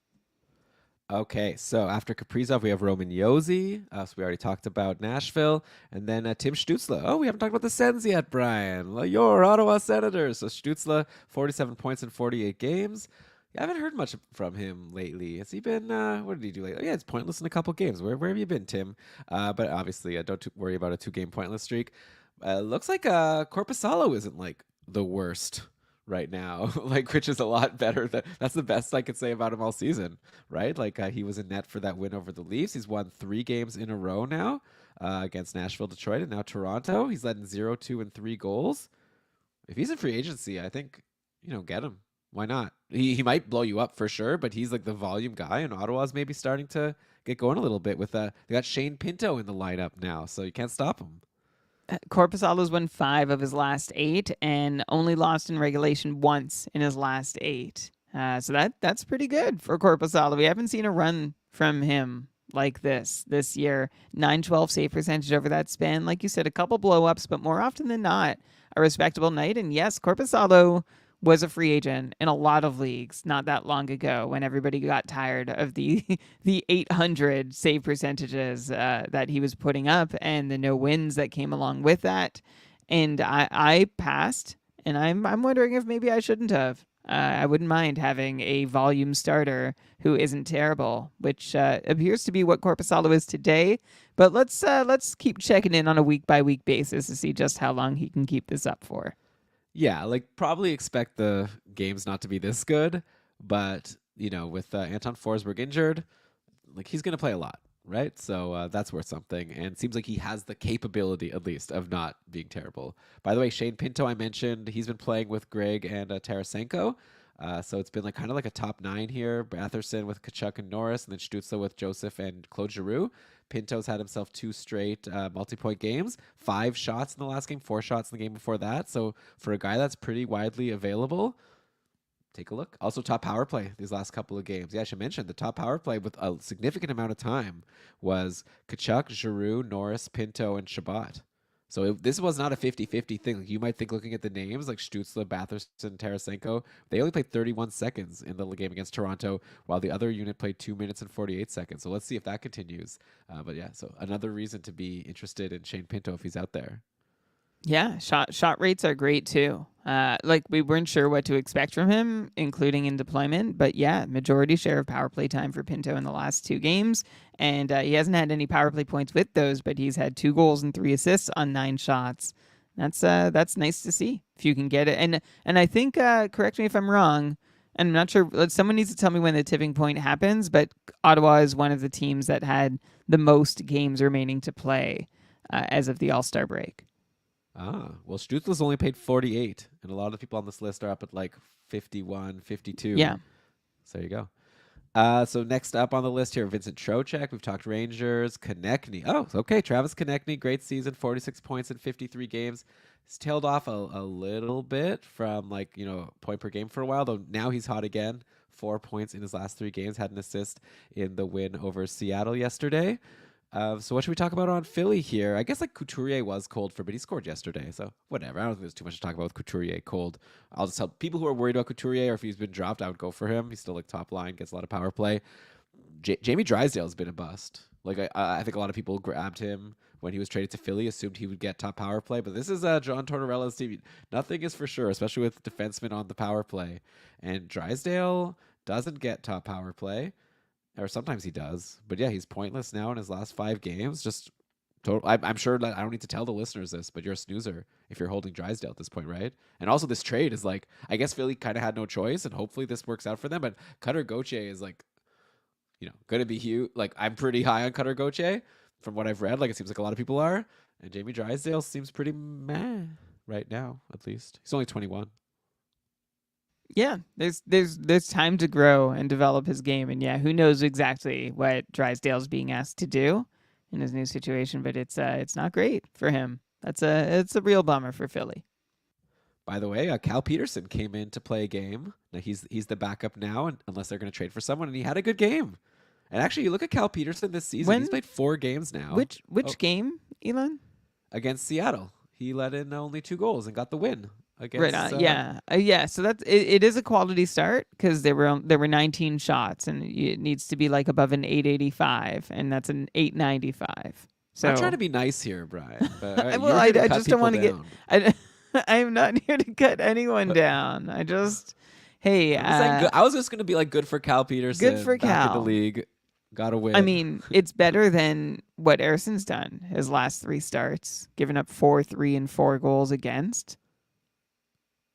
Okay, so after Kaprizov, we have Roman Josi. So we already talked about Nashville. And then Tim Stutzla. Oh, we haven't talked about the Sens yet, Brian. Your Ottawa Senators. So Stutzla, 47 points in 48 games. I haven't heard much from him lately. Has he been, what did he do lately? Yeah, it's pointless in a couple games. Where have you been, Tim? But obviously, don't worry about a 2-game pointless streak. Looks like Corpusalo isn't like the worst right now, like which is a lot better. That's the best I could say about him all season, right? Like he was in net for that win over the Leafs. He's won 3 games in a row now against Nashville, Detroit, and now Toronto. He's led in 0, 2, and 3 goals. If he's in free agency, I think get him. Why not? He might blow you up for sure, but he's like the volume guy, and Ottawa's maybe starting to get going a little bit with they got Shane Pinto in the lineup now, so you can't stop him. Corpusalo's won 5 of his last 8 and only lost in regulation once in his last 8. So that's pretty good for Corpusalo. We haven't seen a run from him like this year. 912 save percentage over that span. Like you said, a couple blow ups, but more often than not, a respectable night. And yes, Corpusalo was a free agent in a lot of leagues not that long ago when everybody got tired of the the 800 save percentages that he was putting up and the no wins that came along with that. And I passed, and I'm wondering if maybe I shouldn't have. I wouldn't mind having a volume starter who isn't terrible, which appears to be what Corpusalo is today. But let's keep checking in on a week by week basis to see just how long he can keep this up for. Yeah, like probably expect the games not to be this good, but with Anton Forsberg injured, like he's gonna play a lot, right? So that's worth something, and it seems like he has the capability at least of not being terrible. By the way, Shane Pinto, I mentioned he's been playing with Greg and Tarasenko. So it's been like kind of like a top 9 here. Batherson with Kachuk and Norris, and then Stützle with Joseph and Claude Giroux. Pinto's had himself 2 straight multi-point games, 5 shots in the last game, 4 shots in the game before that. So for a guy that's pretty widely available, take a look. Also, top power play these last couple of games. Yeah, I should mention the top power play with a significant amount of time was Kachuk, Giroux, Norris, Pinto, and Shabbat. So this was not a 50-50 thing. Like you might think looking at the names like Stützle, Batherson, Tarasenko, they only played 31 seconds in the game against Toronto, while the other unit played 2 minutes and 48 seconds. So let's see if that continues. But yeah, so another reason to be interested in Shane Pinto if he's out there. Yeah, shot rates are great too. Like we weren't sure what to expect from him, including in deployment, but yeah, majority share of power play time for Pinto in the last 2 games, and he hasn't had any power play points with those, but he's had 2 goals and 3 assists on 9 shots. That's nice to see if you can get it. And I think correct me if I'm wrong. And I'm not sure. Someone needs to tell me when the tipping point happens, but Ottawa is one of the teams that had the most games remaining to play as of the All Star break. Well, Stutzle's only paid 48, and a lot of the people on this list are up at like 51, 52. Yeah. So there you go. So next up on the list here, Vincent Trocheck. We've talked Rangers, Konechny. Oh, okay. Travis Konechny, great season, 46 points in 53 games. He's tailed off a little bit from point per game for a while, though now he's hot again. 4 points in his last 3 games, had an assist in the win over Seattle yesterday. So what should we talk about on Philly here? I guess Couturier was cold but he scored yesterday, so whatever. I don't think there's too much to talk about with Couturier cold. I'll just tell people who are worried about Couturier, or if he's been dropped, I would go for him. He's still top line, gets a lot of power play. Jamie Drysdale's been a bust. I think a lot of people grabbed him when he was traded to Philly, assumed he would get top power play, but this is John Tortorella's team. Nothing is for sure, especially with defensemen on the power play. And Drysdale doesn't get top power play. Or sometimes he does. But yeah, he's pointless now in his last 5 games. Just I'm sure that I don't need to tell the listeners this, but you're a snoozer if you're holding Drysdale at this point, right? And also, this trade is like, I guess Philly kind of had no choice, and hopefully this works out for them. But Cutter Gauthier is like, going to be huge. Like, I'm pretty high on Cutter Gauthier from what I've read. Like, it seems like a lot of people are. And Jamie Drysdale seems pretty meh right now, at least. He's only 21. Yeah, there's time to grow and develop his game, and yeah, who knows exactly what Drysdale's being asked to do in his new situation, but it's not great for him. It's a real bummer for Philly. By the way, Cal Peterson came in to play a game. Now he's the backup now, unless they're going to trade for someone, and he had a good game. And actually, you look at Cal Peterson this season; he's played 4 games now. Which game, Elon? Against Seattle, he let in only 2 goals and got the win. Against, right on. Yeah. So that's it is a quality start because there were 19 shots, and it needs to be like above an 885, and that's an 895. So I'm trying to be nice here, Brian. But well, I just don't want to get. I'm not here to cut anyone down. I just, hey, I was just gonna be like, good for Cal Peterson. Good for back Cal. in the league, got to win. I mean, it's better than what Ersson's done his last 3 starts, giving up 4, 3, and 4 goals against.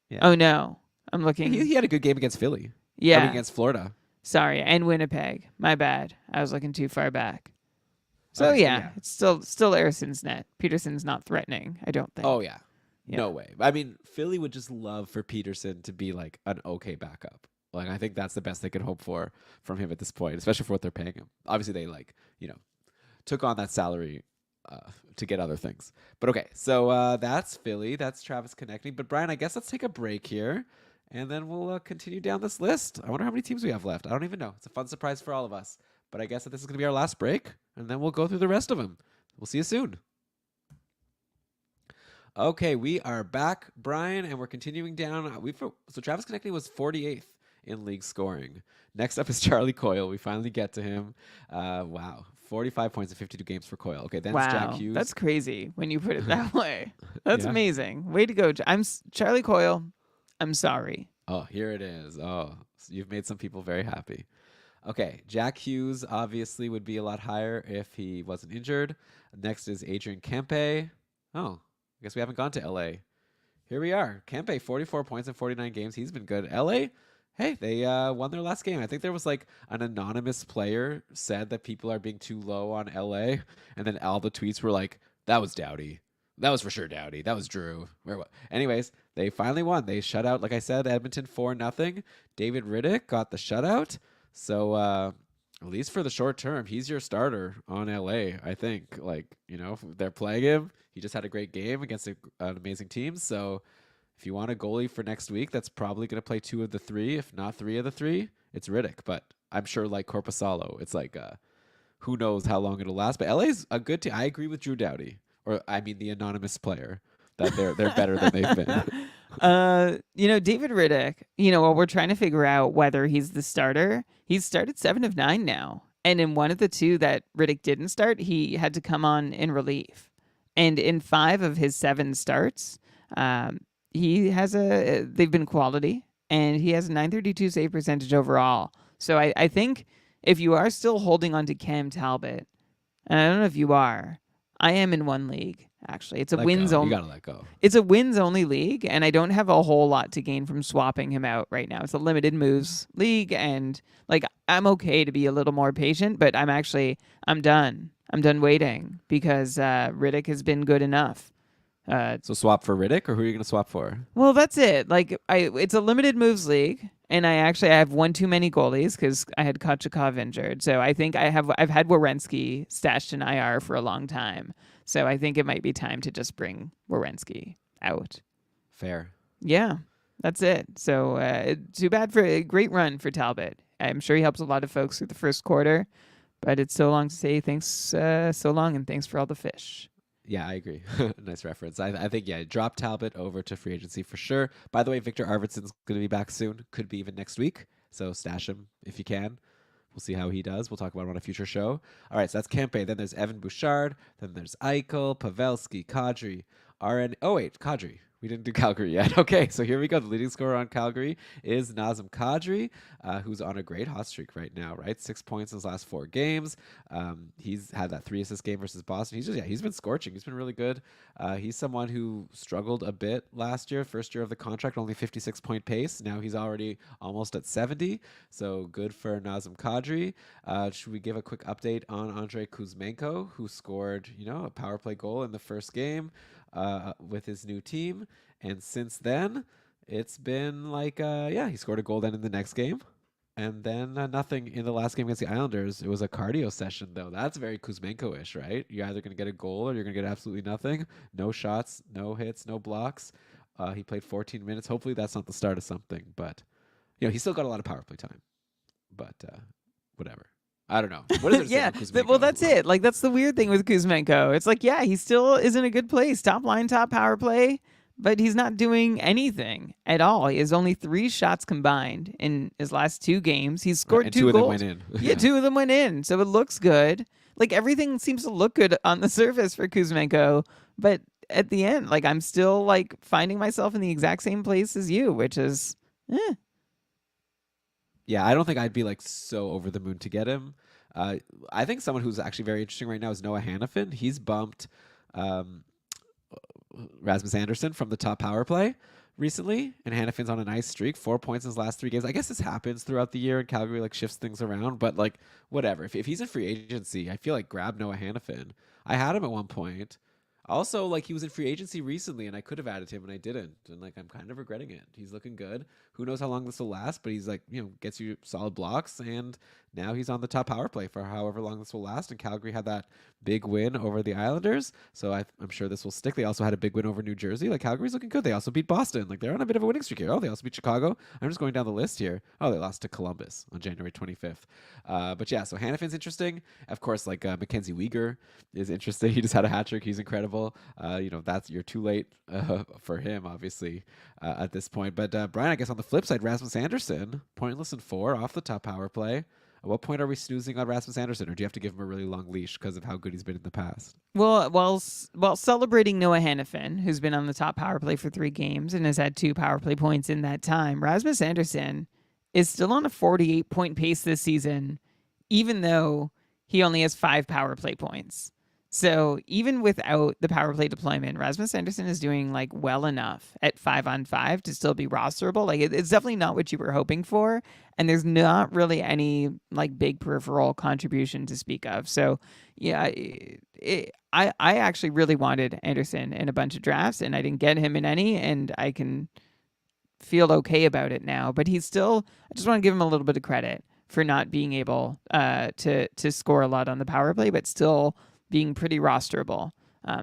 Yeah. Oh no, I'm looking. He had a good game against Philly. Yeah, against Florida. Sorry, and Winnipeg. My bad. I was looking too far back. So yeah, it's still Ersson's net. Peterson's not threatening, I don't think. Oh yeah. No way. I mean, Philly would just love for Peterson to be like an okay backup. Like, I think that's the best they could hope for from him at this point, especially for what they're paying him. Obviously, they took on that salary to get other things. But okay, so that's Philly. That's Travis connecting. But Brian, I guess let's take a break here, and then we'll continue down this list. I wonder how many teams we have left. I don't even know. It's a fun surprise for all of us. But I guess that this is going to be our last break, and then we'll go through the rest of them. We'll see you soon. Okay, we are back, Brian, and we're continuing down. So Travis Connecting was 48th in league scoring. Next up is Charlie Coyle. We finally get to him. Wow, 45 points in 52 games for Coyle. Okay, then it's Jack Hughes. That's crazy when you put it that way. That's amazing. Way to go. I'm Charlie Coyle. I'm sorry. Oh, here it is. Oh, so you've made some people very happy. Okay, Jack Hughes obviously would be a lot higher if he wasn't injured. Next is Adrian Kempe. Oh, I guess we haven't gone to LA. Here we are. Kempe, 44 points in 49 games. He's been good. LA, hey, they won their last game. I think there was like an anonymous player said that people are being too low on LA. And then all the tweets were like, that was Doughty. That was for sure Doughty. That was Drew. Anyways, they finally won. They shut out, like I said, Edmonton 4-0. David Riddick got the shutout. So at least for the short term, he's your starter on LA, I think. Like, if they're playing him, he just had a great game against an amazing team. So if you want a goalie for next week, that's probably going to play 2 of the 3, if not 3 of the 3. It's Riddick. But I'm sure like Corpusalo, it's like who knows how long it'll last. But LA's a good team. I agree with Drew Doughty, or I mean the anonymous player, that they're better than they've been. David Riddick, while we're trying to figure out whether he's the starter, he's started 7 of 9 now. And in one of the 2 that Riddick didn't start, he had to come on in relief. And in 5 of his 7 starts, they've been quality, and he has a .932 save percentage overall. So I think if you are still holding on to Cam Talbot, and I don't know if you are, I am in one league. Actually, it's a wins only. You gotta let go. It's a wins only league, and I don't have a whole lot to gain from swapping him out right now. It's a limited moves league, and like I'm okay to be a little more patient, but I'm done. I'm done waiting because Riddick has been good enough. So swap for Riddick, or who are you gonna swap for? Well, that's it. Like it's a limited moves league, and I have one too many goalies because I had Kochekov injured. So I think I've had Werenski stashed in IR for a long time. So I think it might be time to just bring Werenski out. Fair. Yeah, that's it. So too bad for a great run for Talbot. I'm sure he helps a lot of folks through the first quarter, but it's so long to say thanks so long and thanks for all the fish. Yeah, I agree. Nice reference. I think, drop Talbot over to free agency for sure. By the way, Victor Arvidsson's going to be back soon. Could be even next week. So stash him if you can. We'll see how he does. We'll talk about him on a future show. All right, so that's Kempe. Then there's Evan Bouchard. Then there's Eichel, Pavelski, Kadri, RN. Oh, wait, Kadri. We didn't do Calgary yet. Okay, so here we go. The leading scorer on Calgary is Nazem Kadri, who's on a great hot streak right now, right? 6 points in his last 4 games. He's had that 3 assist game versus Boston. He's been scorching. He's been really good. He's someone who struggled a bit last year, first year of the contract, only 56-point pace. Now he's already almost at 70. So good for Nazem Kadri. Should we give a quick update on Andrei Kuzmenko, who scored, a power play goal in the first game with his new team? And since then, it's been like, he scored a goal then in the next game. And then nothing in the last game against the Islanders. It was a cardio session, though. That's very Kuzmenko-ish, right? You're either going to get a goal or you're going to get absolutely nothing. No shots, no hits, no blocks. He played 14 minutes. Hopefully that's not the start of something. But, he's still got a lot of power play time. But whatever. I don't know. What is there to say Yeah, about Kuzmenko? well, that's it. Like, that's the weird thing with Kuzmenko. It's like, yeah, he still is in a good place. Top line, top power play, but he's not doing anything at all. He has only 3 shots combined in his last 2 games. He's scored and 2 two of goals. them went in. Yeah, 2 of them went in. So it looks good. Like, everything seems to look good on the surface for Kuzmenko, but at the end, like, I'm still, like, finding myself in the exact same place as you, which is, Yeah, I don't think I'd be like so over the moon to get him. I think someone who's actually very interesting right now is Noah Hannafin. He's bumped um, Rasmus Anderson from the top power play recently, and Hannafin's on a nice streak, 4 points in his last 3 games. I guess this happens throughout the year, and Calgary like shifts things around, but like whatever. If he's in free agency, I feel like grab Noah Hannafin. I had him at one point. Also, like he was in free agency recently, and I could have added him, and I didn't. And like I'm kind of regretting it. He's looking good. Who knows how long this will last? But he's like gets you solid blocks, and now he's on the top power play for however long this will last. And Calgary had that big win over the Islanders, so I'm sure this will stick. They also had a big win over New Jersey. Like Calgary's looking good. They also beat Boston. Like they're on a bit of a winning streak here. Oh, they also beat Chicago. I'm just going down the list here. Oh, they lost to Columbus on January 25th. But yeah, so Hannafin's interesting. Of course, like Mackenzie Weegar is interesting. He just had a hat trick. He's incredible. You're too late for him, obviously, at this point. But Brian, I guess on the flip side, Rasmus Anderson, pointless in 4 off the top power play. At what point are we snoozing on Rasmus Anderson, or do you have to give him a really long leash because of how good he's been in the past? well, while celebrating Noah Hannafin, who's been on the top power play for 3 games and has had 2 power play points in that time, Rasmus Anderson is still on a 48-point pace this season, even though he only has 5 power play points. So even without the power play deployment, Rasmus Anderson is doing like well enough at 5-on-5 to still be rosterable. Like it's definitely not what you were hoping for, and there's not really any like big peripheral contribution to speak of. So yeah, I actually really wanted Anderson in a bunch of drafts, and I didn't get him in any, and I can feel okay about it now. But he's still. I just want to give him a little bit of credit for not being able to score a lot on the power play, but still being pretty rosterable.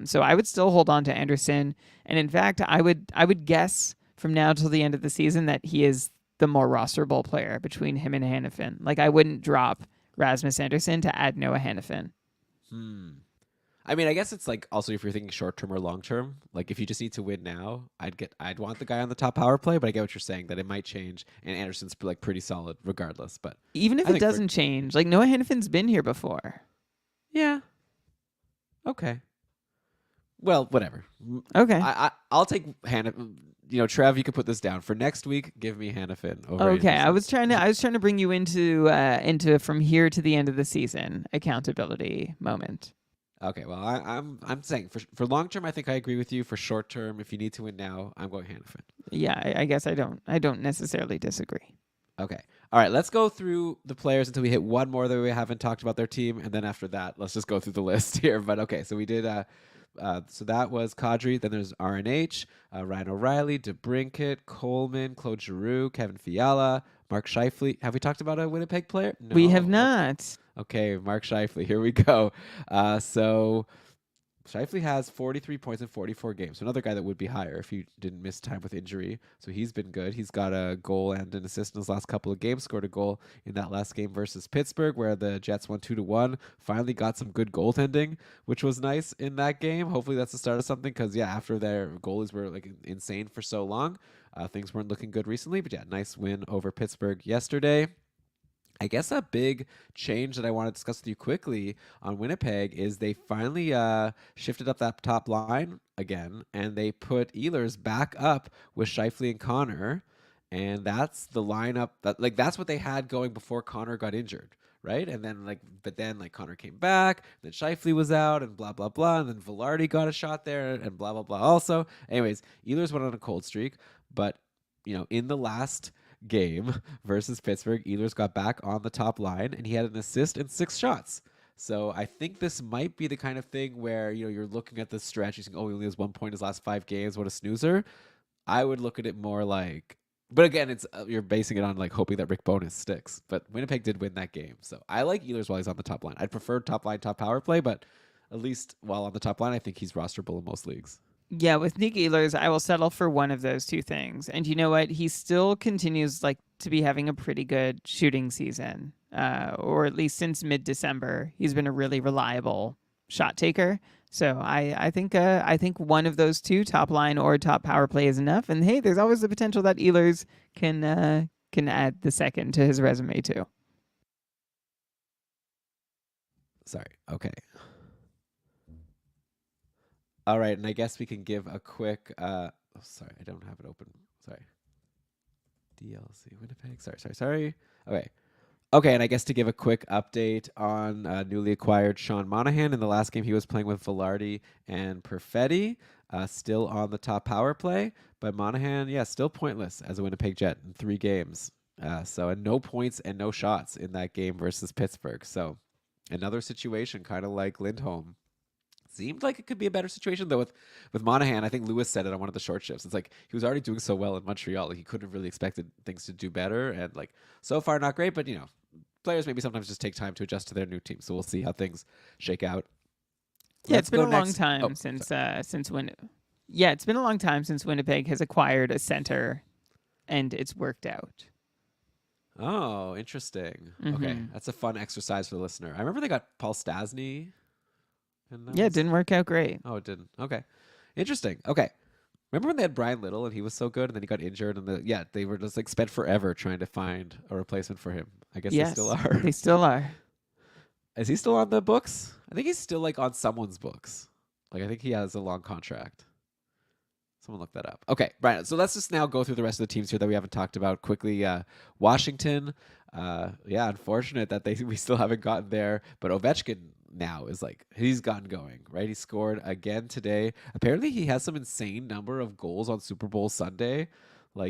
So I would still hold on to Anderson. And in fact, I would guess from now till the end of the season that he is the more rosterable player between him and Hannafin. Like I wouldn't drop Rasmus Anderson to add Noah Hannafin. I mean, I guess it's like also if you're thinking short term or long term. Like if you just need to win now, I'd want the guy on the top power play. But I get what you're saying that it might change, and Anderson's like pretty solid regardless. But even if it doesn't change, like Noah Hannafin's been here before. Yeah. Okay. Well, whatever. Okay. I'll take Hannafin. Trev, you could put this down for next week. Give me Hannafin over. Okay, Anderson. I was trying to bring you into from here to the end of the season accountability moment. Okay, well, I'm saying for long term, I think I agree with you. For short term, if you need to win now, I'm going Hannafin. Yeah, I guess I don't necessarily disagree. Okay. All right, let's go through the players until we hit one more that we haven't talked about their team, and then after that, let's just go through the list here. But okay, so we did. So that was Kadri. Then there's RNH, Ryan O'Reilly, DeBrincat, Coleman, Claude Giroux, Kevin Fiala, Mark Scheifele. Have we talked about a Winnipeg player? No. We have not. Okay, Mark Scheifele. Here we go. So Scheifele has 43 points in 44 games. So another guy that would be higher if he didn't miss time with injury. So he's been good. He's got a goal and an assist in his last couple of games. Scored a goal in that last game versus Pittsburgh where the Jets won 2-1. Finally got some good goaltending, which was nice in that game. Hopefully that's the start of something because, yeah, after their goalies were like insane for so long, things weren't looking good recently. But, yeah, nice win over Pittsburgh yesterday. I guess a big change that I want to discuss with you quickly on Winnipeg is they finally shifted up that top line again, and they put Ehlers back up with Scheifele and Connor, and that's the lineup that like that's what they had going before Connor got injured, right? And then but then Connor came back, then Scheifele was out, and blah blah blah, and then Velarde got a shot there, and blah blah blah. Also, anyways, Ehlers went on a cold streak, but in the last game versus Pittsburgh, Ehlers got back on the top line and he had an assist and 6 shots. So I think this might be the kind of thing where you're looking at the stretch, you think, oh, he only has 1 point in his last 5 games. What a snoozer! I would look at it more like, but again, it's you're basing it on hoping that Rick Bowness sticks. But Winnipeg did win that game, so I like Ehlers while he's on the top line. I'd prefer top line, top power play, but at least while on the top line, I think he's rosterable in most leagues. Yeah, with Nick Ehlers, I will settle for one of those two things. And you know what? He still continues to be having a pretty good shooting season, or at least since mid-December, he's been a really reliable shot taker. So I think one of those two, top line or top power play, is enough. And hey, there's always the potential that Ehlers can add the second to his resume too. Sorry. Okay. All right, and I guess we can give a quick. Sorry, I don't have it open. Sorry. DLC Winnipeg. Sorry. Okay, and I guess to give a quick update on newly acquired Sean Monahan. In the last game, he was playing with Velarde and Perfetti, still on the top power play. But Monahan, yeah, still pointless as a Winnipeg Jet in 3 games. And no points and no shots in that game versus Pittsburgh. So another situation kind of like Lindholm. Seemed like it could be a better situation though with Monahan. I think Lewis said it on one of the short shifts. It's like he was already doing so well in Montreal, he couldn't have really expected things to do better. And so far not great, but players maybe sometimes just take time to adjust to their new team. So we'll see how things shake out. Yeah, it's been a long time since when. Yeah, it's been a long time since Winnipeg has acquired a center, and it's worked out. Oh, interesting. Mm-hmm. Okay, that's a fun exercise for the listener. I remember they got Paul Stastny. Yeah, it didn't work out great. Oh, it didn't. Okay. Interesting. Okay. Remember when they had Brian Little and he was so good and then he got injured and they were just spent forever trying to find a replacement for him. I guess they still are. They still are. Is he still on the books? I think he's still on someone's books. I think he has a long contract. Someone look that up. Okay, Brian. So let's just now go through the rest of the teams here that we haven't talked about quickly. Washington. Unfortunate that we still haven't gotten there, but Ovechkin now is he's gotten going, right? He scored again today. Apparently he has some insane number of goals on Super Bowl Sunday.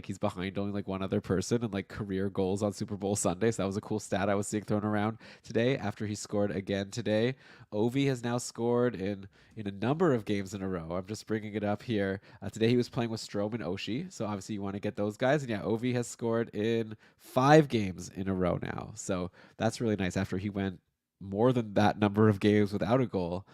He's behind only one other person in career goals on Super Bowl Sunday. So that was a cool stat I was seeing thrown around today after he scored again today. Ovi has now scored in a number of games in a row. I'm just bringing it up here. Today he was playing with Strome and Oshie. So obviously you want to get those guys. And yeah, Ovi has scored in 5 games in a row now. So that's really nice after he went more than that number of games without a goal.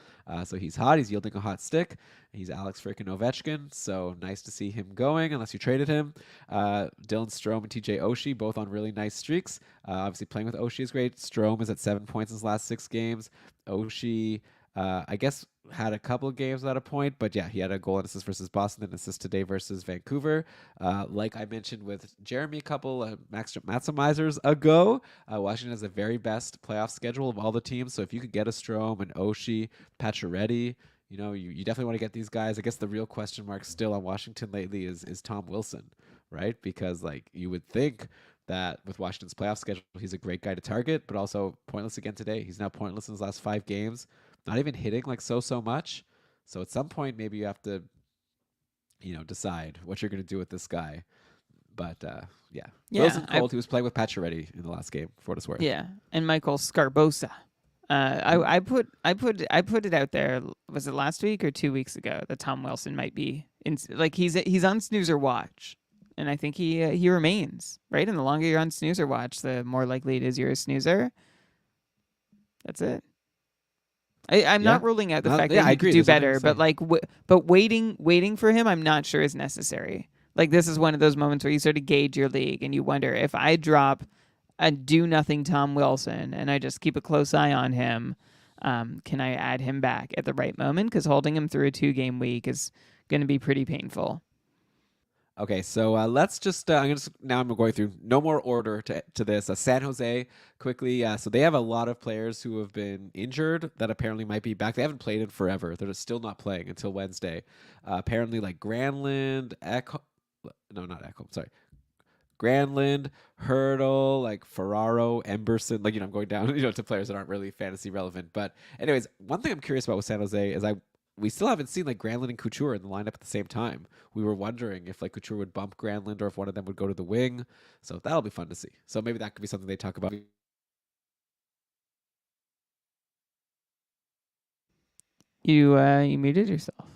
So he's hot. He's yielding a hot stick. He's Alex freaking Ovechkin. So nice to see him going, unless you traded him. Dylan Strome and TJ Oshie, both on really nice streaks. Obviously, playing with Oshie is great. Strome is at 7 points in his last 6 games. Oshie, I guess, had a couple of games without a point, but yeah, he had a goal and assist versus Boston and assist today versus Vancouver. Like I mentioned with Jeremy a couple maximizers ago, Washington has the very best playoff schedule of all the teams. So if you could get a Strome and Oshie, Pacioretty, you definitely want to get these guys. I guess the real question mark still on Washington lately is Tom Wilson, right? Because you would think that with Washington's playoff schedule, he's a great guy to target, but also pointless again today. He's now pointless in his last 5 games. Not even hitting so much. So at some point, maybe you have to, decide what you're going to do with this guy. But yeah. Wilson Colt, who was playing with Pacioretty in the last game, for what it's worth. Yeah, and Michael Scarbosa. I put it out there. Was it last week or 2 weeks ago that Tom Wilson might be he's on snoozer watch, and I think he remains right. And the longer you're on snoozer watch, the more likely it is you're a snoozer. That's it. I'm not ruling out the fact that he could do better, but but waiting for him, I'm not sure is necessary. This is one of those moments where you sort of gauge your league and you wonder, if I drop a do nothing Tom Wilson and I just keep a close eye on him, can I add him back at the right moment? Because holding him through a 2-game week is going to be pretty painful. Okay, so let's just. I'm gonna now. I'm going through no more order to this. San Jose quickly. So they have a lot of players who have been injured that apparently might be back. They haven't played in forever. They're still not playing until Wednesday. Apparently, like Granlund, Echo. No, not Echo. Sorry, Granlund, Hurdle, like Ferraro, Emberson. Like I'm going down to players that aren't really fantasy relevant. But anyways, one thing I'm curious about with San Jose is we still haven't seen like Granlund and Couture in the lineup at the same time. We were wondering if like Couture would bump Granlund or if one of them would go to the wing. So that'll be fun to see. So maybe that could be something they talk about. You muted yourself.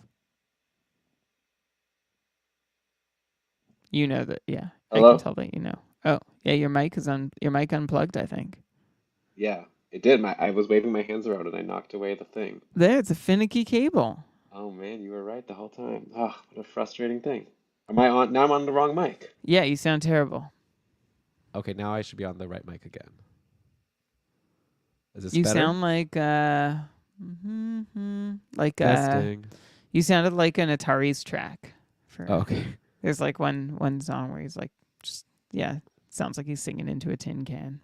You know that, yeah. I can Hello? tell that you know. Oh, yeah, your mic is on. Your mic unplugged, I think. Yeah, it did. I was waving my hands around and I knocked away the thing. There, it's a finicky cable. Oh man, you were right the whole time. Ah, what a frustrating thing. Am I on? Now I'm on the wrong mic. Yeah, you sound terrible. Okay, now I should be on the right mic again. Is this You better? sound like like Testing. you sounded like an Atari's track. Oh, okay. There's like one song where he's like, just yeah, sounds like he's singing into a tin can.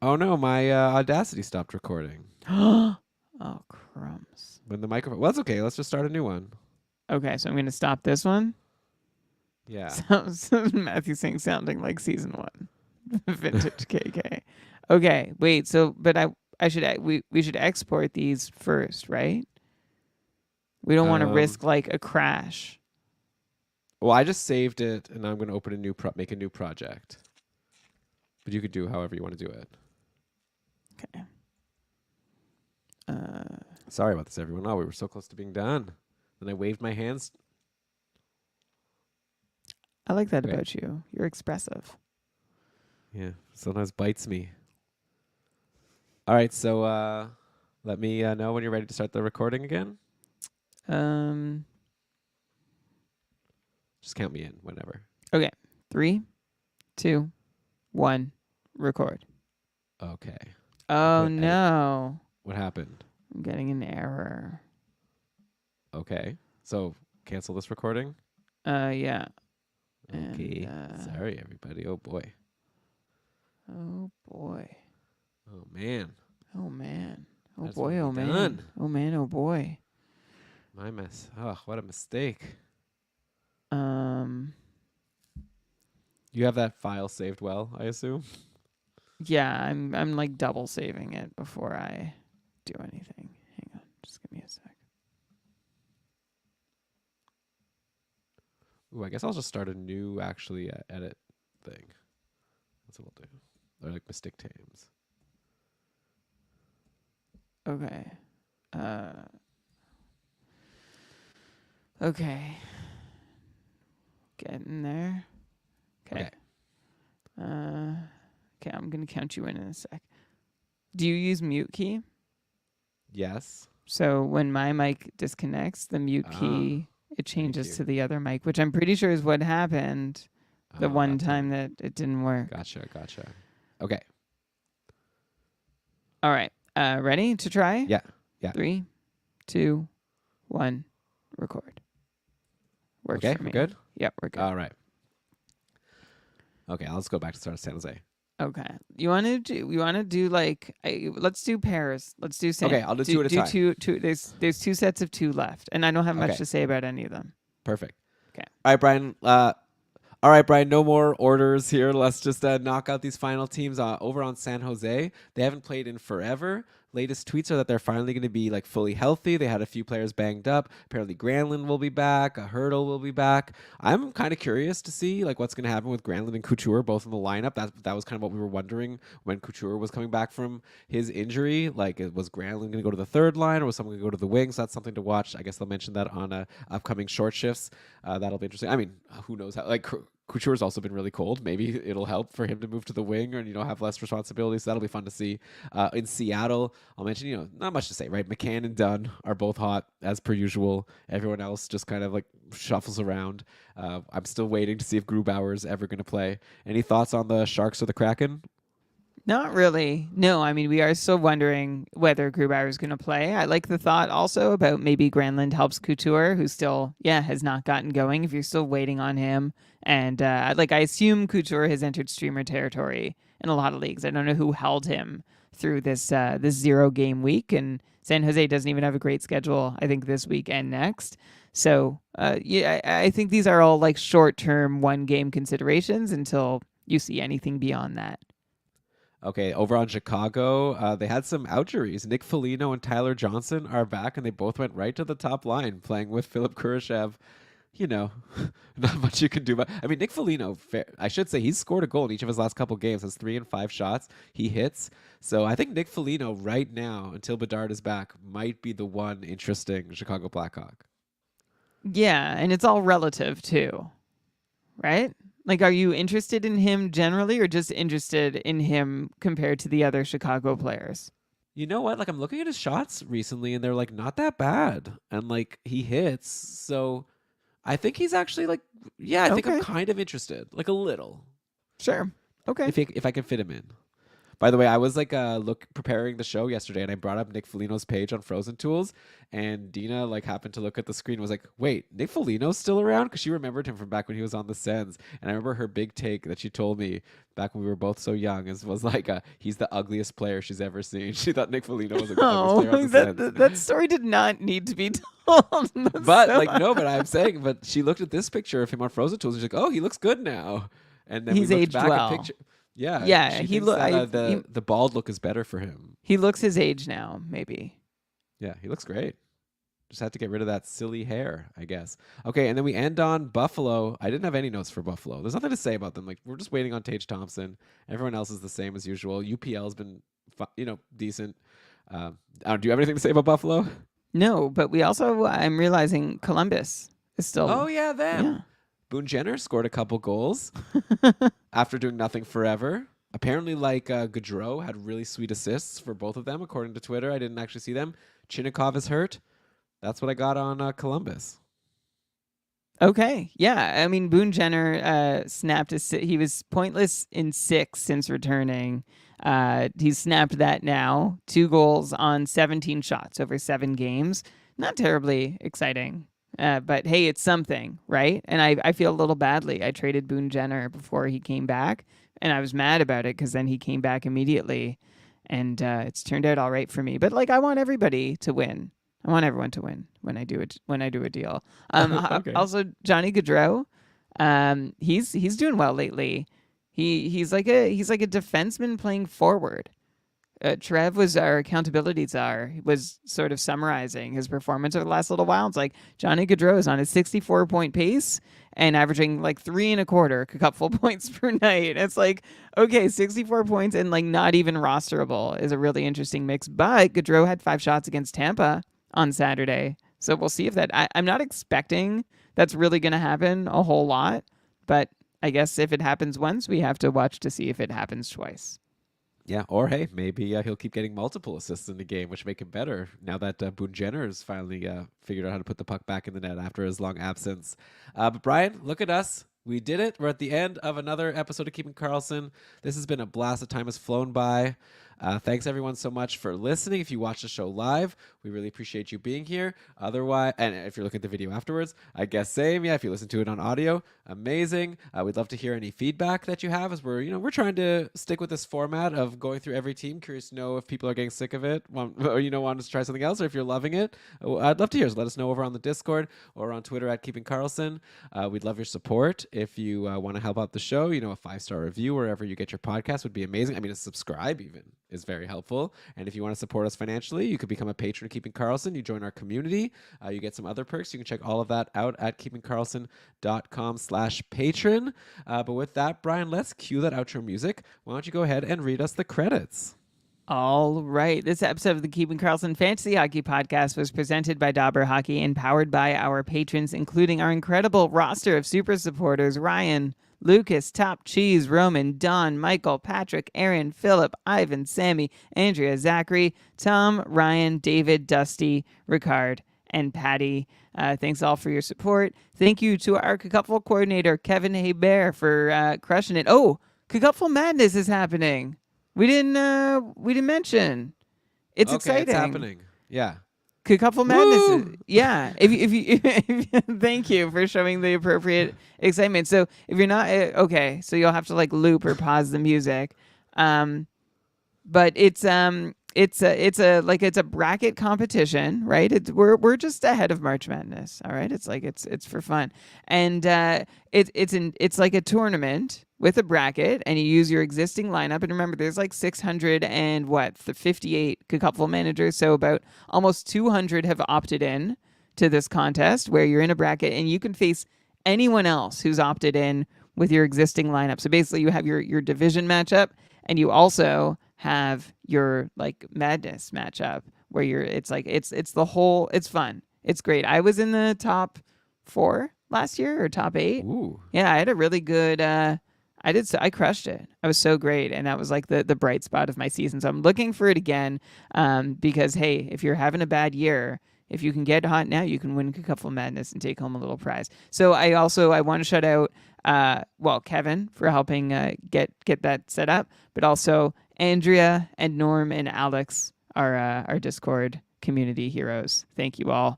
Oh no, my Audacity stopped recording. Oh crumbs. When the microphone. Well, that's okay. Let's just start a new one. Okay, so I'm gonna stop this one. Yeah. Sounds Matthew saying sounding like season 1, vintage KK. Okay, wait. So, but I should we should export these first, right? We don't want to risk like a crash. Well, I just saved it, and I'm going to open a new make a new project. But you could do however you want to do it. Okay. Sorry about this, everyone. Oh, we were so close to being done. Then I waved my hands. I like that Okay. about you. You're expressive. Yeah, sometimes bites me. All right, so let me know when you're ready to start the recording again. Just count me in whenever. Okay. 3, 2, 1, record. Okay. Oh edit. no. What happened? I'm getting an error. Okay. So cancel this recording. Yeah. Okay. And, Sorry, everybody. Oh boy. oh boy. Oh man. Oh man. Oh That's boy. what Oh we man. done. Oh man. Oh boy. My mess. Oh, what a mistake. You have that file saved well, I assume? Yeah, I'm like double saving it before I do anything. Hang on. Just give me a sec. Ooh, I guess I'll just start a new actually edit thing. That's what we'll do. They're like mistake tames. Okay. Okay. Getting there. Okay. Okay, I'm gonna count you in a sec. Do you use mute key? Yes. So when my mic disconnects, the mute key it changes you. to the other mic, which I'm pretty sure is what happened the one time that it didn't work. Gotcha. Okay. All right. Ready to try? Yeah. 3, 2, 1, record. Works Okay, for me. we're good? Yep, we're good. All right. Okay, let's go back to start of San Jose. Okay. You want to do like let's do Paris. Let's do San. Okay, I'll do two at a time. Two. There's 2 sets of 2 left, and I don't have much Okay. to say about any of them. Perfect. Okay. All right, Brian. All right, Brian. No more orders here. Let's just knock out these final teams over on San Jose. They haven't played in forever. Latest tweets are that they're finally going to be like fully healthy. They had a few players banged up. Apparently, Granlund will be back. A Hurdle will be back. I'm kind of curious to see like what's going to happen with Granlund and Couture both in the lineup. That was kind of what we were wondering when Couture was coming back from his injury. Like, was Granlund going to go to the third line or was someone going to go to the wings? That's something to watch. I guess they'll mention that on upcoming short shifts. That'll be interesting. I mean, who knows how like. Couture's also been really cold. Maybe it'll help for him to move to the wing and have less responsibilities. So that'll be fun to see. In Seattle, I'll mention not much to say, right? McCann and Dunn are both hot as per usual. Everyone else just kind of like shuffles around. I'm still waiting to see if Grubauer's ever going to play. Any thoughts on the Sharks or the Kraken? Not really. No, I mean, we are still wondering whether Grubauer is going to play. I like the thought also about maybe Granlund helps Couture, who still, has not gotten going. If you're still waiting on him. And I assume Couture has entered streamer territory in a lot of leagues. I don't know who held him through this 0-game week. And San Jose doesn't even have a great schedule, I think, this week and next. So, I think these are all like short-term 1-game considerations until you see anything beyond that. Okay, over on Chicago, they had some injuries. Nick Foligno and Tyler Johnson are back, and they both went right to the top line, playing with Philip Kurashev. Not much you can do. But I mean, Nick Foligno, I should say, he's scored a goal in each of his last couple games. Has 3 and 5 shots. He hits. So I think Nick Foligno right now, until Bedard is back, might be the one interesting Chicago Blackhawk. Yeah, and it's all relative too, right? Like, are you interested in him generally or just interested in him compared to the other Chicago players? You know what? Like, I'm looking at his shots recently, and they're, like, not that bad. And, like, he hits. So I think he's actually, like, I think I'm kind of interested. Like, a little. Sure. Okay. If I can fit him in. By the way, I was like preparing the show yesterday, and I brought up Nick Foligno's page on Frozen Tools, and Dina happened to look at the screen and was like, "Wait, Nick Foligno's still around?" Because she remembered him from back when he was on the Sens, and I remember her big take that she told me back when we were both so young was like, "He's the ugliest player she's ever seen." She thought Nick Foligno was the ugliest player on the Sens. That story did not need to be told. But I'm saying, but she looked at this picture of him on Frozen Tools, and she's like, "Oh, he looks good now." And then he's we looked aged back well. at picture. Yeah, yeah. He thinks that, the bald look is better for him. He looks his age now, maybe. Yeah, he looks great. Just had to get rid of that silly hair, I guess. Okay, and then we end on Buffalo. I didn't have any notes for Buffalo. There's nothing to say about them. Like, we're just waiting on Tage Thompson. Everyone else is the same as usual. UPL's been, decent. Do you have anything to say about Buffalo? No, but we also, I'm realizing Columbus is still. Oh yeah, them. Yeah. Boone Jenner scored a couple goals after doing nothing forever. Apparently, Gaudreau had really sweet assists for both of them, according to Twitter. I didn't actually see them. Chinnikov is hurt. That's what I got on Columbus. Okay. Yeah. I mean, Boone Jenner snapped he was pointless in 6 since returning. He's snapped that now. 2 goals on 17 shots over 7 games. Not terribly exciting. But hey, it's something, right? And I feel a little badly. I traded Boone Jenner before he came back, and I was mad about it because then he came back immediately, and it's turned out all right for me. But I want everybody to win. I want everyone to win when I do it. When I do a deal. Okay. Also, Johnny Gaudreau, he's doing well lately. He's like a defenseman playing forward. Trev was our accountability czar, was sort of summarizing his performance over the last little while. It's like Johnny Gaudreau is on a 64-point pace and averaging 3.25 cupful points per night. It's like, okay, 64 points and not even rosterable is a really interesting mix. But Gaudreau had 5 shots against Tampa on Saturday. So we'll see if that, I'm not expecting that's really going to happen a whole lot. But I guess if it happens once, we have to watch to see if it happens twice. Yeah, or hey, maybe he'll keep getting multiple assists in the game, which make him better now that Boone Jenner has finally figured out how to put the puck back in the net after his long absence. But Brian, look at us. We did it. We're at the end of another episode of Keeping Karlsson. This has been a blast. The time has flown by. Thanks everyone so much for listening. If you watch the show live, we really appreciate you being here. Otherwise, and if you're looking at the video afterwards, I guess same. Yeah, if you listen to it on audio, amazing. We'd love to hear any feedback that you have, as we're trying to stick with this format of going through every team. Curious to know if people are getting sick of it, or want us to try something else, or if you're loving it. I'd love to hear. So let us know over on the Discord or on Twitter at Keeping Karlsson. We'd love your support. If you want to help out the show, a 5-star review wherever you get your podcast would be amazing. I mean, a subscribe even is very helpful. And if you want to support us financially, you could become a patron of Keeping Karlsson. You join our community. You get some other perks. You can check all of that out at keepingkarlsson.com/patron. But with that, Brian, let's cue that outro music. Why don't you go ahead and read us the credits? All right. This episode of the Keeping Karlsson Fantasy Hockey Podcast was presented by Dauber Hockey and powered by our patrons, including our incredible roster of super supporters: Ryan, Lucas, Top Cheese, Roman, Don, Michael, Patrick, Aaron, Philip, Ivan, Sammy, Andrea, Zachary, Tom, Ryan, David, Dusty, Ricard, and Patty. Thanks all for your support. Thank you to our Cupful coordinator, Kevin Hebert, for crushing it. Oh, Cupful Madness is happening. We didn't mention. It's Okay, exciting. it's happening. Yeah. Cacophile Madness. Woo! Yeah. Thank you for showing the appropriate excitement. So if you're not okay, so you'll have to like loop or pause the music. But it's a bracket competition, right? We're just ahead of March Madness. All right. It's for fun. And it's like a tournament with a bracket, and you use your existing lineup. And remember, there's like 600 and 58 cacophile managers. So about almost 200 have opted in to this contest where you're in a bracket and you can face anyone else who's opted in with your existing lineup. So basically you have your division matchup, and you also have your like madness matchup where it's fun. It's great. I was in the top 4 last year, or top 8. Ooh. Yeah, I had a really good I crushed it. I was so great, and that was like the bright spot of my season. So I'm looking for it again, because hey, if you're having a bad year, if you can get hot now, you can win Cacophile Madness and take home a little prize. So I want to shout out Kevin for helping get that set up, but also Andrea and Norm and Alex, our Discord community heroes. Thank you all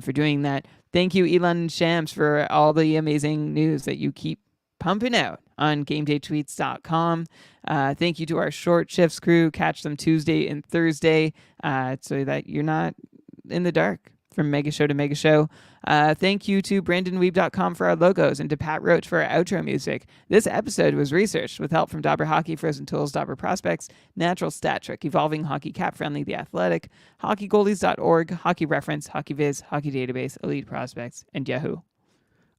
for doing that. Thank you, Elon and Shams, for all the amazing news that you keep pumping out on GameDayTweets.com. Thank you to our short shifts crew. Catch them Tuesday and Thursday so that you're not in the dark from Mega Show to Mega Show. Thank you to BrandonWeeb.com for our logos and to Pat Roach for our outro music. This episode was researched with help from Dauber Hockey, Frozen Tools, Dauber Prospects, Natural Stat Trick, Evolving Hockey, Cap Friendly, The Athletic, HockeyGoldies.org, Hockey Reference, Hockey Viz, Hockey Database, Elite Prospects, and Yahoo.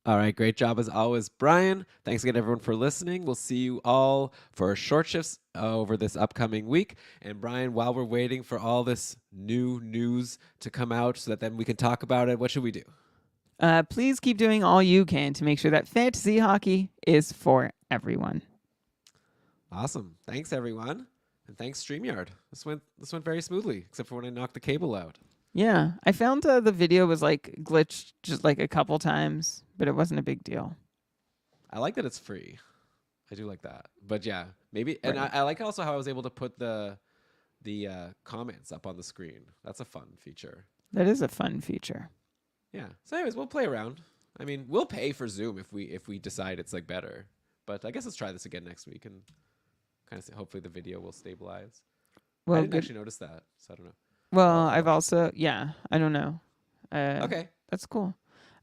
All right, great job as always, Brian. Thanks again, everyone, for listening. We'll see you all for short shifts over this upcoming week. And Brian, while we're waiting for all this new news to come out so that then we can talk about it, what should we do? Please keep doing all you can to make sure that fantasy hockey is for everyone. Awesome. Thanks, everyone. And thanks, StreamYard. This went very smoothly, except for when I knocked the cable out. Yeah, I found the video was like glitched just like a couple times, but it wasn't a big deal. I like that it's free. I do like that. But yeah, maybe. And Right. I like also how I was able to put the comments up on the screen. That's a fun feature. That is a fun feature. Yeah. So anyways, we'll play around. I mean, we'll pay for Zoom if we decide it's like better. But I guess let's try this again next week and kind of see, hopefully the video will stabilize. Well, I didn't good. actually notice that, so I don't know. Well, I've also I don't know. Okay. That's cool.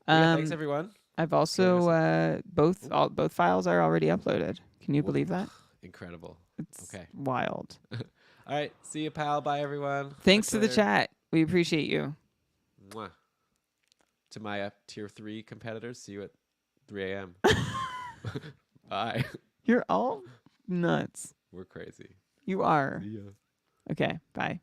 Yeah, thanks everyone. I've also both files are already uploaded. Can you believe that? Incredible. It's Okay. wild. All right. See you, pal. Bye, everyone. Thanks Talk to the later. chat. We appreciate you. Mwah. To my tier 3 competitors, see you at 3 a.m. Bye. You're all nuts. We're crazy. You are. See ya. Okay, bye.